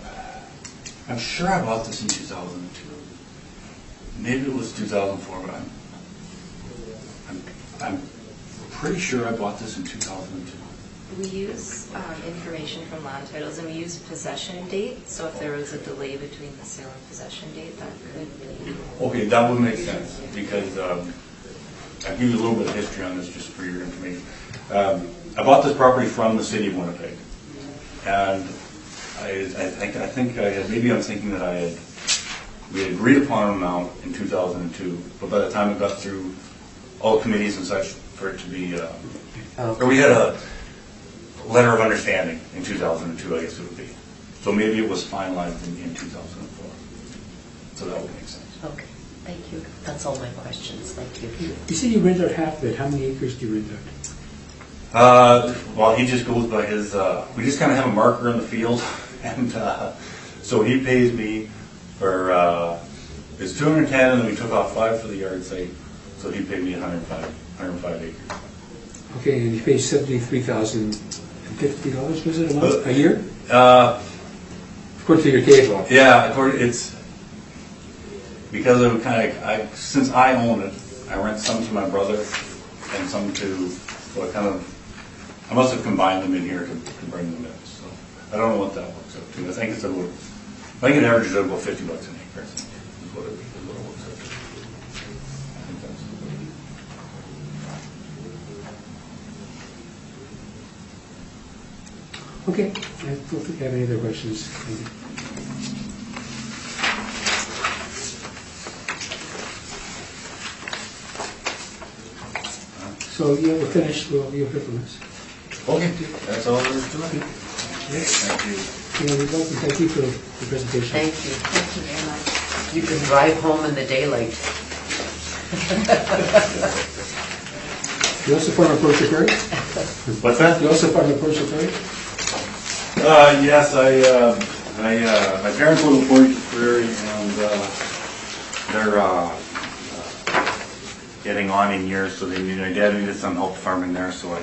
I'm sure I bought this in 2002. Maybe it was 2004, but I'm pretty sure I bought this in 2002. We use information from land titles, and we use possession date, so if there was a delay between the sale and possession date, that could be. Okay, that would make sense, because I'll give you a little bit of history on this just for your information. I bought this property from the city of Winnipeg, and I think I had, maybe I'm thinking that we had agreed upon an amount in 2002, but by the time it got through all committees and such, for it to be, or we had a letter of understanding in 2002, I guess it would be. So maybe it was finalized in 2004. So that would make sense. Okay, thank you. That's all my questions. Thank you. You said you rent out half of it. How many acres do you rent out? Well, he just goes by his, we just kind of have a marker in the field, and so he pays me for, it's 210, and then we took off 5 for the yard site, so he paid me 105 acres. Okay, and you pay $73,050, was it, a month, a year? According to your table. Yeah, it's, because of since I own it, I rent some to my brother and some to, so I must have combined them in here to bring them in, so I don't know what that works out to. I think it averages out about $50 an acre, is what it works out to. I think that's Okay, I don't think I have any other questions. Thank you. So, yeah, we're finished. You'll hear from us. Okay, that's all there is to it. Yes. Thank you. Yeah, you're welcome. Thank you for the presentation. Thank you. Thank you very much. You can drive home in the daylight. You also farm a Portia Prairie? What's that? You also farm a Portia Prairie? Yes, my parents live in Portage Prairie, and they're getting on in years, so my dad needed some help farming there, so I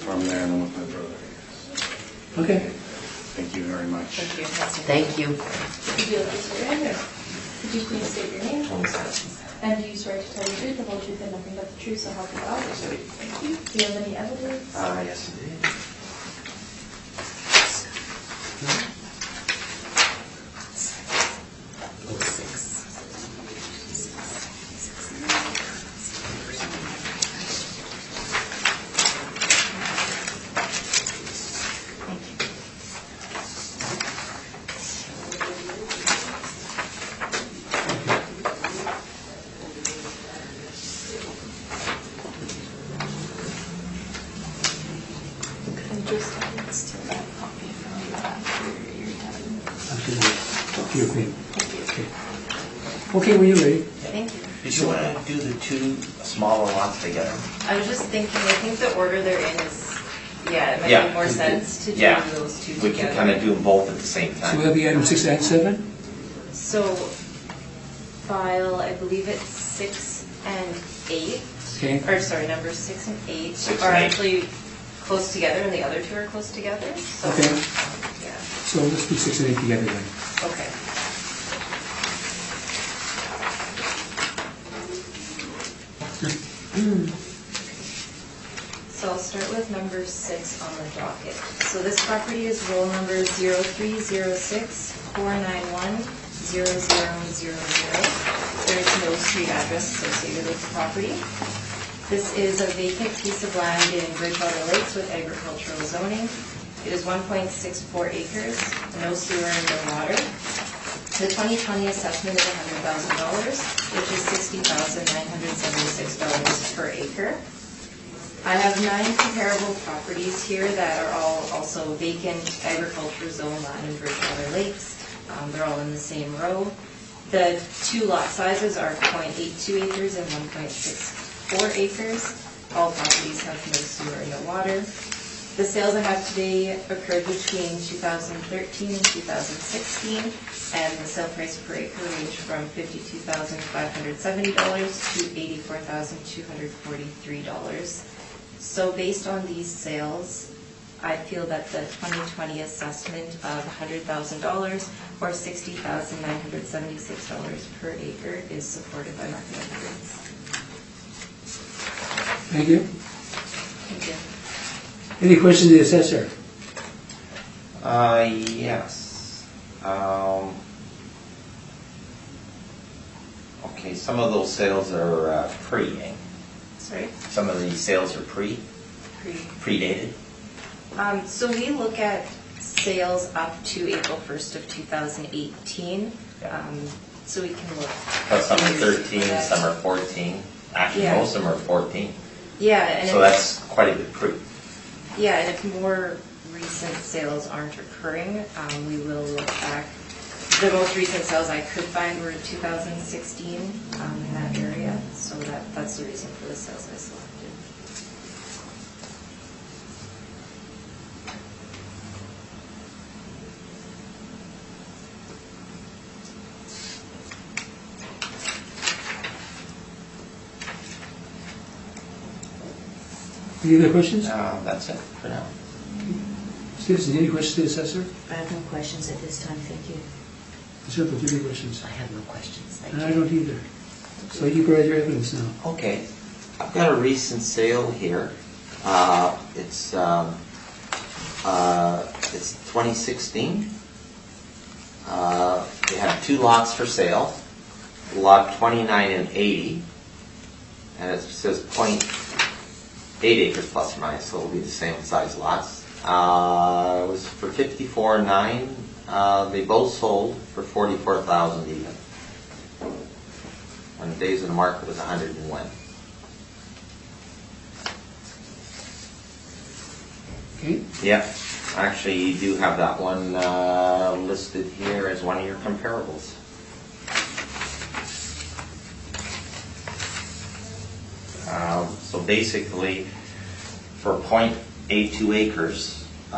farm there, and then with my brother. Okay. Thank you very much. Thank you. Thank you. Would you like to swear in? Could you please state your name? And do you swear to tell the truth, the whole truth, and nothing but the truth, so help you God? Thank you. Do you have any evidence? Yes, indeed. And just steal that copy from you after you're done. Absolutely. You're clean. Thank you. Okay, when you're ready. Thank you. Did you want to do the two smaller lots together? I was just thinking, I think the order they're in is, it might Yeah, make more 'cause sense to do yeah, those two We together. can kind of do them both at the same So time. that'll be item 6 and 7? So, file, I believe it's 6 and 8. Okay. Or sorry, numbers 6 and 8 6 are and 8. actually close together, and the other two are close together. So, Okay. yeah, So let's do 6 and 8 together then. okay. So I'll start with number 6 on the docket. So this property is roll number 0306-491-0000. There is no street address associated with the property. This is a vacant piece of land in Bridgewater Lakes with agricultural zoning. It is 1.64 acres, no sewer and no water. The 2020 assessment is $100,000, which is $60,976 per acre. I have 9 comparable properties here that are all also vacant agriculture zone land in Bridgewater Lakes. They're all in the same row. The 2 lot sizes are 0.82 acres and 1.64 acres. All properties have no sewer and no water. The sales I have today occurred between 2013 and 2016, and the sale price per acre ranged from $52,570 to $84,243. So based on these sales, I feel that the 2020 assessment of $100,000 or $60,976 per acre is supported by market evidence. Thank you. Thank you. Any questions to the assessor? Yes. Okay, some of those sales are pre, eh? Sorry? Some of these sales are predated. So we look at sales up to April 1st of 2018. So we can look. But some are 13, some are 14. Actually, Yeah. most of them are 14. Yeah. And So that's quite a bit pre. Yeah, and if more recent sales aren't occurring, we will look back. The most recent sales I could find were 2016 in that area, so that's the reason for the sales I selected. Any other questions? That's it for now. Citizens, any questions to the assessor? I have no questions at this time, thank you. Sir, do you have any questions? I have no questions, thank And you. I don't either. So you provide your evidence now. Okay, I've got a recent sale here. It's 2016. We have 2 lots for sale, lot 29 and 80, and it says 0.8 acres plus or minus, so it'll be the same size lots. It was for $54,900. They both sold for $44,000 even. When the days of the market was 101. Okay. Yeah, actually, you do have that one listed here as one of your comparables. So basically, for 0.82 acres, it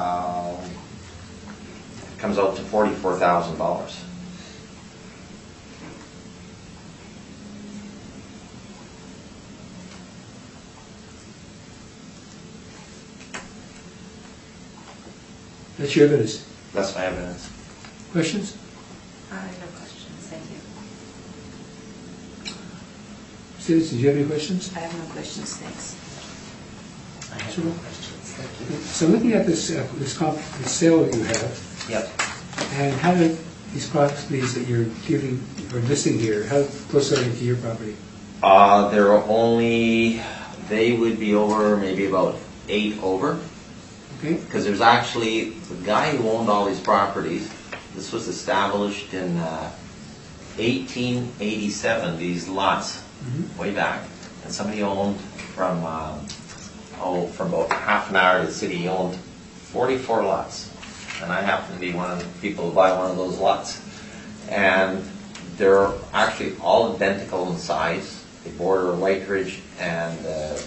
comes out to $44,000. That's your evidence. That's my evidence. Questions? No questions, thank you. Citizens, do you have any questions? I have no questions, thanks. I have Sure. no questions, thank you. So looking at this sale that you have, Yep. and how do these properties that you're giving or listing here, how close are they to your property? They would be over maybe about 8 over. Okay? Because there's actually, the guy who owned all these properties, this was established in 1887, these lots, way back. And somebody owned from about half an hour to the city, he owned 44 lots. And I happen to be one of the people who buy one of those lots. And they're actually all identical in size. They border White Ridge and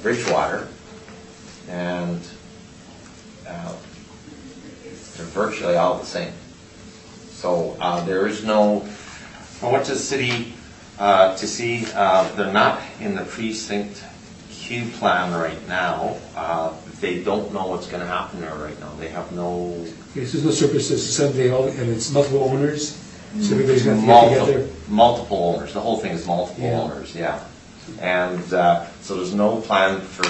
Bridgewater. And they're virtually all the same. So there is no, I went to the city to see, they're not in the precinct Q plan right now. They don't know what's going to happen there right now. They have no... Okay, so there's no surfaces, someday, and it's multiple owners, so everybody's going to get together? Multiple owners. The whole thing is multiple Yeah. owners, yeah. And so there's no plan for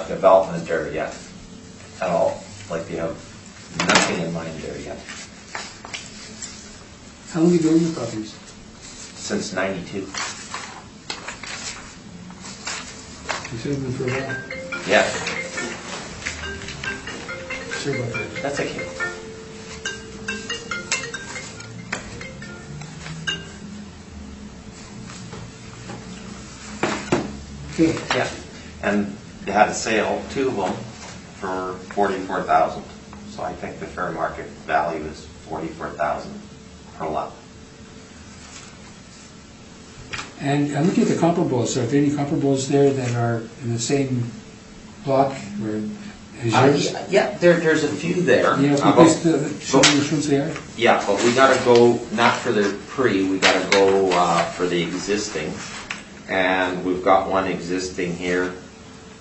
development there yet at all. Like they have nothing in mind there yet. How long have you owned the properties? Since '92. You said them for a while. Yeah. Sorry about that. That's okay. Okay, Yeah, and they had a sale, 2 of them, for 44,000. So I think the fair market value is 44,000 per lot. and I'm looking at the comparables. Are there any comparables there that are in the same block or as yours? Yeah, there's a few there. Yeah, But- please show me which ones they are. Yeah, but we gotta go, not for the pre, we gotta go for the existing. And we've got one existing here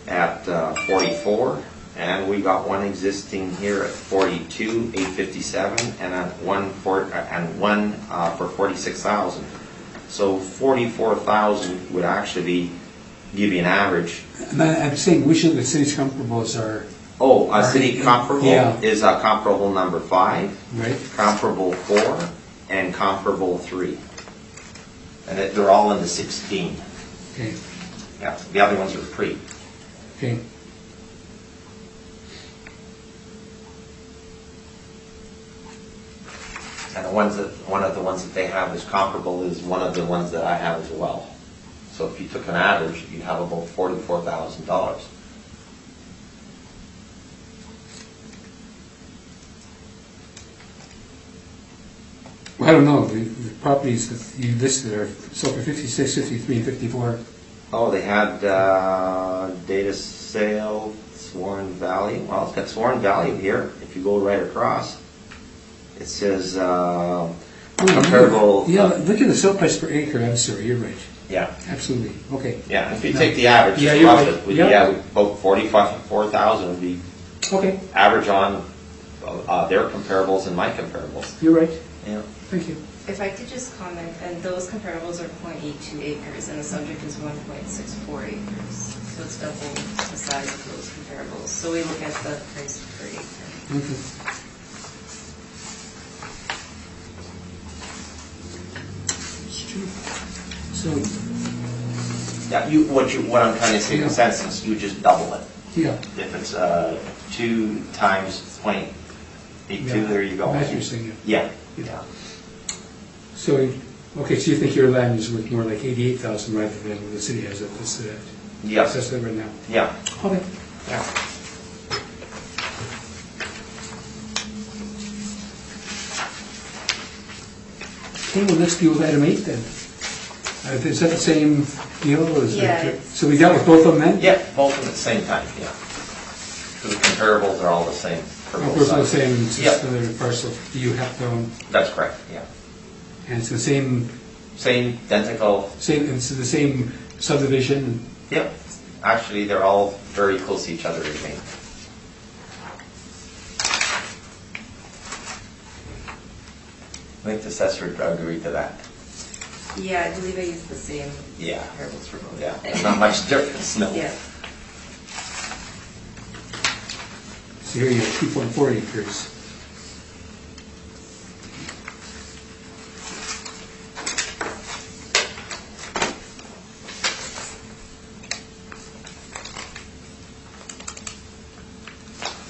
at 44, and we got one existing here at 42, 857, and one for 46,000. So 44,000 would actually give you an average. I'm saying which of the city's comparables are, Oh, a city comparable Yeah. is comparable number 5, right? comparable 4, and comparable 3. And they're all in the 16. Okay, Yeah, the other ones are pre. okay. And one of the ones that they have is comparable is one of the ones that I have as well. So if you took an average, you'd have about $44,000. Well, I don't know, the properties that you listed are sold for 56, 53, and 54. Oh, they had data sale, sworn value. Well, it's got sworn value here. If you go right across, it says comparable. Yeah, look at the sale price per acre, I'm sorry, you're right. Yeah, Absolutely, okay. yeah. If you take the average, Yeah, just you're rough right. it, Yeah. about 44,000 would be Okay, average on their comparables and my comparables. you're right, Yeah. thank you. If I could just comment, and those comparables are 0.82 acres, and the subject is 1.64 acres. So it's double the size of those comparables. So we look at the price per acre. Okay. It's true. So, Yeah, what I'm trying to say in sense is you just double it. yeah. If it's 2 times 0.82, Yeah. there you go. That's what you're saying, yeah. Yeah, yeah. So, okay, so you think your land is worth more like 88,000 rather than the city has it listed at? Yes. That's it right now. Yeah, Okay. yeah. Okay, well, let's deal with item 8 then. Is that the same deal? Or is it- Yeah, it's- So we dealt with both of them then? Yeah, both of them at the same time, yeah. So the comparables are all the same for Oh, both we're both sides. saying it's Yeah. just another parcel. Do you have to own? That's correct, yeah. And it's the same, Same, identical, it's the same subdivision? yep. Actually, they're all very close to each other, I think. I think the assessor agreed to that. Yeah, I believe I used the same Yeah. comparables for both. Yeah, there's not much difference, no. Yeah. So here you have 2.4 acres.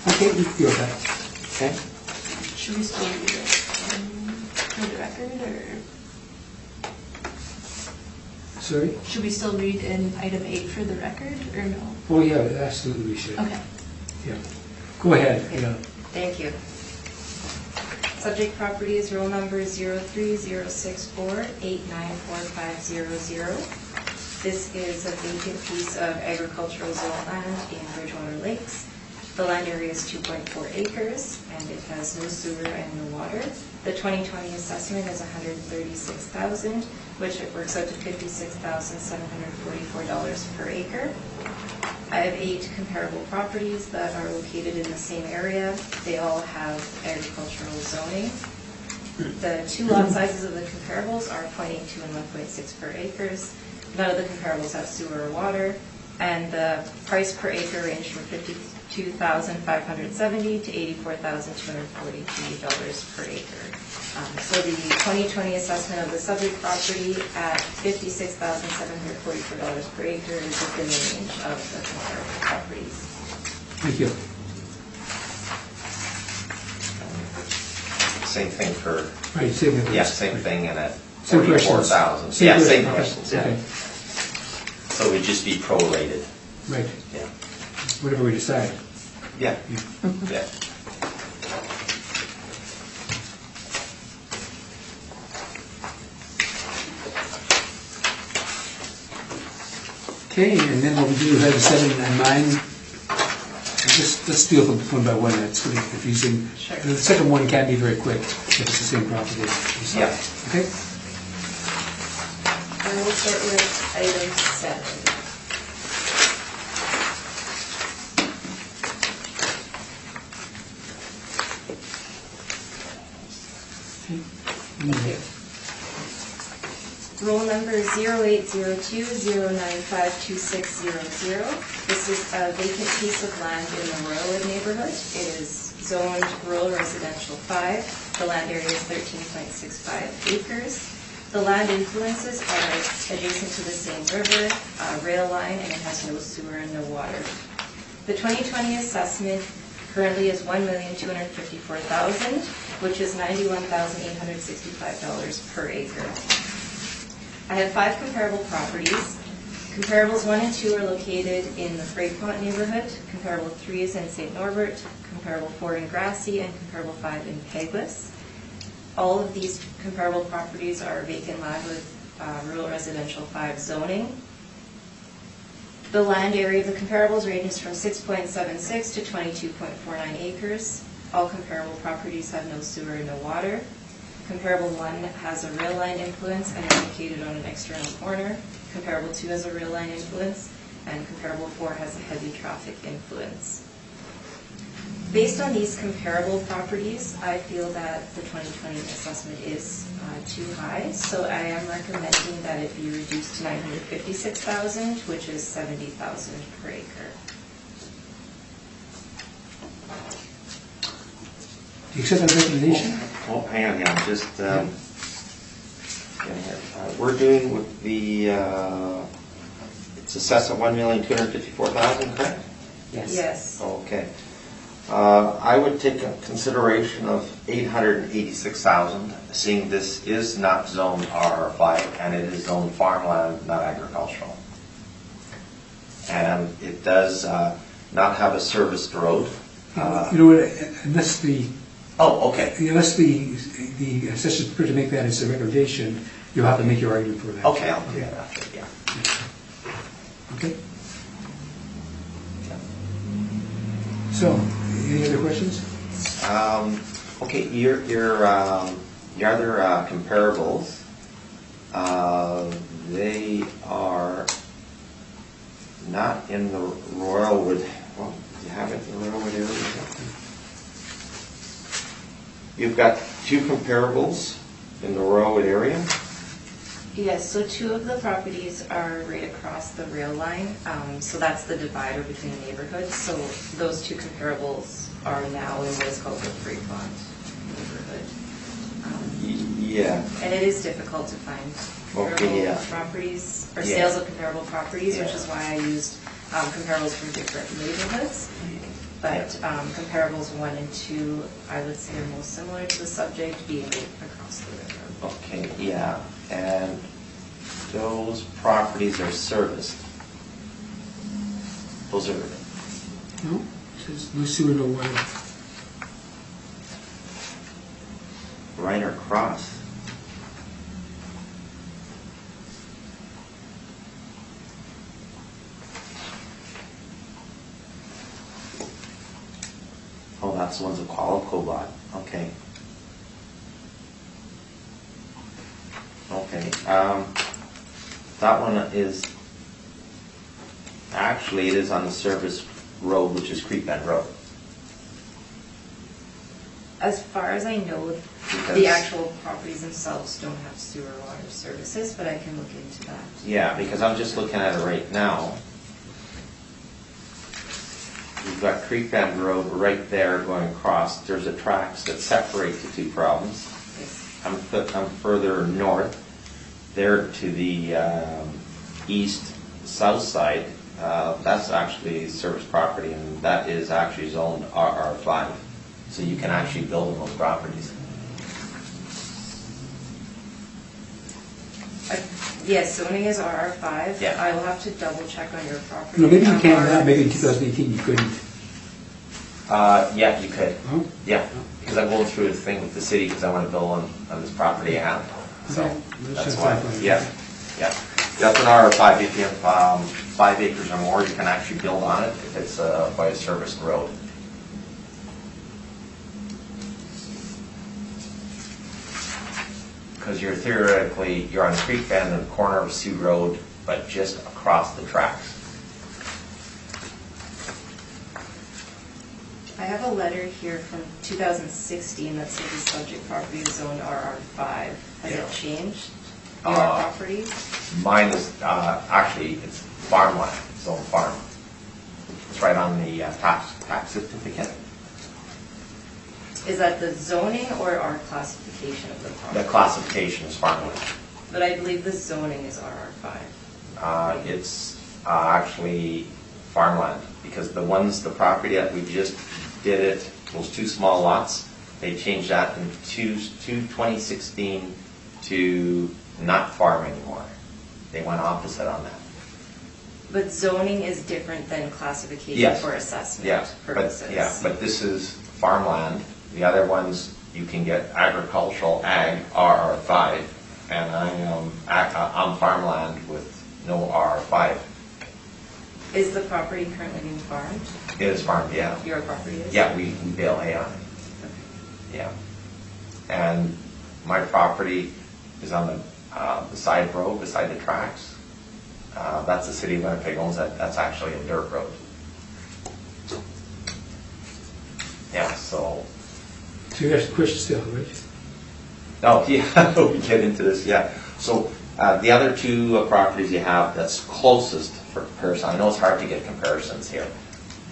Okay, we can go with that. Okay. Should we still read it for the record, or Sorry? should we still read in item 8 for the record, or no? Oh, yeah, absolutely we should. Okay. Yeah. Go ahead, yeah. Thank you. Subject property is roll number 03064894500. This is a vacant piece of agricultural zone land in Bridgewater Lakes. The land area is 2.4 acres, and it has no sewer and no water. The 2020 assessment is $136,000, which it works out to $56,744 per acre. I have 8 comparable properties that are located in the same area. They all have agricultural zoning. The 2 lot sizes of the comparables are 0.82 and 1.6 per acres. None of the comparables have sewer or water, and the price per acre ranged from $52,570 to $84,243 per acre. So the 2020 assessment of the subject property at $56,744 per acre is within the range of the comparable properties. Thank you. same thing for, Right, same thing. yeah, same thing and at Same questions. 44,000. Same Yeah, same questions. questions, yeah. So we'd just be prorated, Right, yeah. whatever we decide. Yeah, yeah. Okay, and then what we do have 7 and 9. Let's deal with one by one, that's going to be confusing. Sure. The second one can be very quick if it's the same property. Yeah. Okay? I will start with item 7. Thank you. Roll number 0802-095-2600. This is a vacant piece of land in the Royalwood neighborhood. It is zoned rural residential 5. The land area is 13.65 acres. The land influences are adjacent to the same river, rail line, and it has no sewer and no water. The 2020 assessment currently is $1,254,000, which is $91,865 per acre. I have 5 comparable properties. Comparables 1 and 2 are located in the Freightpont neighborhood. Comparable 3 is in St. Norbert. Comparable 4 in Grassy, and comparable 5 in Peguis. All of these comparable properties are vacant land with rural residential 5 zoning. The land area of the comparables ranges from 6.76 to 22.49 acres. All comparable properties have no sewer and no water. Comparable 1 has a rail line influence and is located on an external corner. Comparable 2 has a rail line influence, and comparable 4 has a heavy traffic influence. Based on these comparable properties, I feel that the 2020 assessment is too high, so I am recommending that it be reduced to $956,000, which is $70,000 per acre. Do you accept that recommendation? Oh, hang on, yeah, just, getting here. We're doing with the, it's assessed at $1,254,000, correct? Yes. Okay. I would take a consideration of $886,000, seeing this is not zone R5 and it is zone farmland, not agricultural. And it does not have a serviced road. You know what, unless the Oh, okay. Unless the assessor is prepared to make that as a recommendation, you'll have to make your argument for that. Okay, I'll do that after, yeah. Okay? So, any other questions? Okay, your other comparables, they are not in the Royalwood. Well, do you have it in the Royalwood area? You've got 2 comparables in the Royalwood area. Yes, so 2 of the properties are right across the rail line, so that's the divider between the neighborhoods. So those 2 comparables are now in what is called the Freightpont neighborhood. Yeah. And it is difficult to find comparable properties, or sales of comparable properties, which is why I used comparables from different neighborhoods. But comparables 1 and 2, I would say are most similar to the subject, being across the river. Okay, yeah, and those properties are serviced. Those are, No, it says no sewer, no water. right across. Oh, that's the ones that Qualico bought, okay. Okay, that one is, actually, it is on the service road, which is Creek Bend Road. As far as I know, the actual properties themselves don't have sewer or water services, but I can look into that. Yeah, because I'm just looking at it right now. You've got Creek Bend Road right there going across. There's a tracks that separate the 2 problems. I'm further north, there to the east-south side. That's actually service property, and that is actually zoned RR5. So you can actually build on those properties. Yes, zoning is RR5. Yeah. I will have to double check on your property. No, maybe you can RR now, maybe in 2018 you couldn't. Yeah, you could. Huh? Yeah, because I'm going through the thing with the city because I want to build on this property I have. So Okay. that's That's why, fine. yeah, yeah. That's an RR5. If you have 5 acres or more, you can actually build on it if it's by a serviced road. Because you're theoretically, you're on Creek Bend in the corner of Sioux Road, but just across the tracks. I have a letter here from 2016 that says the subject property is zoned RR5. Has Yeah. it changed? Your property? Mine is, actually, it's farmland, zone farm. It's right on the tax certificate. Is that the zoning or our classification of the property? The classification is farmland. But I believe the zoning is RR5. It's actually farmland, because the property that we just did it, those 2 small lots, they changed that in 2016 to not farm anymore. They went opposite on that. But zoning is different than classification Yes. for assessment Yeah, purposes. but this is farmland. The other ones, you can get agricultural, ag, RR5, and I'm farmland with no RR5. Is the property currently being farmed? It is farmed, yeah. Your property is? Yeah, we bale hay on it. Yeah. And my property is on the side road beside the tracks. That's the city of Winnipeg owns that. That's actually a dirt road. Yeah, so. So you have questions still, right? Oh, yeah, we get into this, yeah. So the other 2 properties you have that's closest for comparison, I know it's hard to get comparisons here,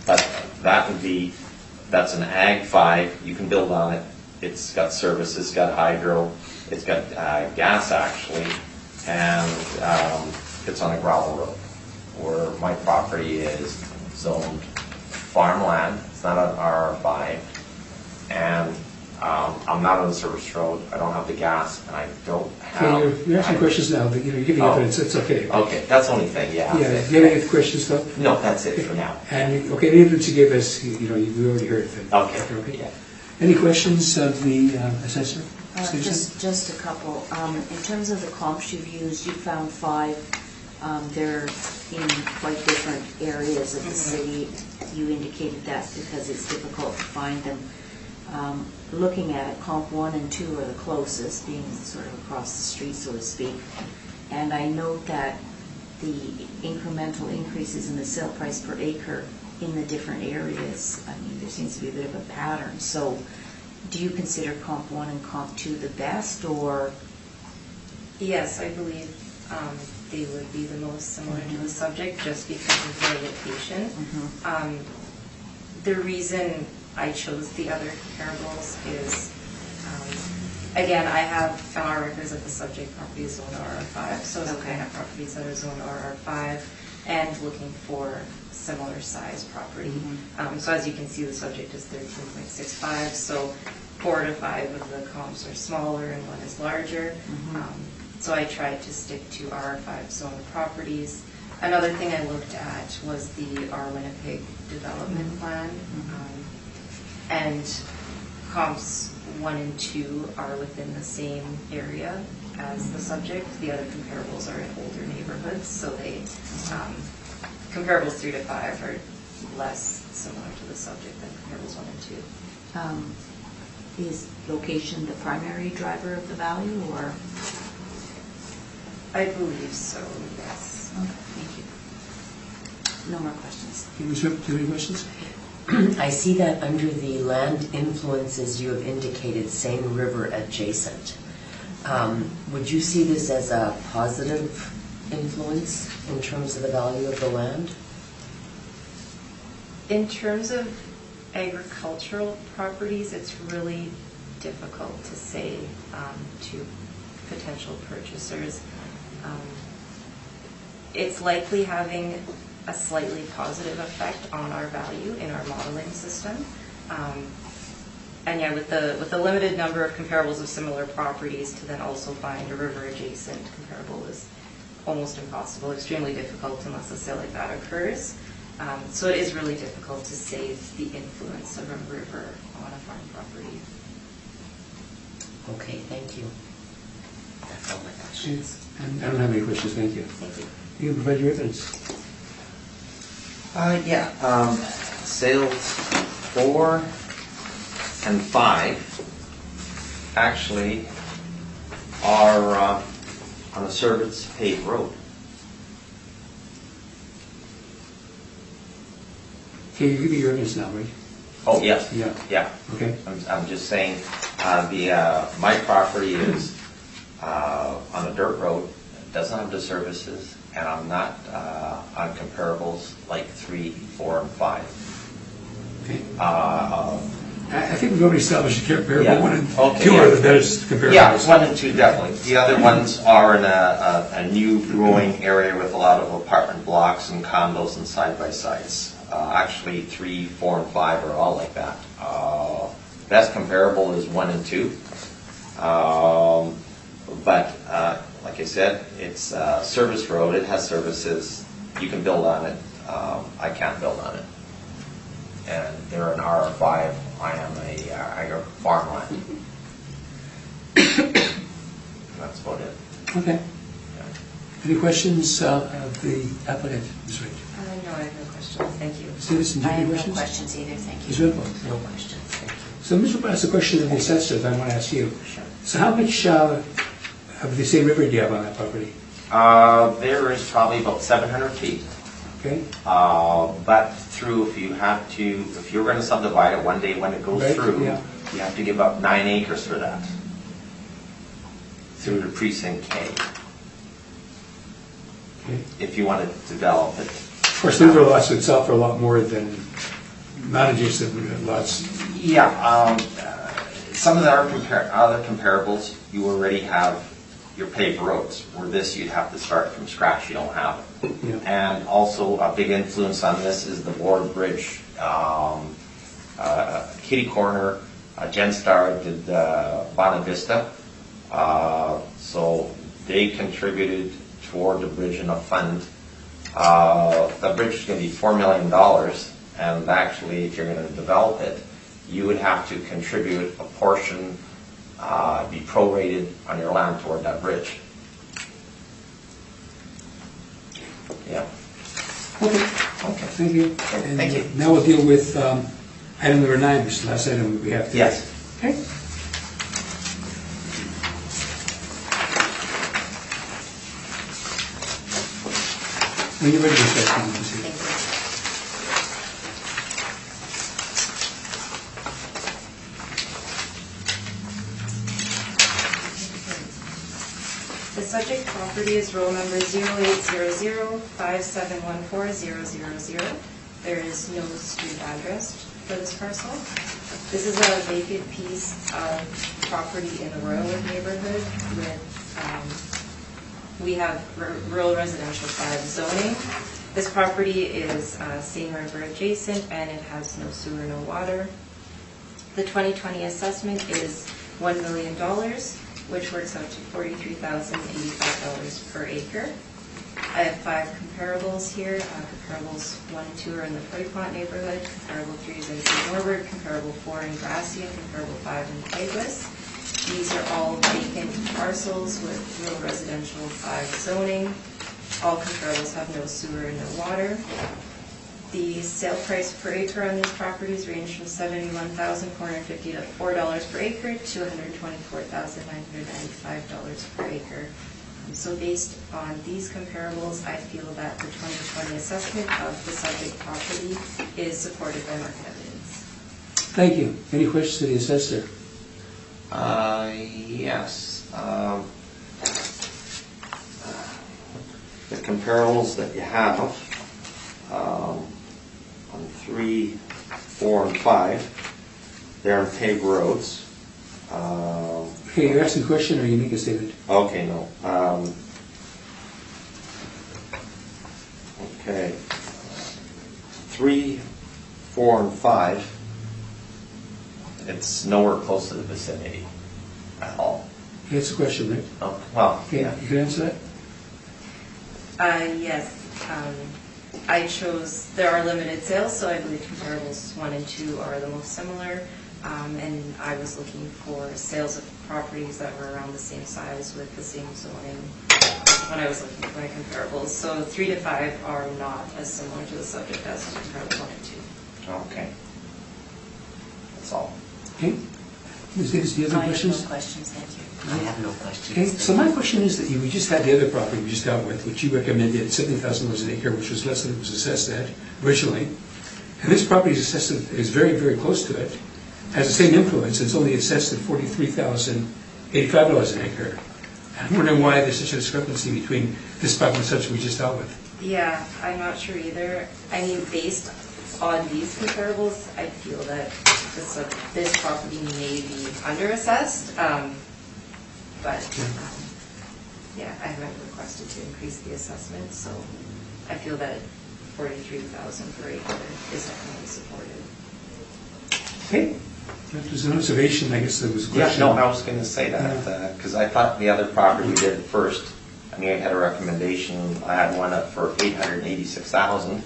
but that's an Ag 5, you can build on it. It's got service, it's got hydro, it's got gas actually, and it's on a gravel road, where my property is zoned farmland. It's not an RR5, and I'm not on the service road. I don't have the gas, and I don't have. Okay, you're asking questions now, but you're giving evidence, it's okay. Okay, that's the only thing, yeah. Yeah, do you have any questions though? No, that's it for now. And, okay, any evidence you gave us, we already heard it. Okay, yeah. Any questions of the assessor? Susan? Just a couple. In terms of the comps you've used, you found 5. They're in quite different areas of the city. You indicated that because it's difficult to find them. Looking at it, comp 1 and 2 are the closest, being sort of across the street, so to speak. And I note that the incremental increases in the sale price per acre in the different areas, I mean, there seems to be a bit of a pattern. So do you consider comp 1 and comp 2 the best, or? Yes, I believe they would be the most similar to the subject just because of their location. The reason I chose the other comparables is, again, I have found our records that the subject property is zoned RR5, so it's looking at properties that are zoned RR5 and looking for similar size property. So as you can see, the subject is 13.65, so 4 to 5 of the comps are smaller and 1 is larger. So I tried to stick to RR5 zone properties. Another thing I looked at was the R Winnipeg development plan. And comps 1 and 2 are within the same area as the subject. The other comparables are in older neighborhoods, so they, comparables 3 to 5 are less similar to the subject than comparables 1 and 2. Is location the primary driver of the value, or? I believe so, yes. Okay, thank you. No more questions. Do you have any questions? I see that under the land influences, you have indicated Seine River adjacent. Would you see this as a positive influence in terms of the value of the land? In terms of agricultural properties, it's really difficult to say to potential purchasers. It's likely having a slightly positive effect on our value in our modeling system. And yeah, with the limited number of comparables of similar properties, to then also find a river adjacent comparable is almost impossible, extremely difficult unless a sale like that occurs. So it is really difficult to say the influence of a river on a farm property. Okay, thank you. That's all my questions. And I don't have any questions, thank you. Thank you. You can provide your evidence. Sales 4 and 5 actually are on a service paved road. Okay, you give me your evidence now, right? Oh, yes. Yeah. Yeah. Okay. I'm just saying, my property is on a dirt road, it doesn't have the services, and I'm not on comparables like 3, 4, and 5. Okay. I think we've already established a comparable. Yeah. 1 and Okay, 2 yeah. are the best comparables. Yeah, 1 and 2 definitely. The other ones are in a new growing area with a lot of apartment blocks and condos and side-by-sides. Actually, 3, 4, and 5 are all like that. Best comparable is 1 and 2. But like I said, it's a service road. It has services. You can build on it. I can't build on it. And they're an R5. I am a farmland. That's about it. Okay. Any questions of the applicant, Ms. Wright? No, I have no questions. Thank you. Ms. Davidson, do I you have have any no questions? questions either, thank Ms. you. Redpath? No questions, thank you. So Ms. Redpath has a question of the assessor that I want to ask you. Sure. So how much of the same river do you have on that property? There is probably about 700 feet. Okay. But through, if you're going to subdivide it one day when it goes Right, through, yeah. you have to give up 9 acres for that. Through the precinct K, Okay. if you want to develop it. Of course, the river lots would sell for a lot more than non-adjacent lots. Yeah, some of the other comparables, you already have your paved roads. Where this, you'd have to start from scratch. You don't have it. Yeah. And also a big influence on this is the Ward Bridge. Kitty Corner, Genstar did Bonavista. So they contributed toward the bridge in a fund. The bridge is going to be $4 million, and actually, if you're going to develop it, you would have to contribute a portion, be prorated on your land toward that bridge. Yeah. Okay. Okay. Thank you. Okay, thank you. Now we'll deal with item number 9, which is the last item we have today. Yes. Okay. When you're ready to start, you can proceed. Thank you. The subject property is roll number 0800-5714-000. There is no street address for this parcel. This is a vacant piece of property in the Royalwood neighborhood with, we have rural residential 5 zoning. This property is Seine River adjacent and it has no sewer, no water. The 2020 assessment is $1 million, which works out to $43,085 per acre. I have 5 comparables here. Comparables 1 and 2 are in the Pont neighborhood. Comparable 3 is in St. Norbert. Comparable 4 in Grassy, and comparable 5 in Douglas. These are all vacant parcels with rural residential 5 zoning. All comparables have no sewer and no water. The sale price per acre on these properties range from $71,450 to $4 per acre to $124,995 per acre. So based on these comparables, I feel that the 2020 assessment of the subject property is supported by market evidence. Thank you. Any questions to the assessor? Yes. The comparables that you have on 3, 4, and 5, they're on paved roads. Okay, you're asking a question or you make a statement? Okay, no. Okay. 3, 4, and 5, it's nowhere close to the vicinity at all. That's the question, right? Oh, well, Okay, yeah. you can answer that? Yes, I chose, there are limited sales, so I believe comparables 1 and 2 are the most similar. And I was looking for sales of properties that were around the same size with the same zoning when I was looking for my comparables. So 3 to 5 are not as similar to the subject as comparables 1 and 2. Okay. That's all. Okay. Ms. Davis, do you have any I have questions? no questions, thank you. I have no questions. Okay, so my question is that we just had the other property we just dealt with, which you recommended at $70,000 an acre, which was less than it was assessed at originally. And this property is assessed, is very, very close to it, has the same influence, it's only assessed at $43,085 an acre. I'm wondering why there's such a discrepancy between this property and such we just dealt with. Yeah, I'm not sure either. I mean, based on these comparables, I feel that this property may be under-assessed, but, yeah, I haven't requested to increase the assessment, so I feel that 43,000 per acre is definitely supported. Okay, that was an observation, I guess there was a Yeah, question. no, I was going to say that, because I thought the other property we did first, I mean, I had a recommendation, I had one up for 886,000,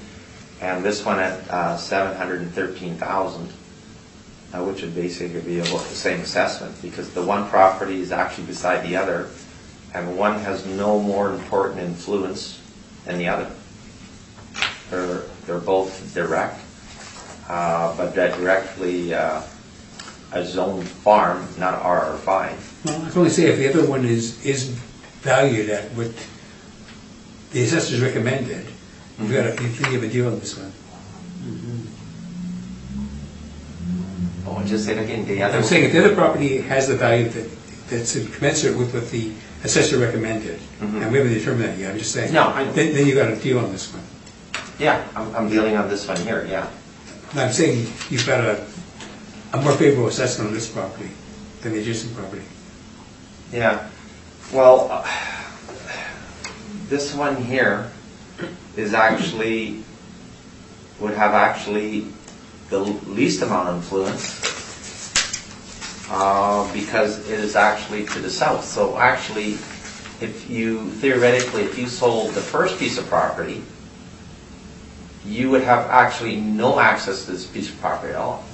and this one at 713,000, which would basically be about the same assessment, because the one property is actually beside the other, and one has no more important influence than the other. They're both direct, but they're directly a zoned farm, not RR5. Well, I can only say if the other one is valued at what the assessors recommended, you can give a deal on this one. Oh, just say it again, the other I'm one. saying if the other property has the value that's commensurate with what the assessor recommended, and we haven't determined that yet, I'm just saying. No, I know. Then you got a deal on this one. Yeah, I'm dealing on this one here, yeah. And I'm saying you've got a more favorable assessment on this property than the adjacent property. Yeah, well, this one here is actually, would have actually the least amount of influence because it is actually to the south. So actually, theoretically, if you sold the first piece of property, you would have actually no access to this piece of property at all.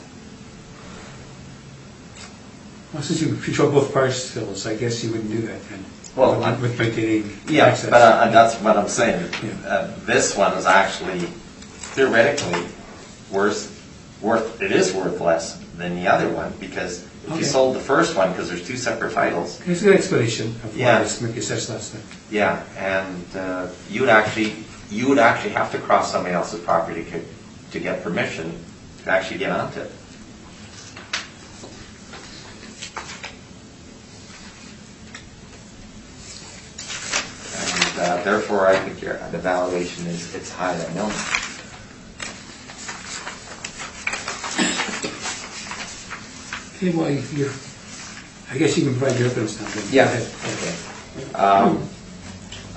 Well, since you control both parcels, I guess you wouldn't do that then. Well, with maintaining yeah, access. but that's what I'm saying. Yeah. This one is actually theoretically worth less than the other one, because if Okay. you sold the first one, because there's two separate titles. It's a good explanation of why Yeah. this might be assessed less than. Yeah, and you would actually have to cross somebody else's property to get permission to actually get onto it. And therefore, I think the valuation it's higher than known. Okay, well, I guess you can provide your evidence now then. Yeah. Go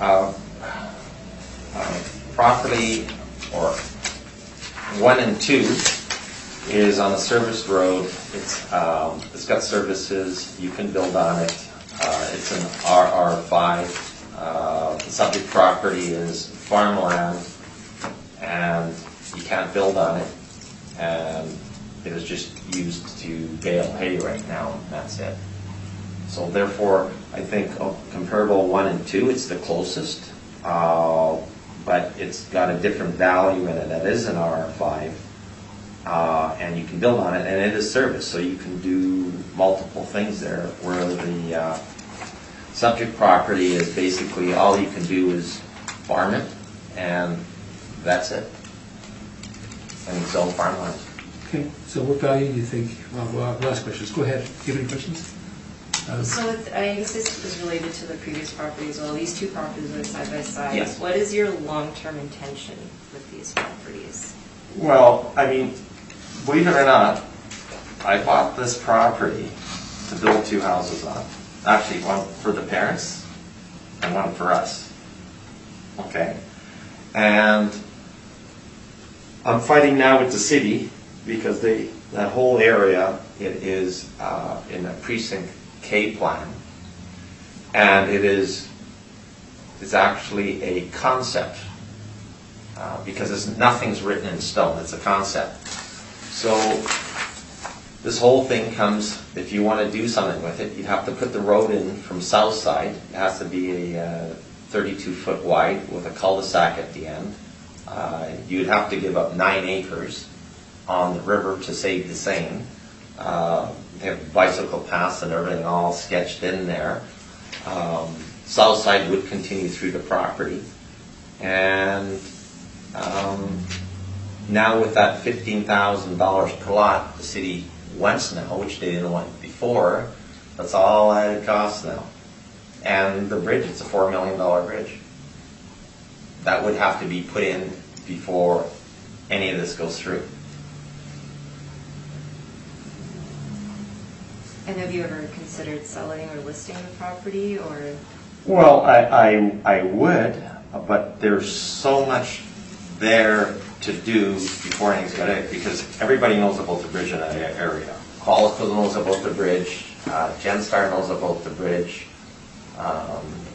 ahead. Okay. Property or 1 and 2 is on a service road. It's got services. You can build on it. It's an RR5. The subject property is farmland, and you can't build on it. And it is just used to bale hay right now, and that's it. So therefore, I think comparable 1 and 2, it's the closest, but it's got a different value in it. That is an RR5, and you can build on it, and it is service, so you can do multiple things there, where the subject property is basically all you can do is farm it, and that's it. And it's own farmland. Okay, so what value do you think, well, last questions, go ahead, do you have any questions? So I guess this is related to the previous property as well. These two properties are side by side. Yes. What is your long-term intention with these properties? Well, I mean, believe it or not, I bought this property to build 2 houses on. Actually, one for the parents and one for us. Okay? And I'm fighting now with the city because that whole area It is in a precinct K plan, and it's actually a concept, because nothing's written in stone, it's a concept. So this whole thing comes, if you want to do something with it, you'd have to put the road in from south side. It has to be a 32-foot wide with a cul-de-sac at the end. You'd have to give up 9 acres on the river to save the same. They have bicycle paths and everything all sketched in there. South side would continue through the property. And now with that $15,000 per lot, the city wants now, which they didn't want before, that's all added cost now. And the bridge, it's a $4 million bridge. That would have to be put in before any of this goes through. And have you ever considered selling or listing the property, or? Well, I would, but there's so much there to do before anything's got it, because everybody knows about the bridge in that area. Qualico knows about the bridge, Genstar knows about the bridge,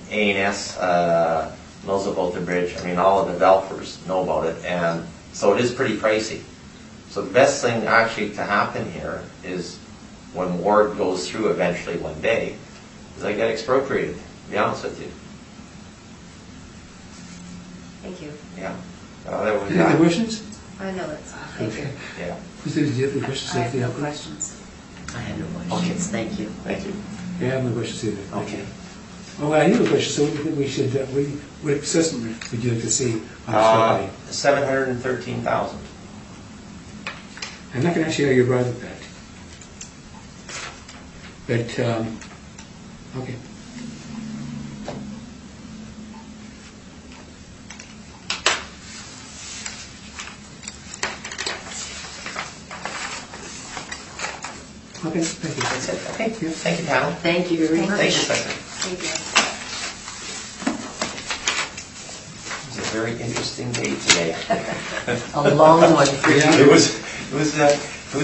A&S knows about the bridge. I mean, all the developers know about it, and so it is pretty pricey. So the best thing actually to happen here is when Ward goes through eventually one day, is I get expropriated, to be honest with you. Thank you. Yeah. Any other questions? I know that's all. Thank you. Yeah. Mr. do you have any questions? I have no Anthony? questions. I had no questions, thank you. Thank you. Yeah, I have no questions either. Okay. Oh, well, I have a question, so we should, what assessment would you like to see on this property? 713,000. I'm not going to ask you how you arrived at that. But, okay. Okay, thank you. That's it. Okay. Yeah. Thank you, panel. Thank you very much. Thank you, Secretary. Thank you. It was a very interesting day today. A long one for you. It was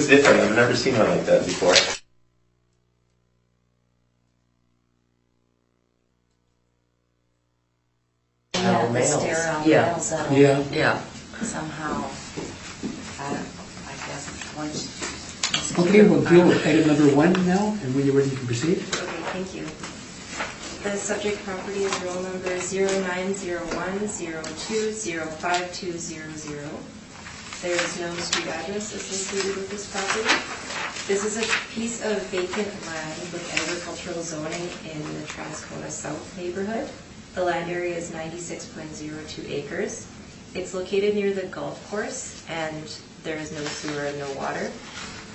different. I've never seen one like that before. Yeah, the males. sterile Yeah. males that'll Yeah. Yeah. somehow, I guess, once. Okay, we'll deal with item number 1 now, and when you're ready, you can proceed. Okay, thank you. The subject property is roll number 090102052000. There is no street address associated with this property. This is a piece of vacant land with agricultural zoning in the Transcona South neighborhood. The land area is 96.02 acres. It's located near the golf course, and there is no sewer and no water.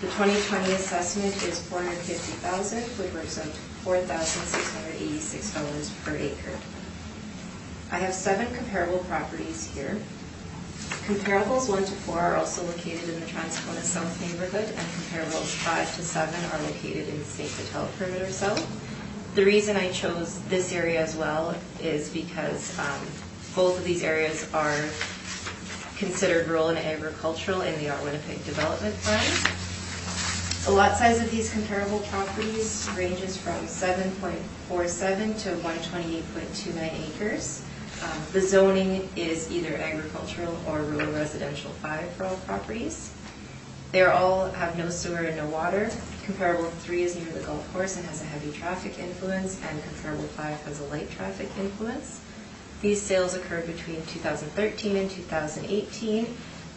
The 2020 assessment is $450,000, which works out to $4,686 per acre. I have 7 comparable properties here. Comparables 1 to 4 are also located in the Transcona South neighborhood, and comparables 5 to 7 are located in St. Vital Perimeter South. The reason I chose this area as well is because both of these areas are considered rural and agricultural in the Winnipeg Development Plan. The lot size of these comparable properties ranges from 7.47 to 128.29 acres. The zoning is either agricultural or rural residential 5 for all properties. They all have no sewer and no water. Comparable 3 is near the golf course and has a heavy traffic influence, and comparable 5 has a light traffic influence. These sales occurred between 2013 and 2018,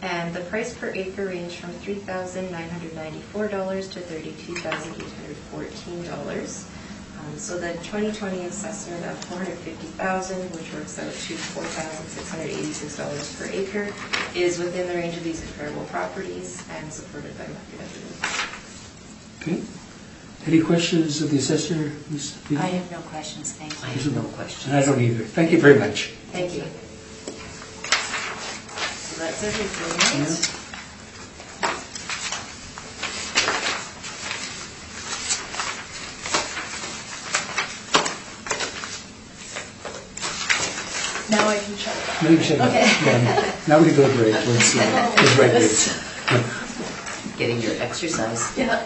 and the price per acre ranged from $3,994 to $32,814. So the 2020 assessment of $450,000, which works out to $4,686 per acre, is within the range of these comparable properties and supported by market evidence. Okay. Any questions of the assessor, Ms. Lee? I have no questions, thank I you. have no questions. And I don't either. Thank you very much. Thank you. So that's everything. Yeah. Now I can shut it off. Now you can shut it off. Okay. Yeah. Now we can go to break. Let's right here. Getting your exercise. Yeah.